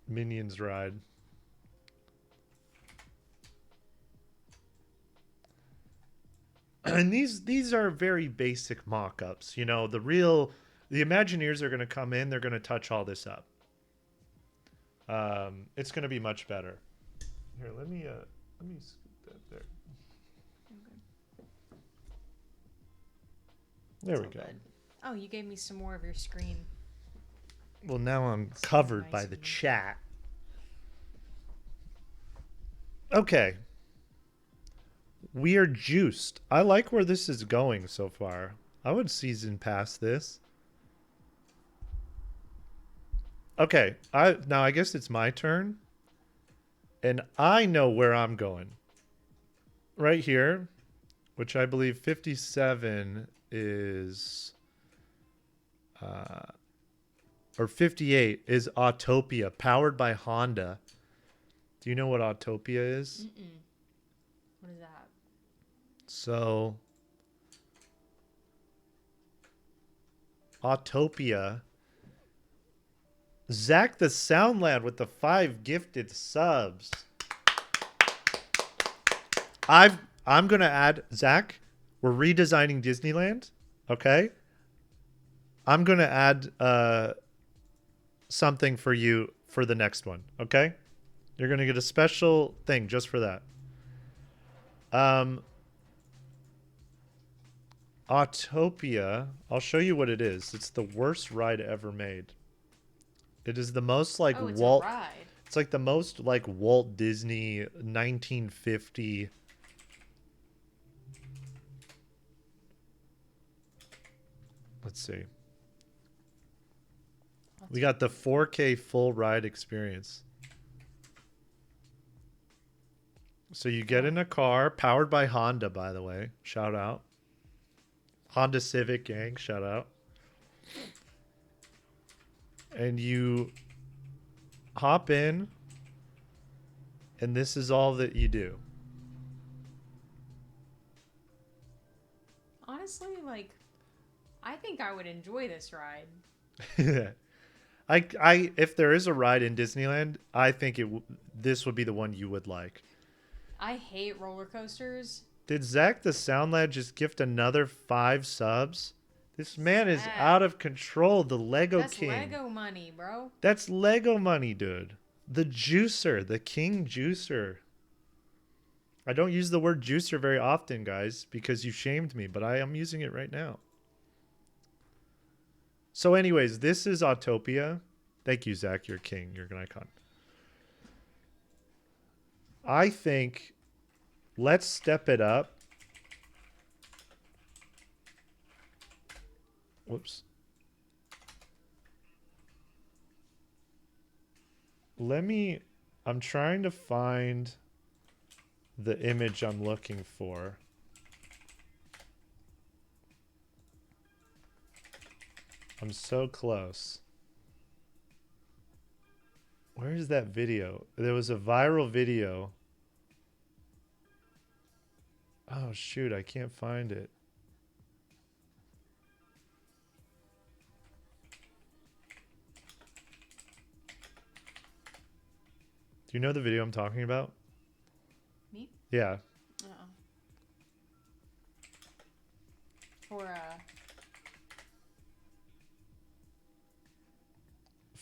Minions ride. And these are very basic mock-ups. You know, the Imagineers are going to come in, they're going to touch all this up. It's going to be much better. Here, let me scoot that there. There we go. Good. Oh, you gave me some more of your screen. Well, now I'm That's covered nice by of the you. chat. Okay. We are juiced. I like where this is going so far. I would season past this. Okay, now I guess it's my turn. And I know where I'm going. Right here, which I believe 57 is or 58 is Autopia, powered by Honda. Do you know what Autopia is? Mm-mm. What is that? So, Autopia. Zach the Sound Lad with the 5 gifted subs. I'm gonna add, Zach, we're redesigning Disneyland. Okay. I'm gonna add something for you for the next one. Okay. You're gonna get a special thing just for that. Autopia, I'll show you what it is. It's the worst ride ever made. It is the most like Oh, it's Walt. a ride. It's like the most like Walt Disney 1950. Let's see. We got the 4K full ride experience. So you get in a car powered by Honda, by the way. Shout out. Honda Civic gang, shout out. And you hop in, and this is all that you do. Honestly, like, I think I would enjoy this ride. I if there is a ride in Disneyland, I think this would be the one you would like. I hate roller coasters. Did Zach the Sound Lad just gift another 5 subs? This man is Zach. out of control. The Lego That's King. Lego money, bro. That's Lego money, dude. The juicer, the king juicer. I don't use the word juicer very often, guys, because you shamed me, but I am using it right now. So anyways, this is Autopia. Thank you, Zach. You're king. You're an icon. I think let's step it up. Whoops. I'm trying to find the image I'm looking for. I'm so close. Where is that video? There was a viral video. Oh, shoot. I can't find it. Do you know the video I'm talking about? Me? Yeah. Uh-uh. For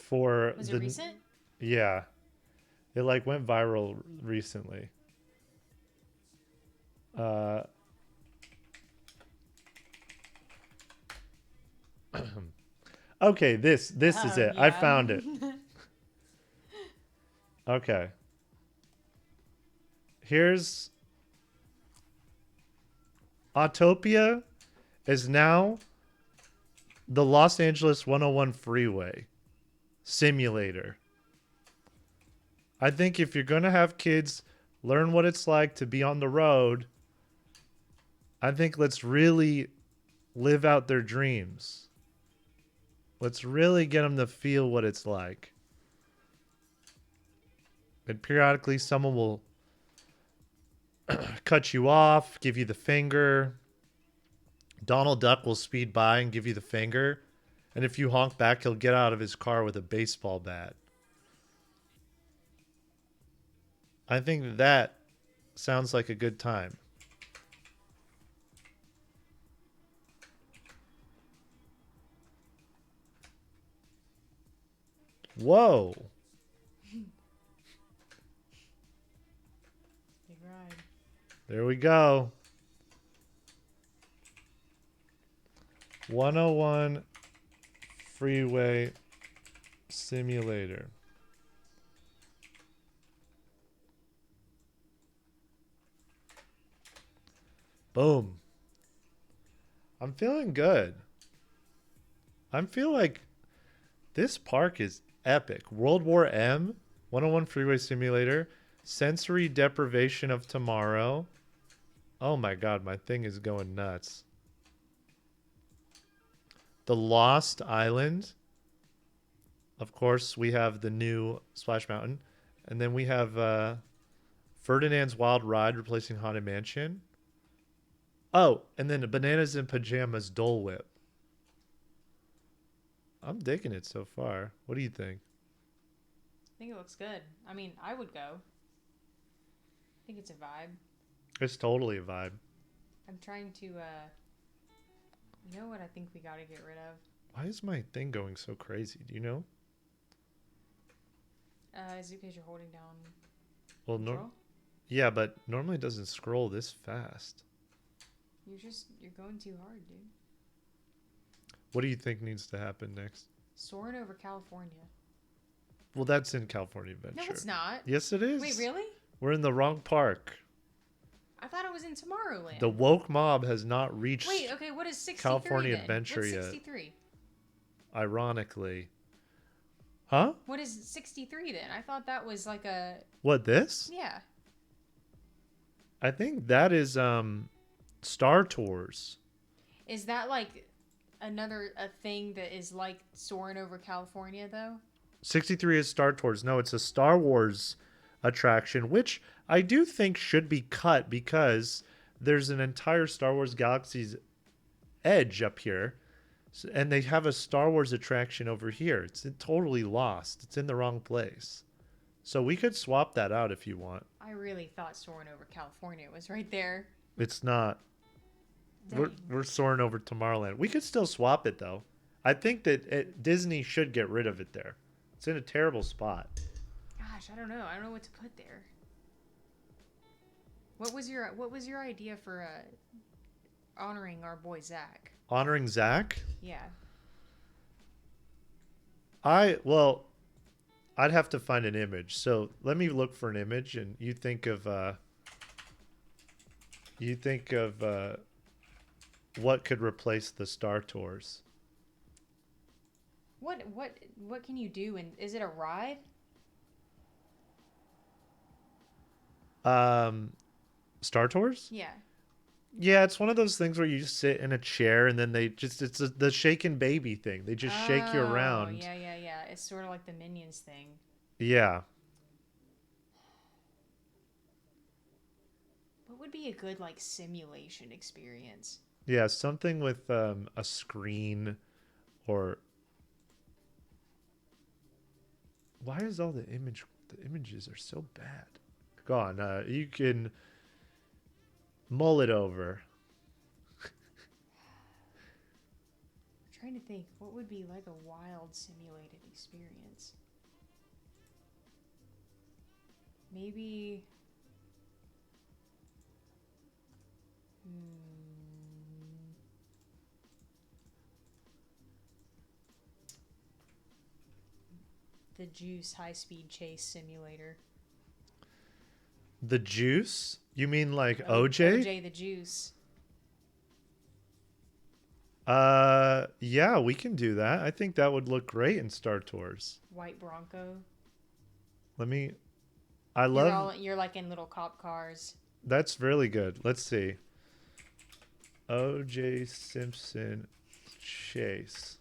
For was the it recent? Yeah. It like went viral recently. Okay, this is it. I found it. Okay. Here's Autopia is now the Los Angeles 101 freeway simulator. I think if you're going to have kids learn what it's like to be on the road, I think let's really live out their dreams. Let's really get them to feel what it's like. And periodically someone will cut you off, give you the finger. Donald Duck will speed by and give you the finger. And if you honk back, he'll get out of his car with a baseball bat. I think that sounds like a good time. Whoa. Big ride. There we go. 101 freeway simulator. Boom. I'm feeling good. I feel like this park is epic. World War M, 101 freeway simulator, sensory deprivation of tomorrow. Oh my god, my thing is going nuts. The Lost Island. Of course, we have the new Splash Mountain. And then we have Ferdinand's Wild Ride replacing Haunted Mansion. Oh, and then Bananas in Pajamas Dole Whip. I'm digging it so far. What do you think? I think it looks good. I mean, I would go. I think it's a vibe. It's totally a vibe. I'm trying to, you know what I think we gotta get rid of? Why is my thing going so crazy? Do you know? Is it because you're holding down Well, control? yeah, but normally it doesn't scroll this fast. You're going too hard, dude. What do you think needs to happen next? Soaring over California. Well, that's in California Adventure. No, it's not. Yes, it is. Wait, really? We're in the wrong park. I thought it was in Tomorrowland. The woke mob has not reached Wait, okay, what is 63 California then? Adventure What's yet. 63? Ironically. Huh? What is 63 then? I thought that was like a... What, this? Yeah. I think that is Star Tours. Is that like a thing that is like soaring over California though? 63 is Star Tours. No, it's a Star Wars attraction, which I do think should be cut because there's an entire Star Wars Galaxy's Edge up here. And they have a Star Wars attraction over here. It's totally lost. It's in the wrong place. So we could swap that out if you want. I really thought soaring over California was right there. It's not. Dang. We're soaring over Tomorrowland. We could still swap it though. I think that Disney should get rid of it there. It's in a terrible spot. Gosh, I don't know. I don't know what to put there. What was your idea for honoring our boy Zach? Honoring Zach? Yeah. I'd have to find an image. So let me look for an image, and you think of what could replace the Star Tours. What can you do? And is it a ride? Star Tours? Yeah. Yeah, it's one of those things where you just sit in a chair and then the shaken baby thing. They just shake you around. Yeah. It's sort of like the Minions thing. Yeah. What would be a good like simulation experience? Yeah, something with a screen or... Why is all the image The images are so bad. Go on. You can mull it over. I'm trying to think, what would be like a wild simulated experience? Maybe. The Juice high-speed chase simulator. The Juice? You mean like OJ? OJ the Juice. Yeah, we can do that. I think that would look great in Star Tours. White Bronco. You're You're like in little cop cars. That's really good. Let's see. O.J. Simpson chase.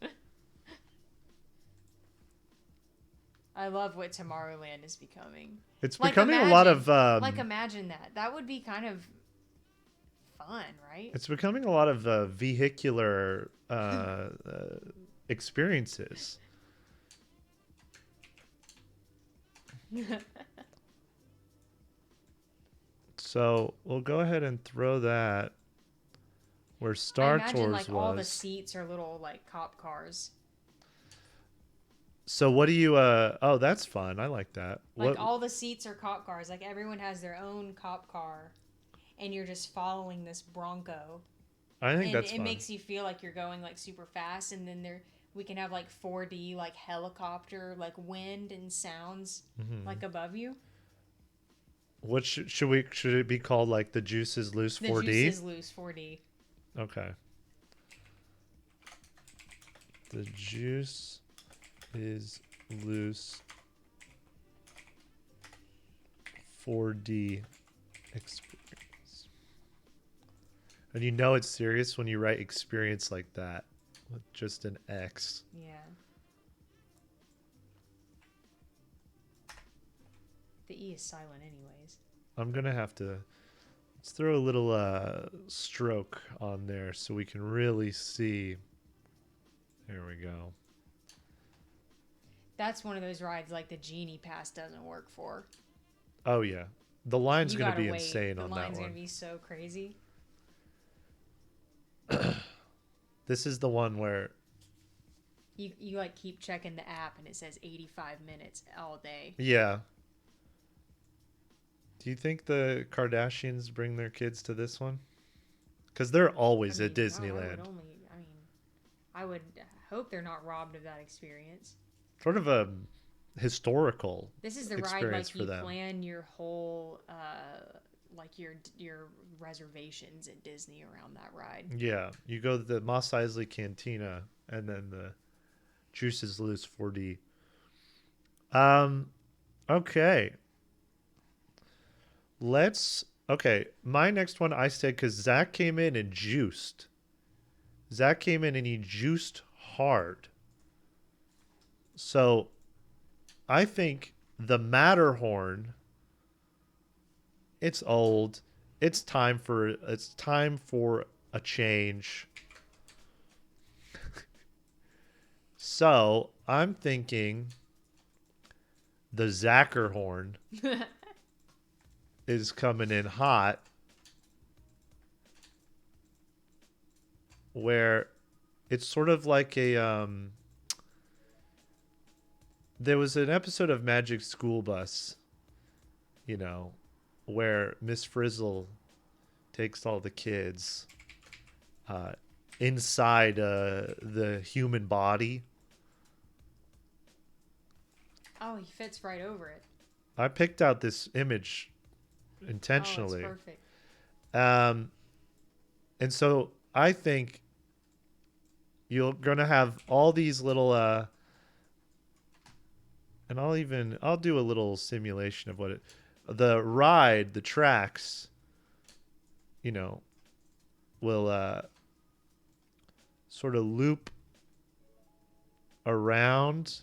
I love what Tomorrowland is becoming. It's becoming a lot of imagine that. That would be kind of fun, right? it's becoming a lot of vehicular experiences. So we'll go ahead and throw that where Star I imagine Tours like was. all the seats are little like cop cars. So what do you oh, that's fun. I like that. Like all the seats are cop cars. Like everyone has their own cop car and you're just following this Bronco. I think that's it fun. makes you feel like you're going like super fast, and then we can have like 4D like helicopter like wind and sounds like above you. What should it be called, like the Juice is Loose 4D? The Juice is Loose 4D. Okay. The Juice is Loose 4D experience. And you know it's serious when you write experience like that with just an X. Yeah. The E is silent anyways. I'm going to have to let's throw a little stroke on there so we can really see. There we go. That's one of those rides like the Genie Pass doesn't work for. Oh yeah. The line's You going to gotta be wait. insane on The that line's one. gonna be so crazy. This is the one where You like keep checking the app and it says 85 minutes all day. yeah. Do you think the Kardashians bring their kids to this one? Because they're always at Disneyland. I would hope they're not robbed of that experience. Sort of a historical This is the ride experience like for you them. plan your whole like your reservations at Disney around that ride. Yeah, you go to the Mos Eisley Cantina and then the Juice is Loose 4D. Okay. Okay, my next one I said because Zach came in and juiced. Zach came in and he juiced hard. So I think the Matterhorn, it's old. It's time for a change. So I'm thinking the Zackerhorn is coming in hot, where it's sort of like a there was an episode of Magic School Bus, you know, where Miss Frizzle takes all the kids inside the human body. Oh, he fits right over it. I picked out this image intentionally. Oh, it's perfect. And so I think you're gonna have all these little and I'll do a little simulation of the tracks, you know, will sort of loop around,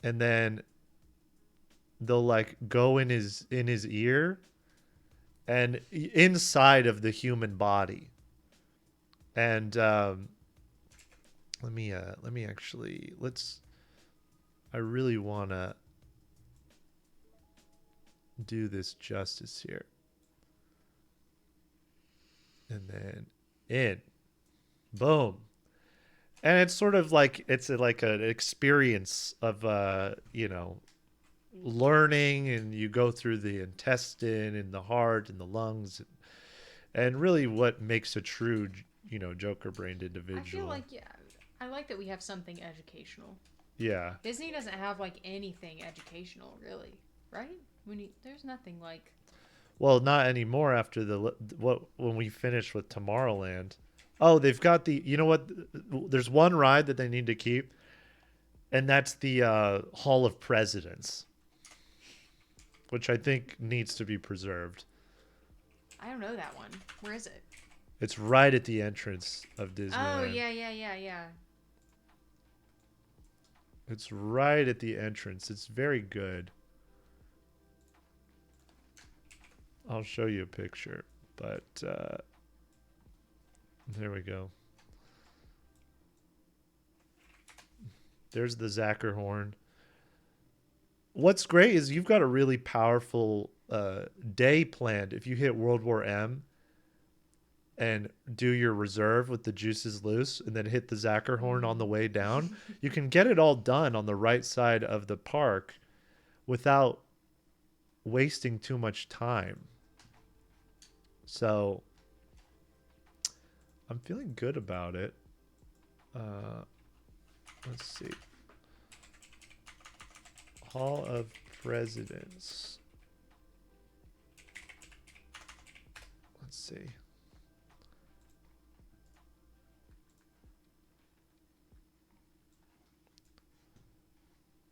and then they'll like go in his ear and inside of the human body. And let's I really want to do this justice here. And then in. Boom. And it's sort of like like an experience of learning, and you go through the intestine and the heart and the lungs, and really what makes a true Joker brained individual. I feel like, yeah, I like that we have something educational. Yeah. Disney doesn't have like anything educational, really, right? There's nothing like. Well, not anymore after when we finish with Tomorrowland. Oh, they've got you know what? There's one ride that they need to keep, and that's the Hall of Presidents, which I think needs to be preserved. I don't know that one. Where is it? It's right at the entrance of Disneyland. Oh, yeah. It's right at the entrance. It's very good. I'll show you a picture, but there we go. There's the Zacher horn. What's great is you've got a really powerful day planned. If you hit World War M and do your reserve with the juices loose and then hit the Zacher horn on the way down, you can get it all done on the right side of the park without wasting too much time. So I'm feeling good about it. Let's see. Hall of Presidents. Let's see.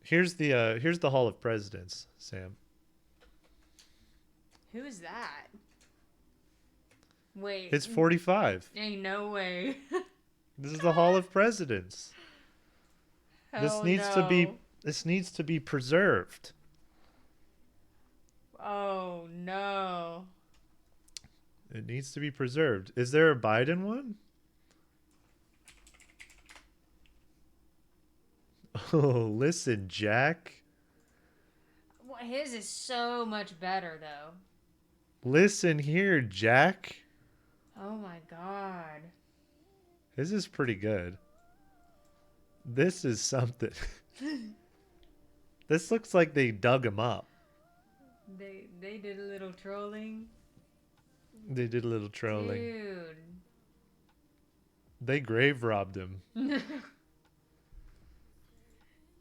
Here's the Hall of Presidents, Sam. Who is that? Wait. It's 45. Ain't no way. This is the Hall of Presidents. Hell This needs to be preserved. Oh no. It needs to be preserved. Is there a Biden one? Oh, listen, Jack. Well, his is so much better though. Listen here, Jack. Oh my god. This is pretty good. This is something. This looks like they dug him up. They did a little trolling. They did a little trolling. Dude. They grave robbed him.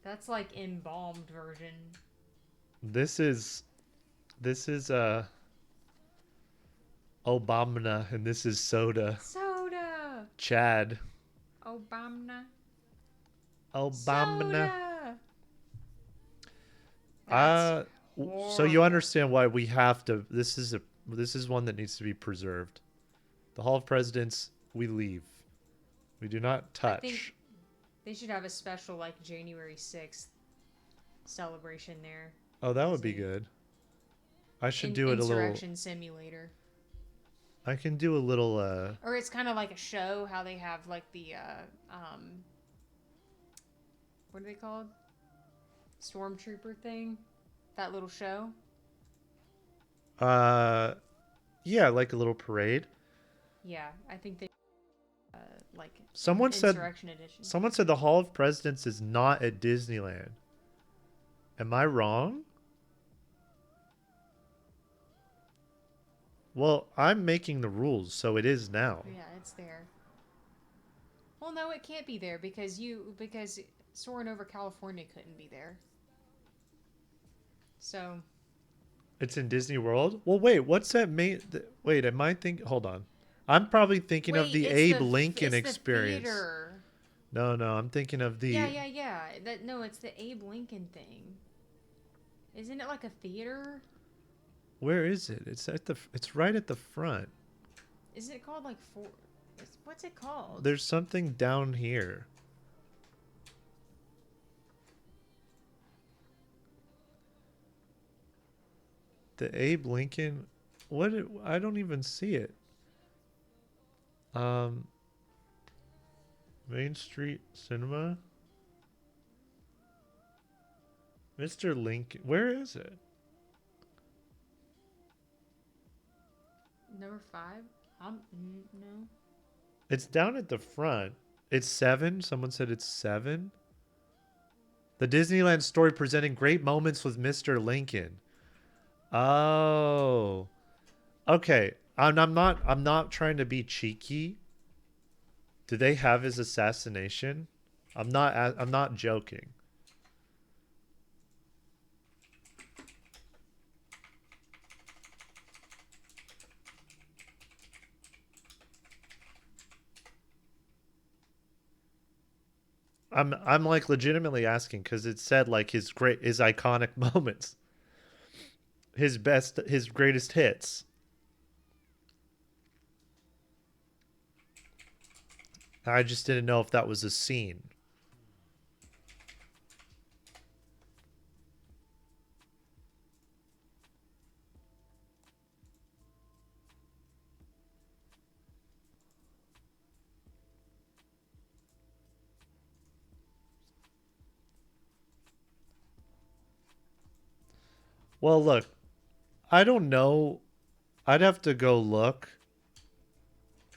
That's like embalmed version. This is Obama, and this is Soda. Soda. Chad. Obama. Obama. Soda. So you understand why we have to. This is one that needs to be preserved. The Hall of Presidents, we leave. We do not touch. I think they should have a special like January 6th celebration there. Oh, that would be good. I should do it a little. Insurrection Simulator. I can do a little. Or it's kind of like a show. How they have like the what are they called? Stormtrooper thing. That little show. Yeah, like a little parade. Yeah, I think they like Someone said Insurrection Edition. Someone said the Hall of Presidents is not at Disneyland. Am I wrong? Well, I'm making the rules, so it is now. Yeah, it's there. Well, no, it can't be there because Soarin' Over California couldn't be there. So. It's in Disney World? Well, wait, what's that wait, am I thinking... Hold on. I'm probably thinking of the Abe Lincoln Experience. The theater. No, I'm thinking of the... Yeah. No, it's the Abe Lincoln thing. Isn't it like a theater? Where is it? It's right at the front. Isn't it called like what's it called? There's something down here. The Abe Lincoln, I don't even see it. Main Street Cinema. Mr. Lincoln. Where is it? Number 5? No. It's down at the front. It's 7. Someone said it's 7. The Disneyland story presenting great moments with Mr. Lincoln. Oh. Okay. I'm not trying to be cheeky. Do they have his assassination? I'm not joking. I'm like legitimately asking because it said like his iconic moments. His greatest hits. I just didn't know if that was a scene. Well, look, I don't know. I'd have to go look.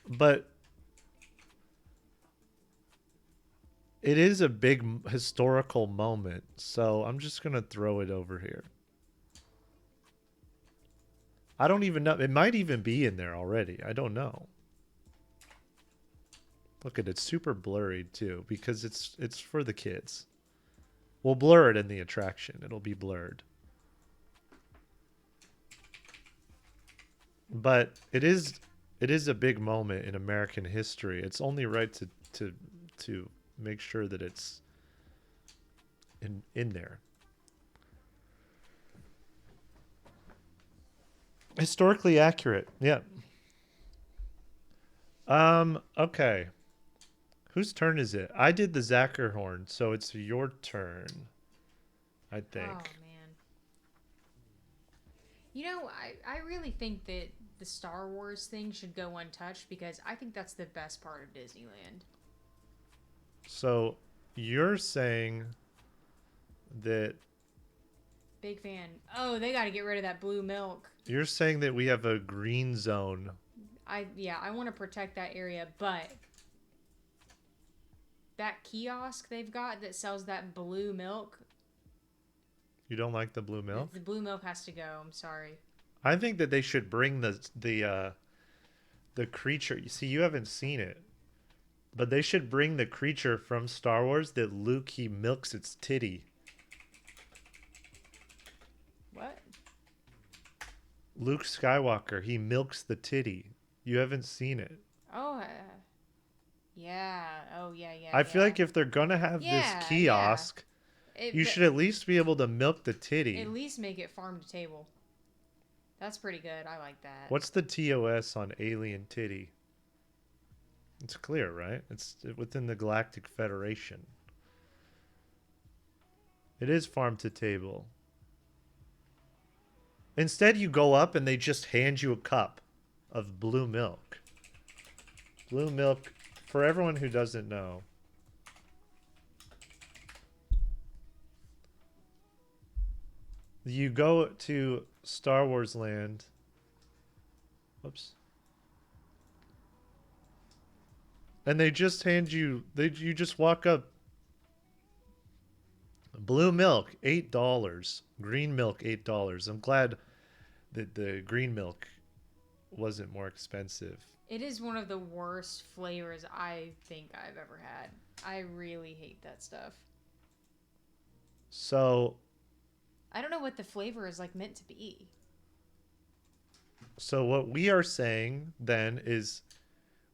But it is a big historical moment, so I'm just going to throw it over here. I don't even know. It might even be in there already. I don't know. Look at it. It's super blurry too because it's for the kids. We'll blur it in the attraction. It'll be blurred. But it is a big moment in American history. It's only right to make sure that it's in there. Historically accurate. Yeah. Okay. Whose turn is it? I did the Zackerhorn, so it's your turn. I think. Oh man. You know, I really think that the Star Wars thing should go untouched because I think that's the best part of Disneyland. So you're saying that Big fan. Oh, they got to get rid of that blue milk. you're saying that we have a green zone. I want to protect that area, but that kiosk they've got that sells that blue milk. You don't like the blue milk? The blue milk has to go. I'm sorry. I think that they should bring the creature. You see, you haven't seen it, but they should bring the creature from Star Wars that Luke he milks its titty. What? Luke Skywalker, he milks the titty. You haven't seen it. Oh, yeah. Oh, yeah. I feel like if they're gonna have this kiosk, you should at least be able to milk the titty. At least make it farm to table. That's pretty good. I like that. What's the TOS on alien titty? It's clear, right? It's within the Galactic Federation. It is farm to table. Instead, you go up and they just hand you a cup of blue milk. Blue milk, for everyone who doesn't know. You go to Star Wars Land. Whoops. And they just hand you, you just walk up. Blue milk, $8. Green milk, $8. I'm glad that the green milk wasn't more expensive. It is one of the worst flavors I think I've ever had. I really hate that stuff. So I don't know what the flavor is like meant to be. So what we are saying then is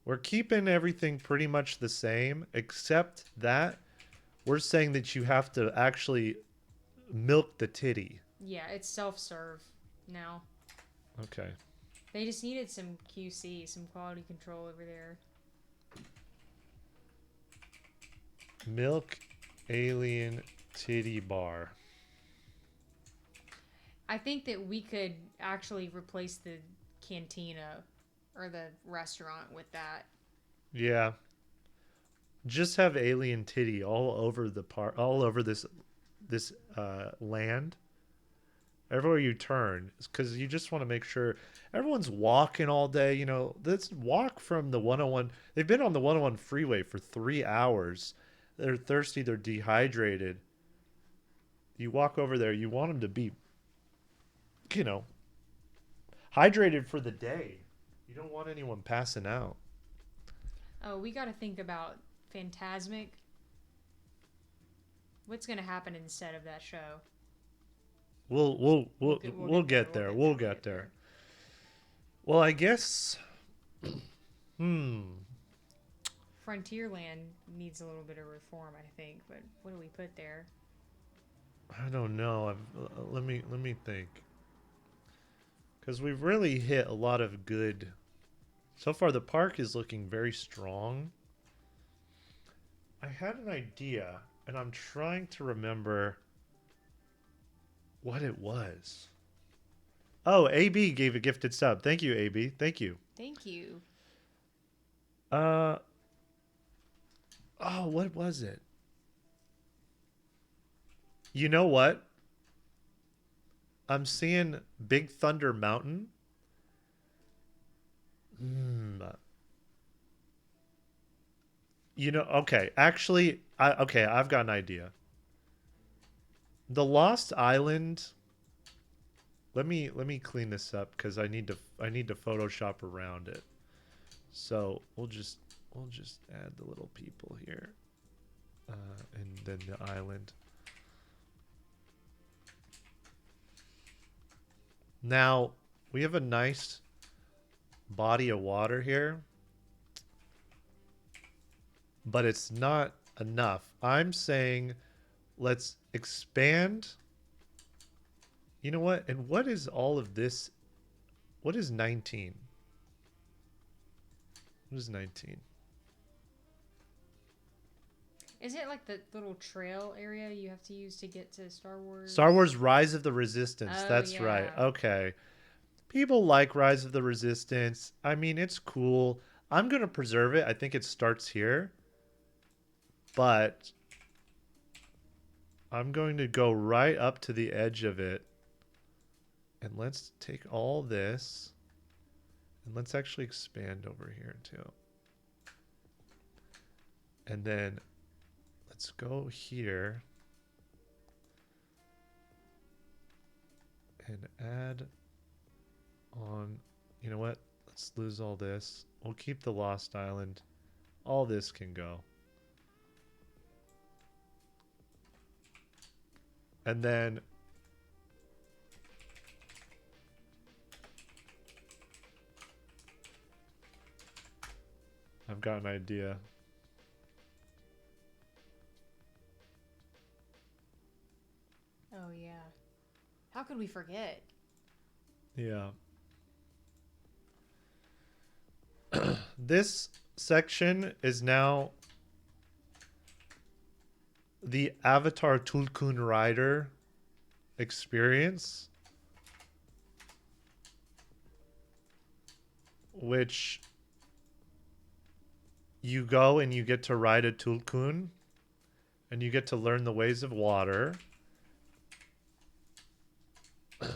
we're keeping everything pretty much the same, except that we're saying that you have to actually milk the titty. Yeah, it's self-serve now. Okay. They just needed some QC, some quality control over there. Milk alien titty bar. I think that we could actually replace the cantina or the restaurant with that. Yeah. Just have alien titty all over the all over this this land, everywhere you turn, because you just want to make sure everyone's walking all day. You know, let's walk from the 101. They've been on the 101 freeway for 3 hours. They're thirsty. They're dehydrated. You walk over there. You want them to be, you know, hydrated for the day. You don't want anyone passing out. Oh, we got to think about Phantasmic. What's going to happen instead of that show? We'll get there. We'll get there. Well, I guess. Frontierland needs a little bit of reform, I think. But what do we put there? I don't know. Let me think. Because we've really hit a lot of good. So far, the park is looking very strong. I had an idea, and I'm trying to remember what it was. Oh, AB gave a gifted sub. Thank you, AB. Thank you. Thank you. Oh, what was it? You know what? I'm seeing Big Thunder Mountain. You know, okay. Actually, I've got an idea. The Lost Island. Let me clean this up because I need to Photoshop around it. So we'll just add the little people here, and then the island. Now we have a nice body of water here, but it's not enough. I'm saying let's expand. You know what? And what is all of this? What is 19? What is 19? Is it like the little trail area you have to use to get to Star Wars? Star Wars Rise of the Resistance. Oh, That's right. yeah. Okay. People like Rise of the Resistance. I mean, it's cool. I'm going to preserve it. I think it starts here. But I'm going to go right up to the edge of it. And let's take all this. And let's actually expand over here too. And then let's go here. And add on, you know what? Let's lose all this. We'll keep the Lost Island. All this can go. And then I've got an idea. Oh, yeah. How could we forget? Yeah. This section is now the Avatar Tulkun Rider experience, which you go and you get to ride a Tulkun and you get to learn the ways of water.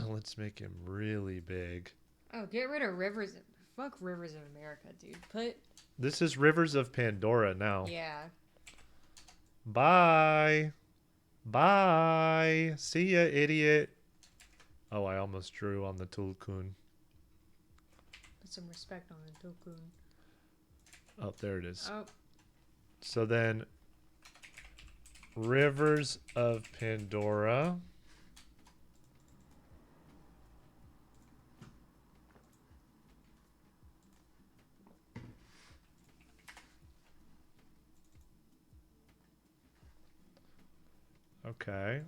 Let's make him really big. Oh, get rid of Rivers. Fuck Rivers of America, dude. This is Rivers of Pandora now. Yeah. Bye. Bye. See ya, idiot. Oh, I almost drew on the Tulkun. Put some respect on the Tulkun. Oh, there it is. Oh. So then, Rivers of Pandora. Okay.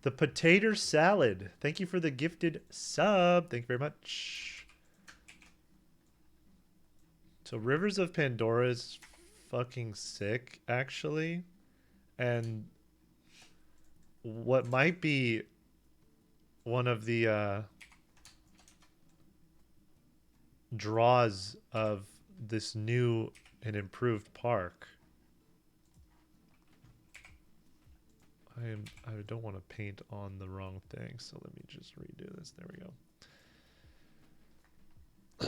The potato salad. Thank you for the gifted sub. Thank you very much. So Rivers of Pandora is fucking sick, actually. And what might be one of the draws of this new and improved park I don't want to paint on the wrong thing, so let me just redo this. There we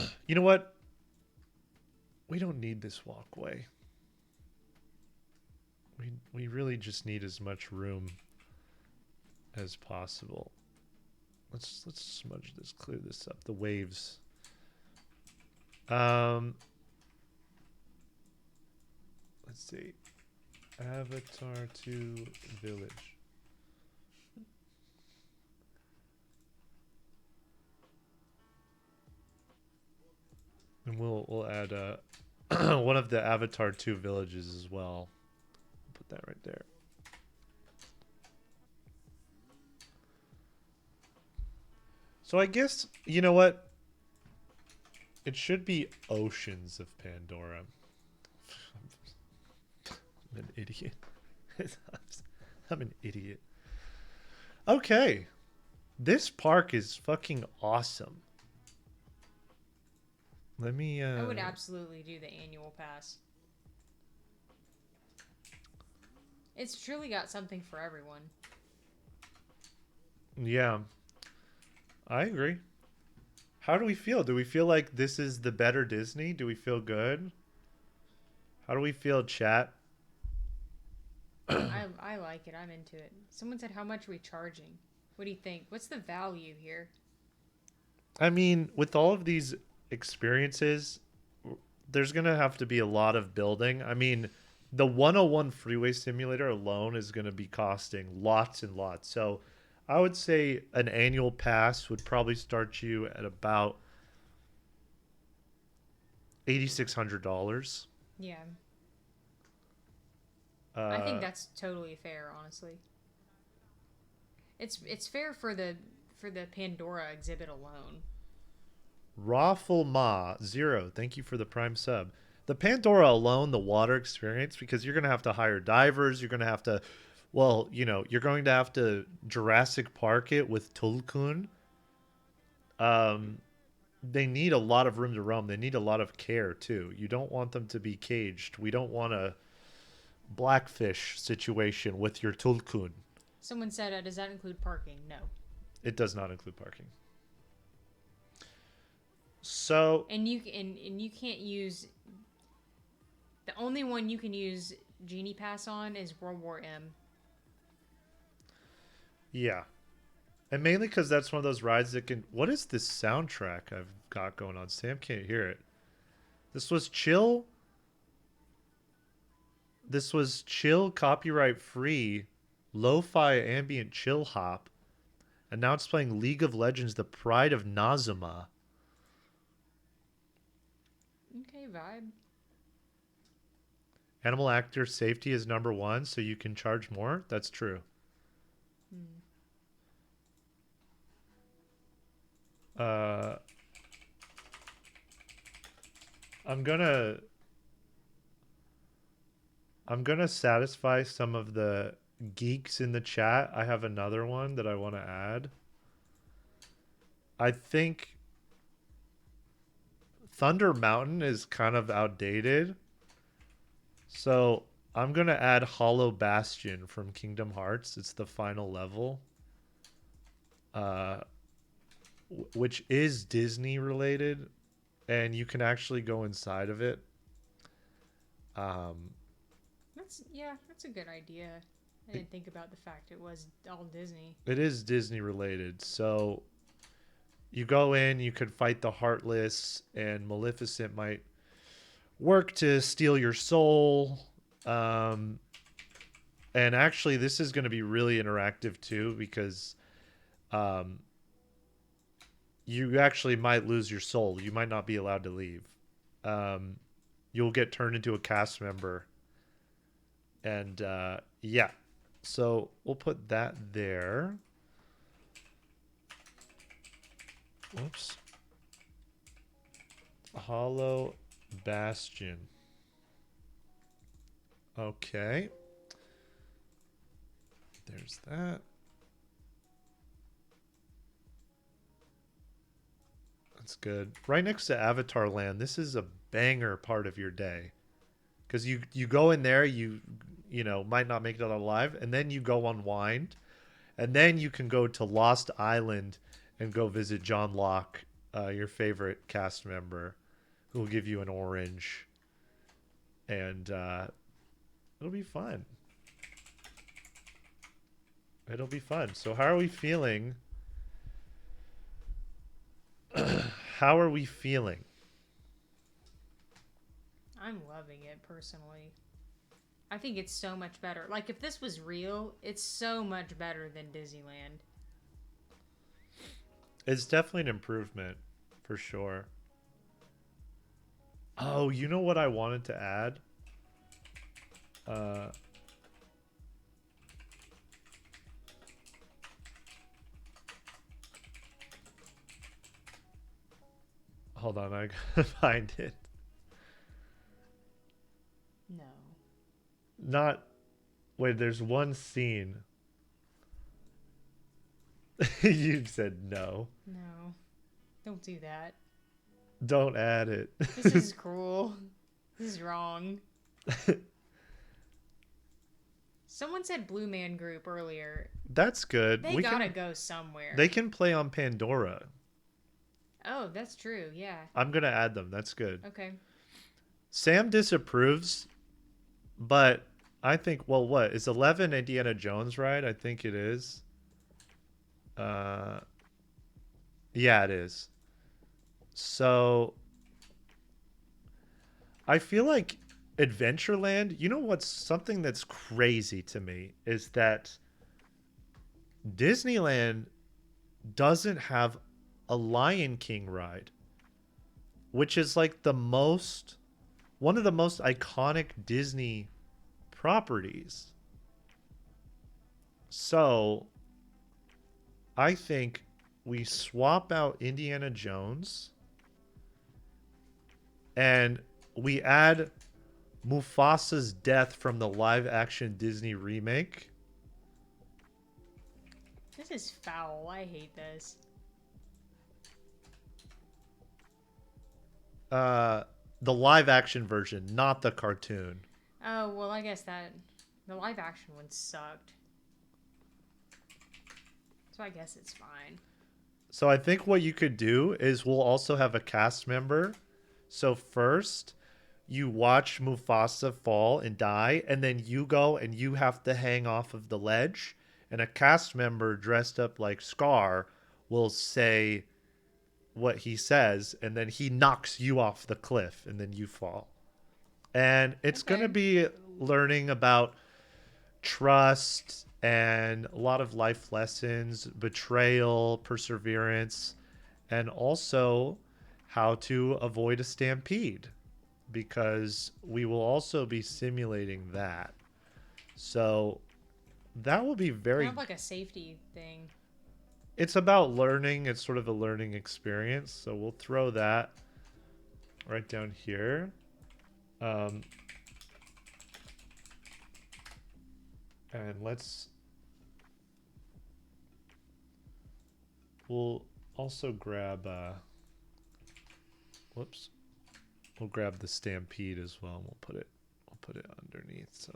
go. You know what? We don't need this walkway. We really just need as much room as possible. Let's smudge this, clear this up. The waves. Let's see. Avatar 2 Village. And we'll add one of the Avatar 2 villages as well. Put that right there. So I guess, you know what? It should be Oceans of Pandora. I'm an idiot. I'm an idiot. Okay. This park is fucking awesome. Let me I would absolutely do the annual pass. It's truly got something for everyone. Yeah. I agree. How do we feel? Do we feel like this is the better Disney? Do we feel good? How do we feel, chat? I like it. I'm into it. Someone said, how much are we charging? What do you think? What's the value here? I mean, with all of these experiences, there's going to have to be a lot of building. I mean, the 101 Freeway Simulator alone is going to be costing lots and lots. So I would say an annual pass would probably start you at about $8,600. Yeah. I think that's totally fair, honestly. It's fair for the Pandora exhibit alone. Raffle Ma 0, thank you for the Prime sub. The Pandora alone, the water experience, because you're going to have to hire divers, you're going to have to, well, you know, you're going to have to Jurassic Park it with Tulkun. They need a lot of room to roam. They need a lot of care, too. You don't want them to be caged. We don't want a Blackfish situation with your Tulkun. Someone said, does that include parking? No. It does not include parking. So And you can't use, the only one you can use Genie Pass on is World War M. yeah. And mainly because that's one of those rides that can... What is this soundtrack I've got going on? Sam can't hear it. This was chill. This was chill, copyright free, lo-fi ambient chill hop. And now it's playing League of Legends, The Pride of Nazuma. Okay, vibe. Animal actor safety is #1, so you can charge more. That's true. I'm gonna satisfy some of the geeks in the chat. I have another one that I want to add. I think Thunder Mountain is kind of outdated. So I'm going to add Hollow Bastion from Kingdom Hearts. It's the final level. Which is Disney related. And you can actually go inside of it. That's a good idea. I didn't think about the fact it was all Disney. It is Disney related. So you go in, you could fight the Heartless, and Maleficent might work to steal your soul. And actually, this is going to be really interactive too, because you actually might lose your soul. You might not be allowed to leave. You'll get turned into a cast member. And yeah. So we'll put that there. Whoops. Hollow Bastion. Okay. There's that. That's good. Right next to Avatar Land. This is a banger part of your day. Because you go in there, you you know, might not make it out alive, and then you go unwind, and then you can go to Lost Island and go visit John Locke, your favorite cast member, who will give you an orange, and it'll be fun. It'll be fun. So how are we feeling? How are we feeling? I'm loving it personally. I think it's so much better. Like, if this was real, it's so much better than Disneyland. It's definitely an improvement, for sure. Oh, you know what I wanted to add? Hold on, I gotta find it. No. Not... Wait, there's one scene. You said no. No. Don't do that. Don't add it. This is cruel. This is wrong. Someone said Blue Man Group earlier. That's good. They gotta go somewhere. They can play on Pandora. Oh, that's true. Yeah. I'm gonna add them. That's good. Okay. Sam disapproves, but I think, well, what is 11 Indiana Jones, right? I think it is. Yeah, it is. So I feel like Adventureland, you know what's something that's crazy to me is that Disneyland doesn't have a Lion King ride, which is like one of the most iconic Disney properties. So I think we swap out Indiana Jones and we add Mufasa's death from the live action Disney remake. This is foul. I hate this. The live action version, not the cartoon. Oh, well, I guess that... The live action one sucked. So I guess it's fine. So I think what you could do is we'll also have a cast member. So first, you watch Mufasa fall and die, and then you go and you have to hang off of the ledge, and a cast member dressed up like Scar will say what he says, and then he knocks you off the cliff, and then you fall. And it's going to be learning about trust and a lot of life lessons, betrayal, perseverance, and also how to avoid a stampede, because we will also be simulating that. So that will be very... Kind of like a safety thing. It's about learning. It's sort of a learning experience. So we'll throw that right down here. And we'll also grab, whoops. We'll grab the stampede as well. And we'll put it underneath. So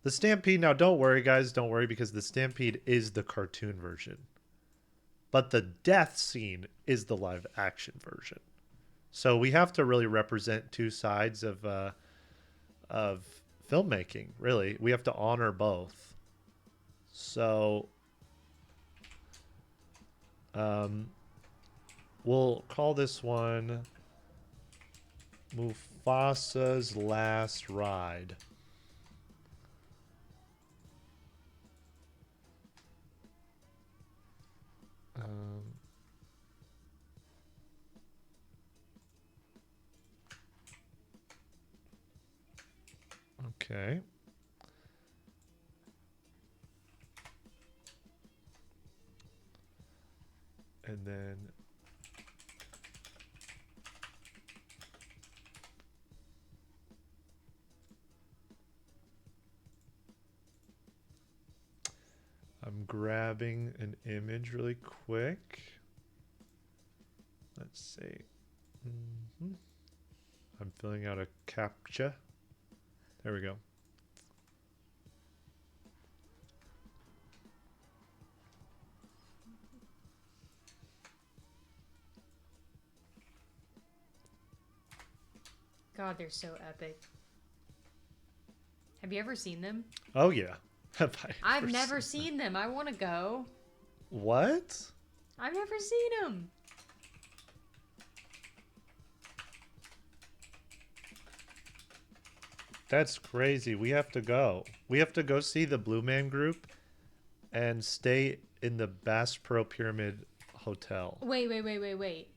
the stampede, now don't worry guys, don't worry, because the stampede is the cartoon version. But the death scene is the live action version. So we have to really represent two sides of filmmaking, really. We have to honor both. So we'll call this one Mufasa's Last Ride. Okay. And then I'm grabbing an image really quick. Let's see. I'm filling out a CAPTCHA. There we go. God, they're so epic. Have you ever seen them? Oh yeah. Have I I've ever never seen seen them. I want to go. that? What? I've never seen them. That's crazy. We have to go. We have to go see the Blue Man Group and stay in the Bass Pro Pyramid Hotel. Wait.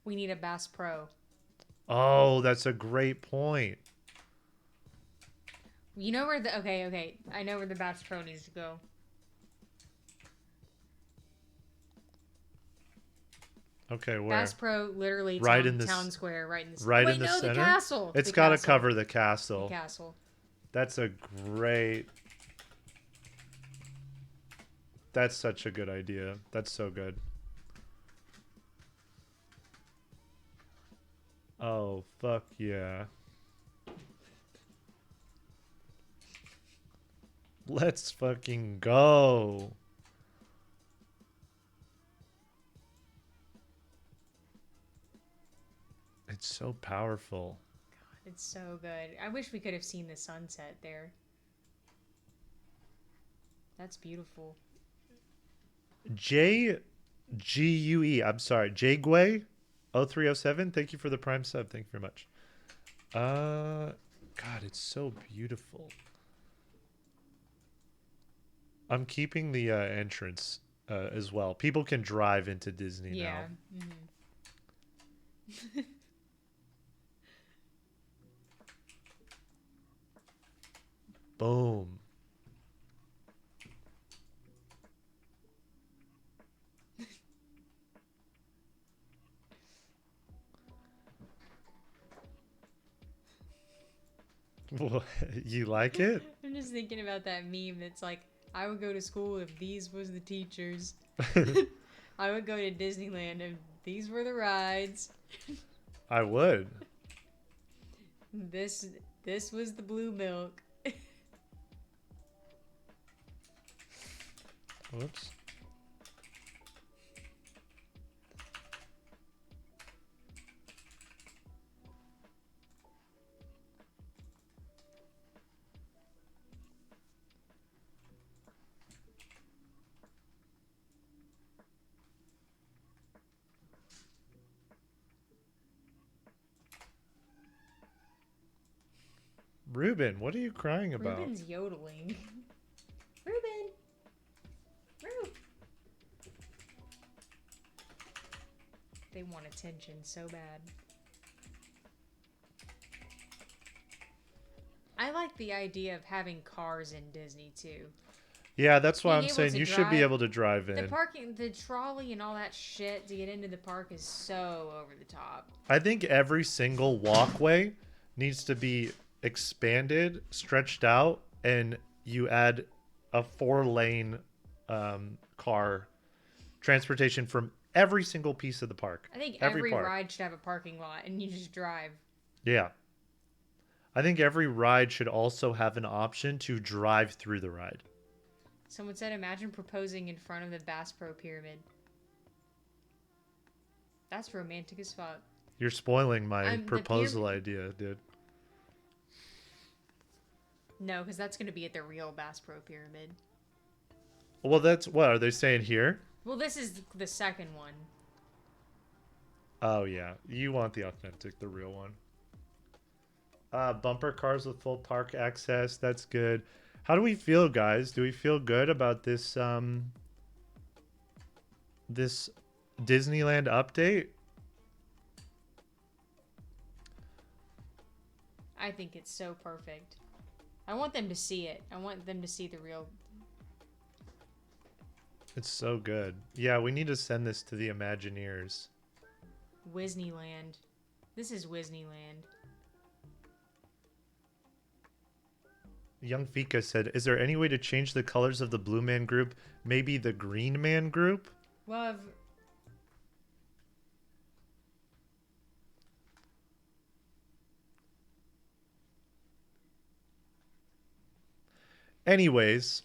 We need a Bass Pro. Oh, that's a great point. You know where the okay. I know where the Bass Pro needs to go. Okay, where? Bass Pro, literally Right town, in the town square, right in the right Wait, in the no, center. the castle. It's The got to castle. cover the castle. The castle. That's a great. That's such a good idea. That's so good. Oh, fuck yeah. Let's fucking go. It's so powerful. It's so good. I wish we could have seen the sunset there. That's beautiful. JGUE. I'm sorry. Jagway 0307. Thank you for the prime sub. Thank you very much. God, it's so beautiful. I'm keeping the entrance as well. People can drive into Disney Yeah. now. Mm-hmm. Boom. You like it? I'm just thinking about that meme that's like, I would go to school if these was the teachers. I would go to Disneyland if these were the rides. I would. This was the blue milk. Whoops. Ruben, what are you crying about? Ruben's yodeling. Ruben! Rube! They want attention so bad. I like the idea of having cars in Disney too. Yeah, that's why Being I'm able saying to you should be drive- able to drive in. The parking, the trolley and all that shit to get into the park is so over the top. I think every single walkway needs to be expanded, stretched out, and you add a 4-lane car transportation from every single piece of the park. I think every every park. ride should have a parking lot and you just drive. Yeah. I think every ride should also have an option to drive through the ride. Someone said, imagine proposing in front of the Bass Pro Pyramid. That's romantic as fuck. You're spoiling my The proposal idea, dude. No, because that's going to be at the real Bass Pro Pyramid. Well, that's what are they saying here? Well, this is the second one. Oh yeah, you want the authentic, the real one. Bumper cars with full park access. That's good. How do we feel, guys? Do we feel good about this this Disneyland update? I think it's so perfect. I want them to see it. I want them to see the real... It's so good. Yeah, we need to send this to the Imagineers. Disneyland. This is Disneyland. Young Fika said, is there any way to change the colors of the Blue Man Group? Maybe the Green Man Group? Well, Anyways.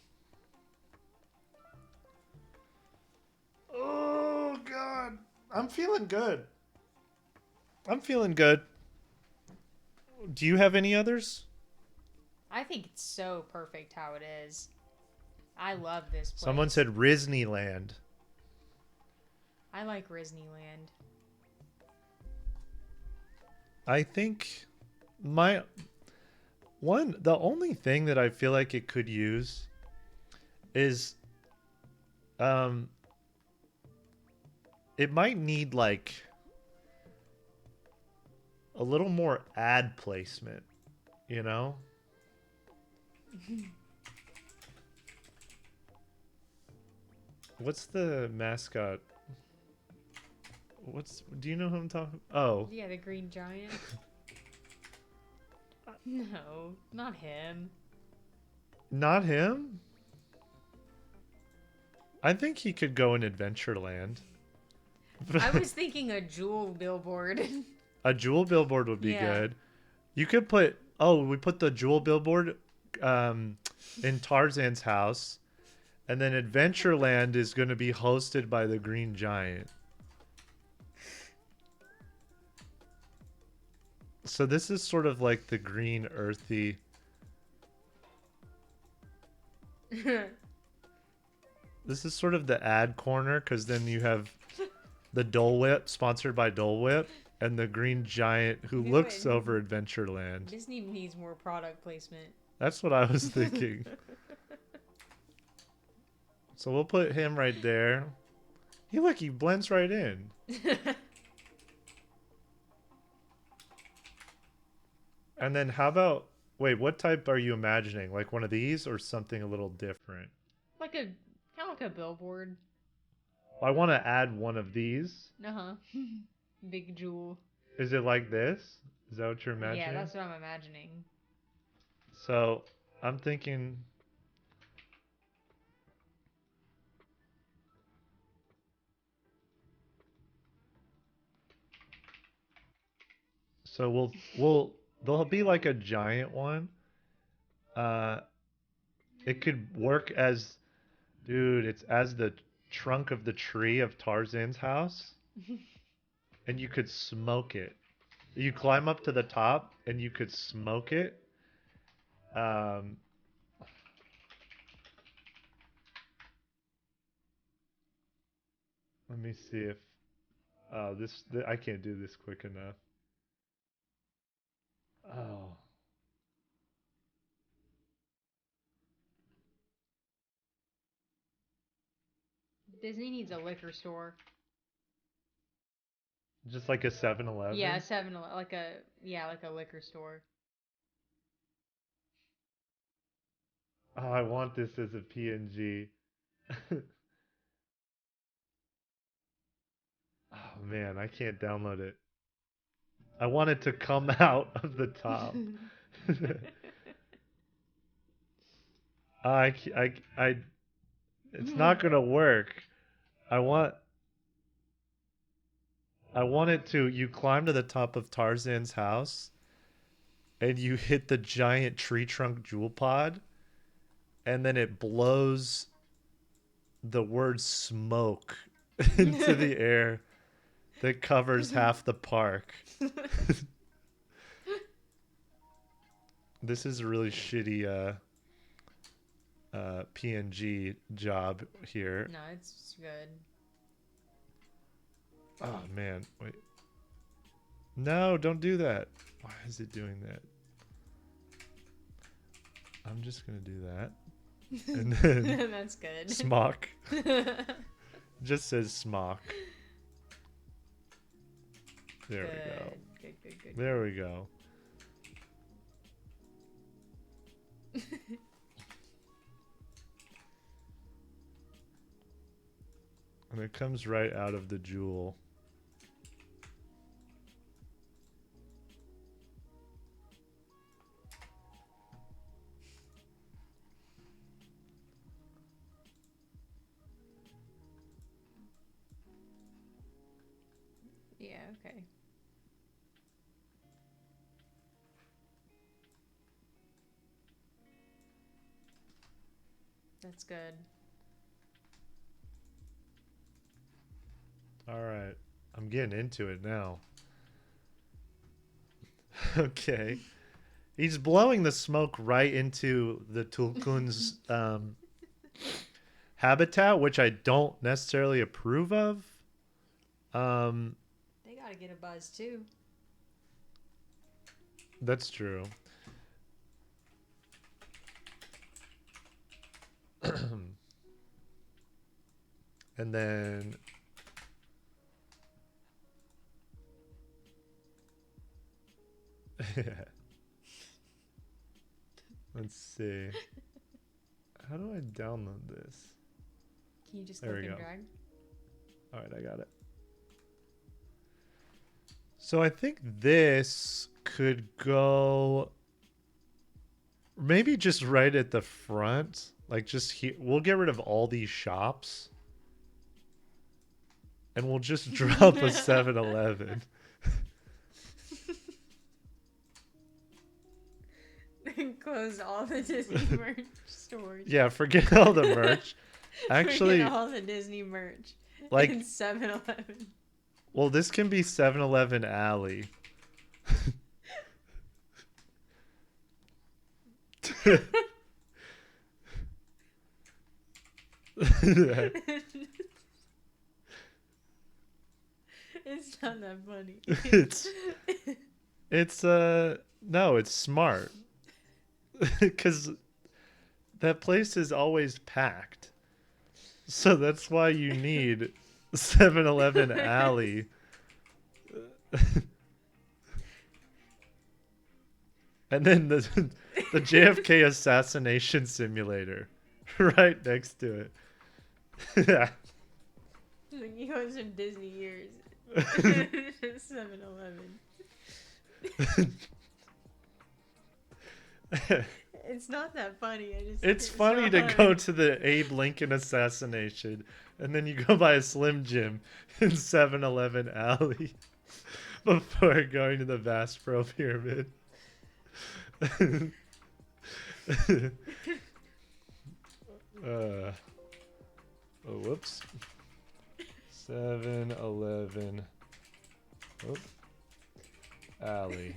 Oh, God. I'm feeling good. I'm feeling good. Do you have any others? I think it's so perfect how it is. I love this place. Someone said Disneyland. I like Disneyland. I think the only thing that I feel like it could use is it might need like a little more ad placement, you know? What's the mascot? Do you know who I'm talking? Oh. Yeah, the Green Giant. No, not him. Not him? I think he could go in Adventureland. I was thinking a jewel billboard. A jewel billboard would be Yeah. good. You could put we put the jewel billboard in Tarzan's house, and then Adventureland is going to be hosted by the Green Giant. So this is sort of like the green earthy. This is sort of the ad corner, because then you have the Dole Whip, sponsored by Dole Whip, and the Green Giant who You know looks what? over Adventureland. Disney needs more product placement. That's what I was thinking. So we'll put him right there. He blends right in. And then how about, wait, what type are you imagining? Like one of these or something a little different? Kind of like a billboard. I want to add one of these. Uh-huh. Big jewel. Is it like this? Is that what you're imagining? Yeah, that's what I'm imagining. So I'm thinking. So there'll be like a giant one. It could work as, dude, it's as the trunk of the tree of Tarzan's house. And you could smoke it. You climb up to the top and you could smoke it. Let me see if I can't do this quick enough. Oh. Disney needs a liquor store. Just like a 7-Eleven? Yeah, like a liquor store. Oh, I want this as a PNG. Oh man, I can't download it. I want it to come out of the top. It's not gonna work. I want it to, you climb to the top of Tarzan's house and you hit the giant tree trunk jewel pod and then it blows the word smoke into the air that covers half the park. This is a really shitty PNG job here. No, it's good. Oh man, wait. No, don't do that. Why is it doing that? I'm just gonna do that. And then That's good. smock. Just says smock. There we go. Good. There we go. And it comes right out of the jewel. Yeah, okay. That's good. All right. I'm getting into it now. Okay. He's blowing the smoke right into the Tulkun's habitat, which I don't necessarily approve of. They gotta get a buzz too. That's true. And then let's see. How do I download this? Can you just There click we and go. drag? All right, I got it. So I think this could go maybe just right at the front. Like just here. We'll get rid of all these shops. And we'll just drop a 7-Eleven. Close all the Disney merch stores. Yeah, forget all the merch. Actually, Forget all the Disney merch. like- in 7-Eleven. well, this can be 7-Eleven Alley. It's not that funny. It's no, it's smart. Cuz that place is always packed. So that's why you need 7-Eleven Alley. And then the JFK assassination simulator right next to it. Yeah. He goes some Disney years. 7-Eleven. It's not that funny. It's funny to go to the Abe Lincoln assassination and then you go by a Slim Jim in 7-Eleven Alley before going to the Bass Pro Pyramid. Oh, whoops. 7-Eleven Alley.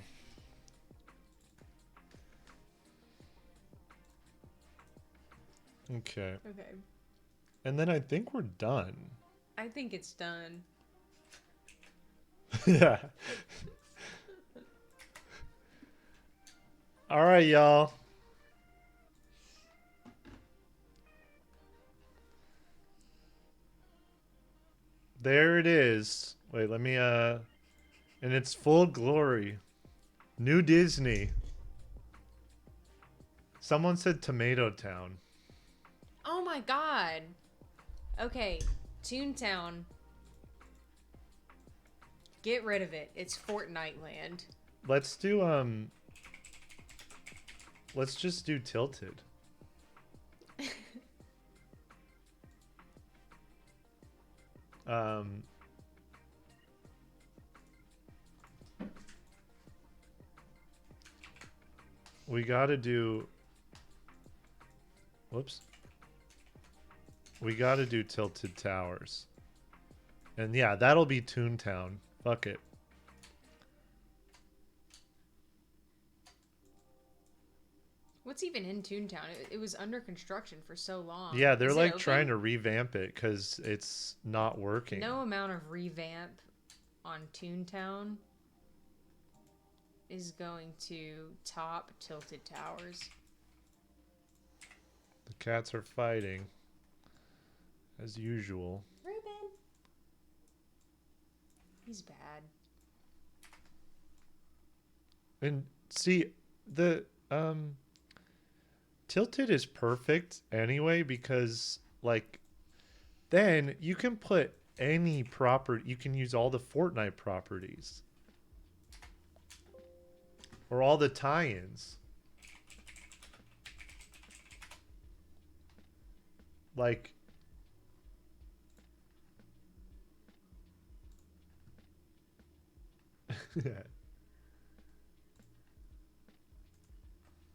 Okay. Okay. And then I think we're done. I think it's done. Yeah. All right, y'all. There it is. Wait, let me in its full glory. New Disney. Someone said Tomato Town. Oh my god. Okay, Toontown. Get rid of it. It's Fortnite land. Let's do let's just do Tilted. We gotta do. Whoops. We gotta do Tilted Towers. And yeah, that'll be Toontown. Fuck it. What's even in Toontown? It was under construction for so long. Yeah, they're Is it like open? trying to revamp it because it's not working. No amount of revamp on Toontown is going to top Tilted Towers. The cats are fighting. As usual. Ruben. He's bad. And see, the Tilted is perfect anyway because like then you can put any property, you can use all the Fortnite properties or all the tie-ins. Like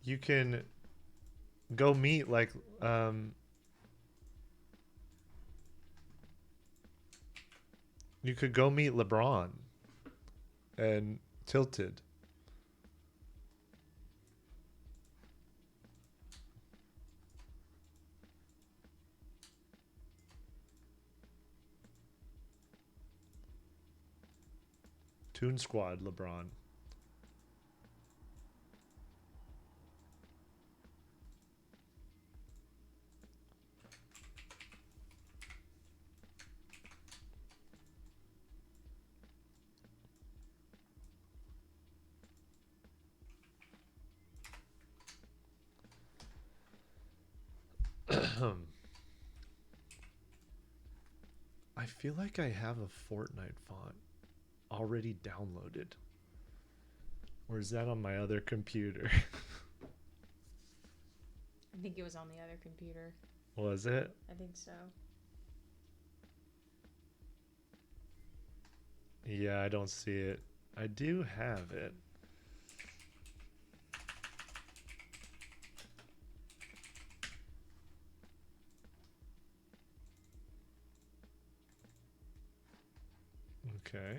you can go meet like You could go meet LeBron and Tilted. Toon Squad LeBron. I feel like I have a Fortnite font already downloaded. Or is that on my other computer? I think it was on the other computer. Was it? I think so. Yeah, I don't see it. I do have it. Okay.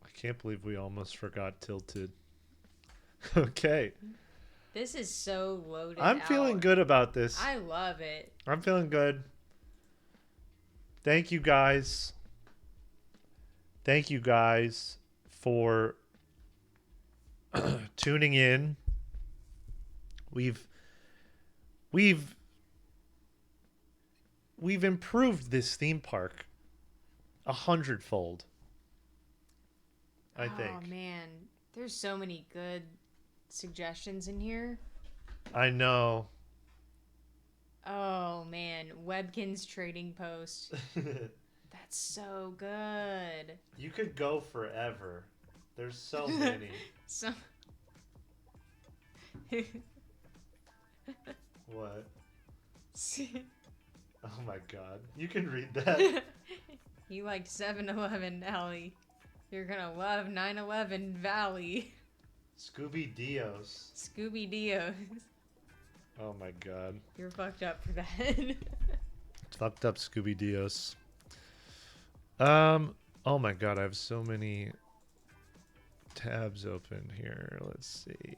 I can't believe we almost forgot Tilted. Okay. This is so loaded. I'm feeling good about this. I love it. I'm feeling good. Thank you guys. Thank you guys for tuning in. We've improved this theme park 100-fold. I think. Oh man, there's so many good suggestions in here. I know. Oh man, Webkin's trading post. That's so good. You could go forever. There's so many. So What? Oh my god. You can read that. You liked 7-Eleven, Allie. You're gonna love 9/11 Valley. Scooby Dios. Scooby Dios. Oh my god. You're fucked up for that. Fucked up Scooby Dios. Oh my god, I have so many tabs open here. Let's see.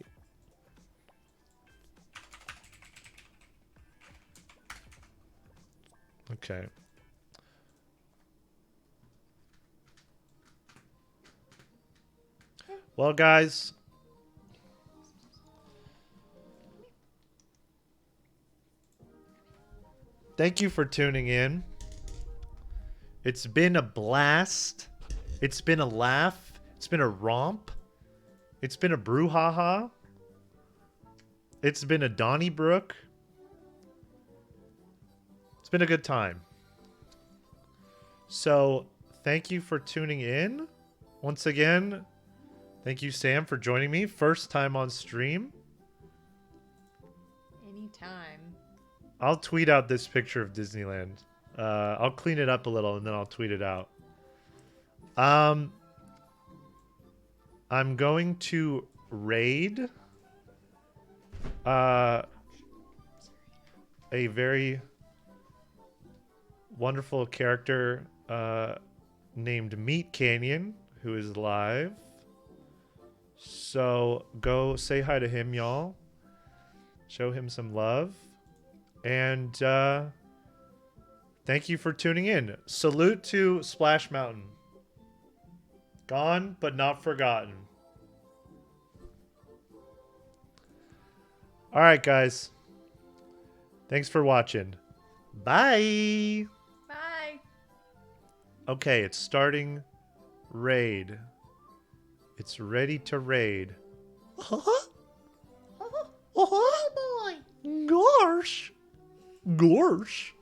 Okay. Well, guys, thank you for tuning in. It's been a blast. It's been a laugh. It's been a romp. It's been a brouhaha. It's been a Donnybrook. It's been a good time. So, thank you for tuning in. Once again, thank you, Sam, for joining me. First time on stream. Anytime. I'll tweet out this picture of Disneyland. I'll clean it up a little and then I'll tweet it out. I'm going to raid a very wonderful character named Meat Canyon, who is live. So go say hi to him, y'all. Show him some love. And thank you for tuning in. Salute to Splash Mountain. Gone, but not forgotten. All right, guys. Thanks for watching. Bye. Bye. Okay, it's starting raid. It's ready to raid. Oh boy. Gosh. Gorsh.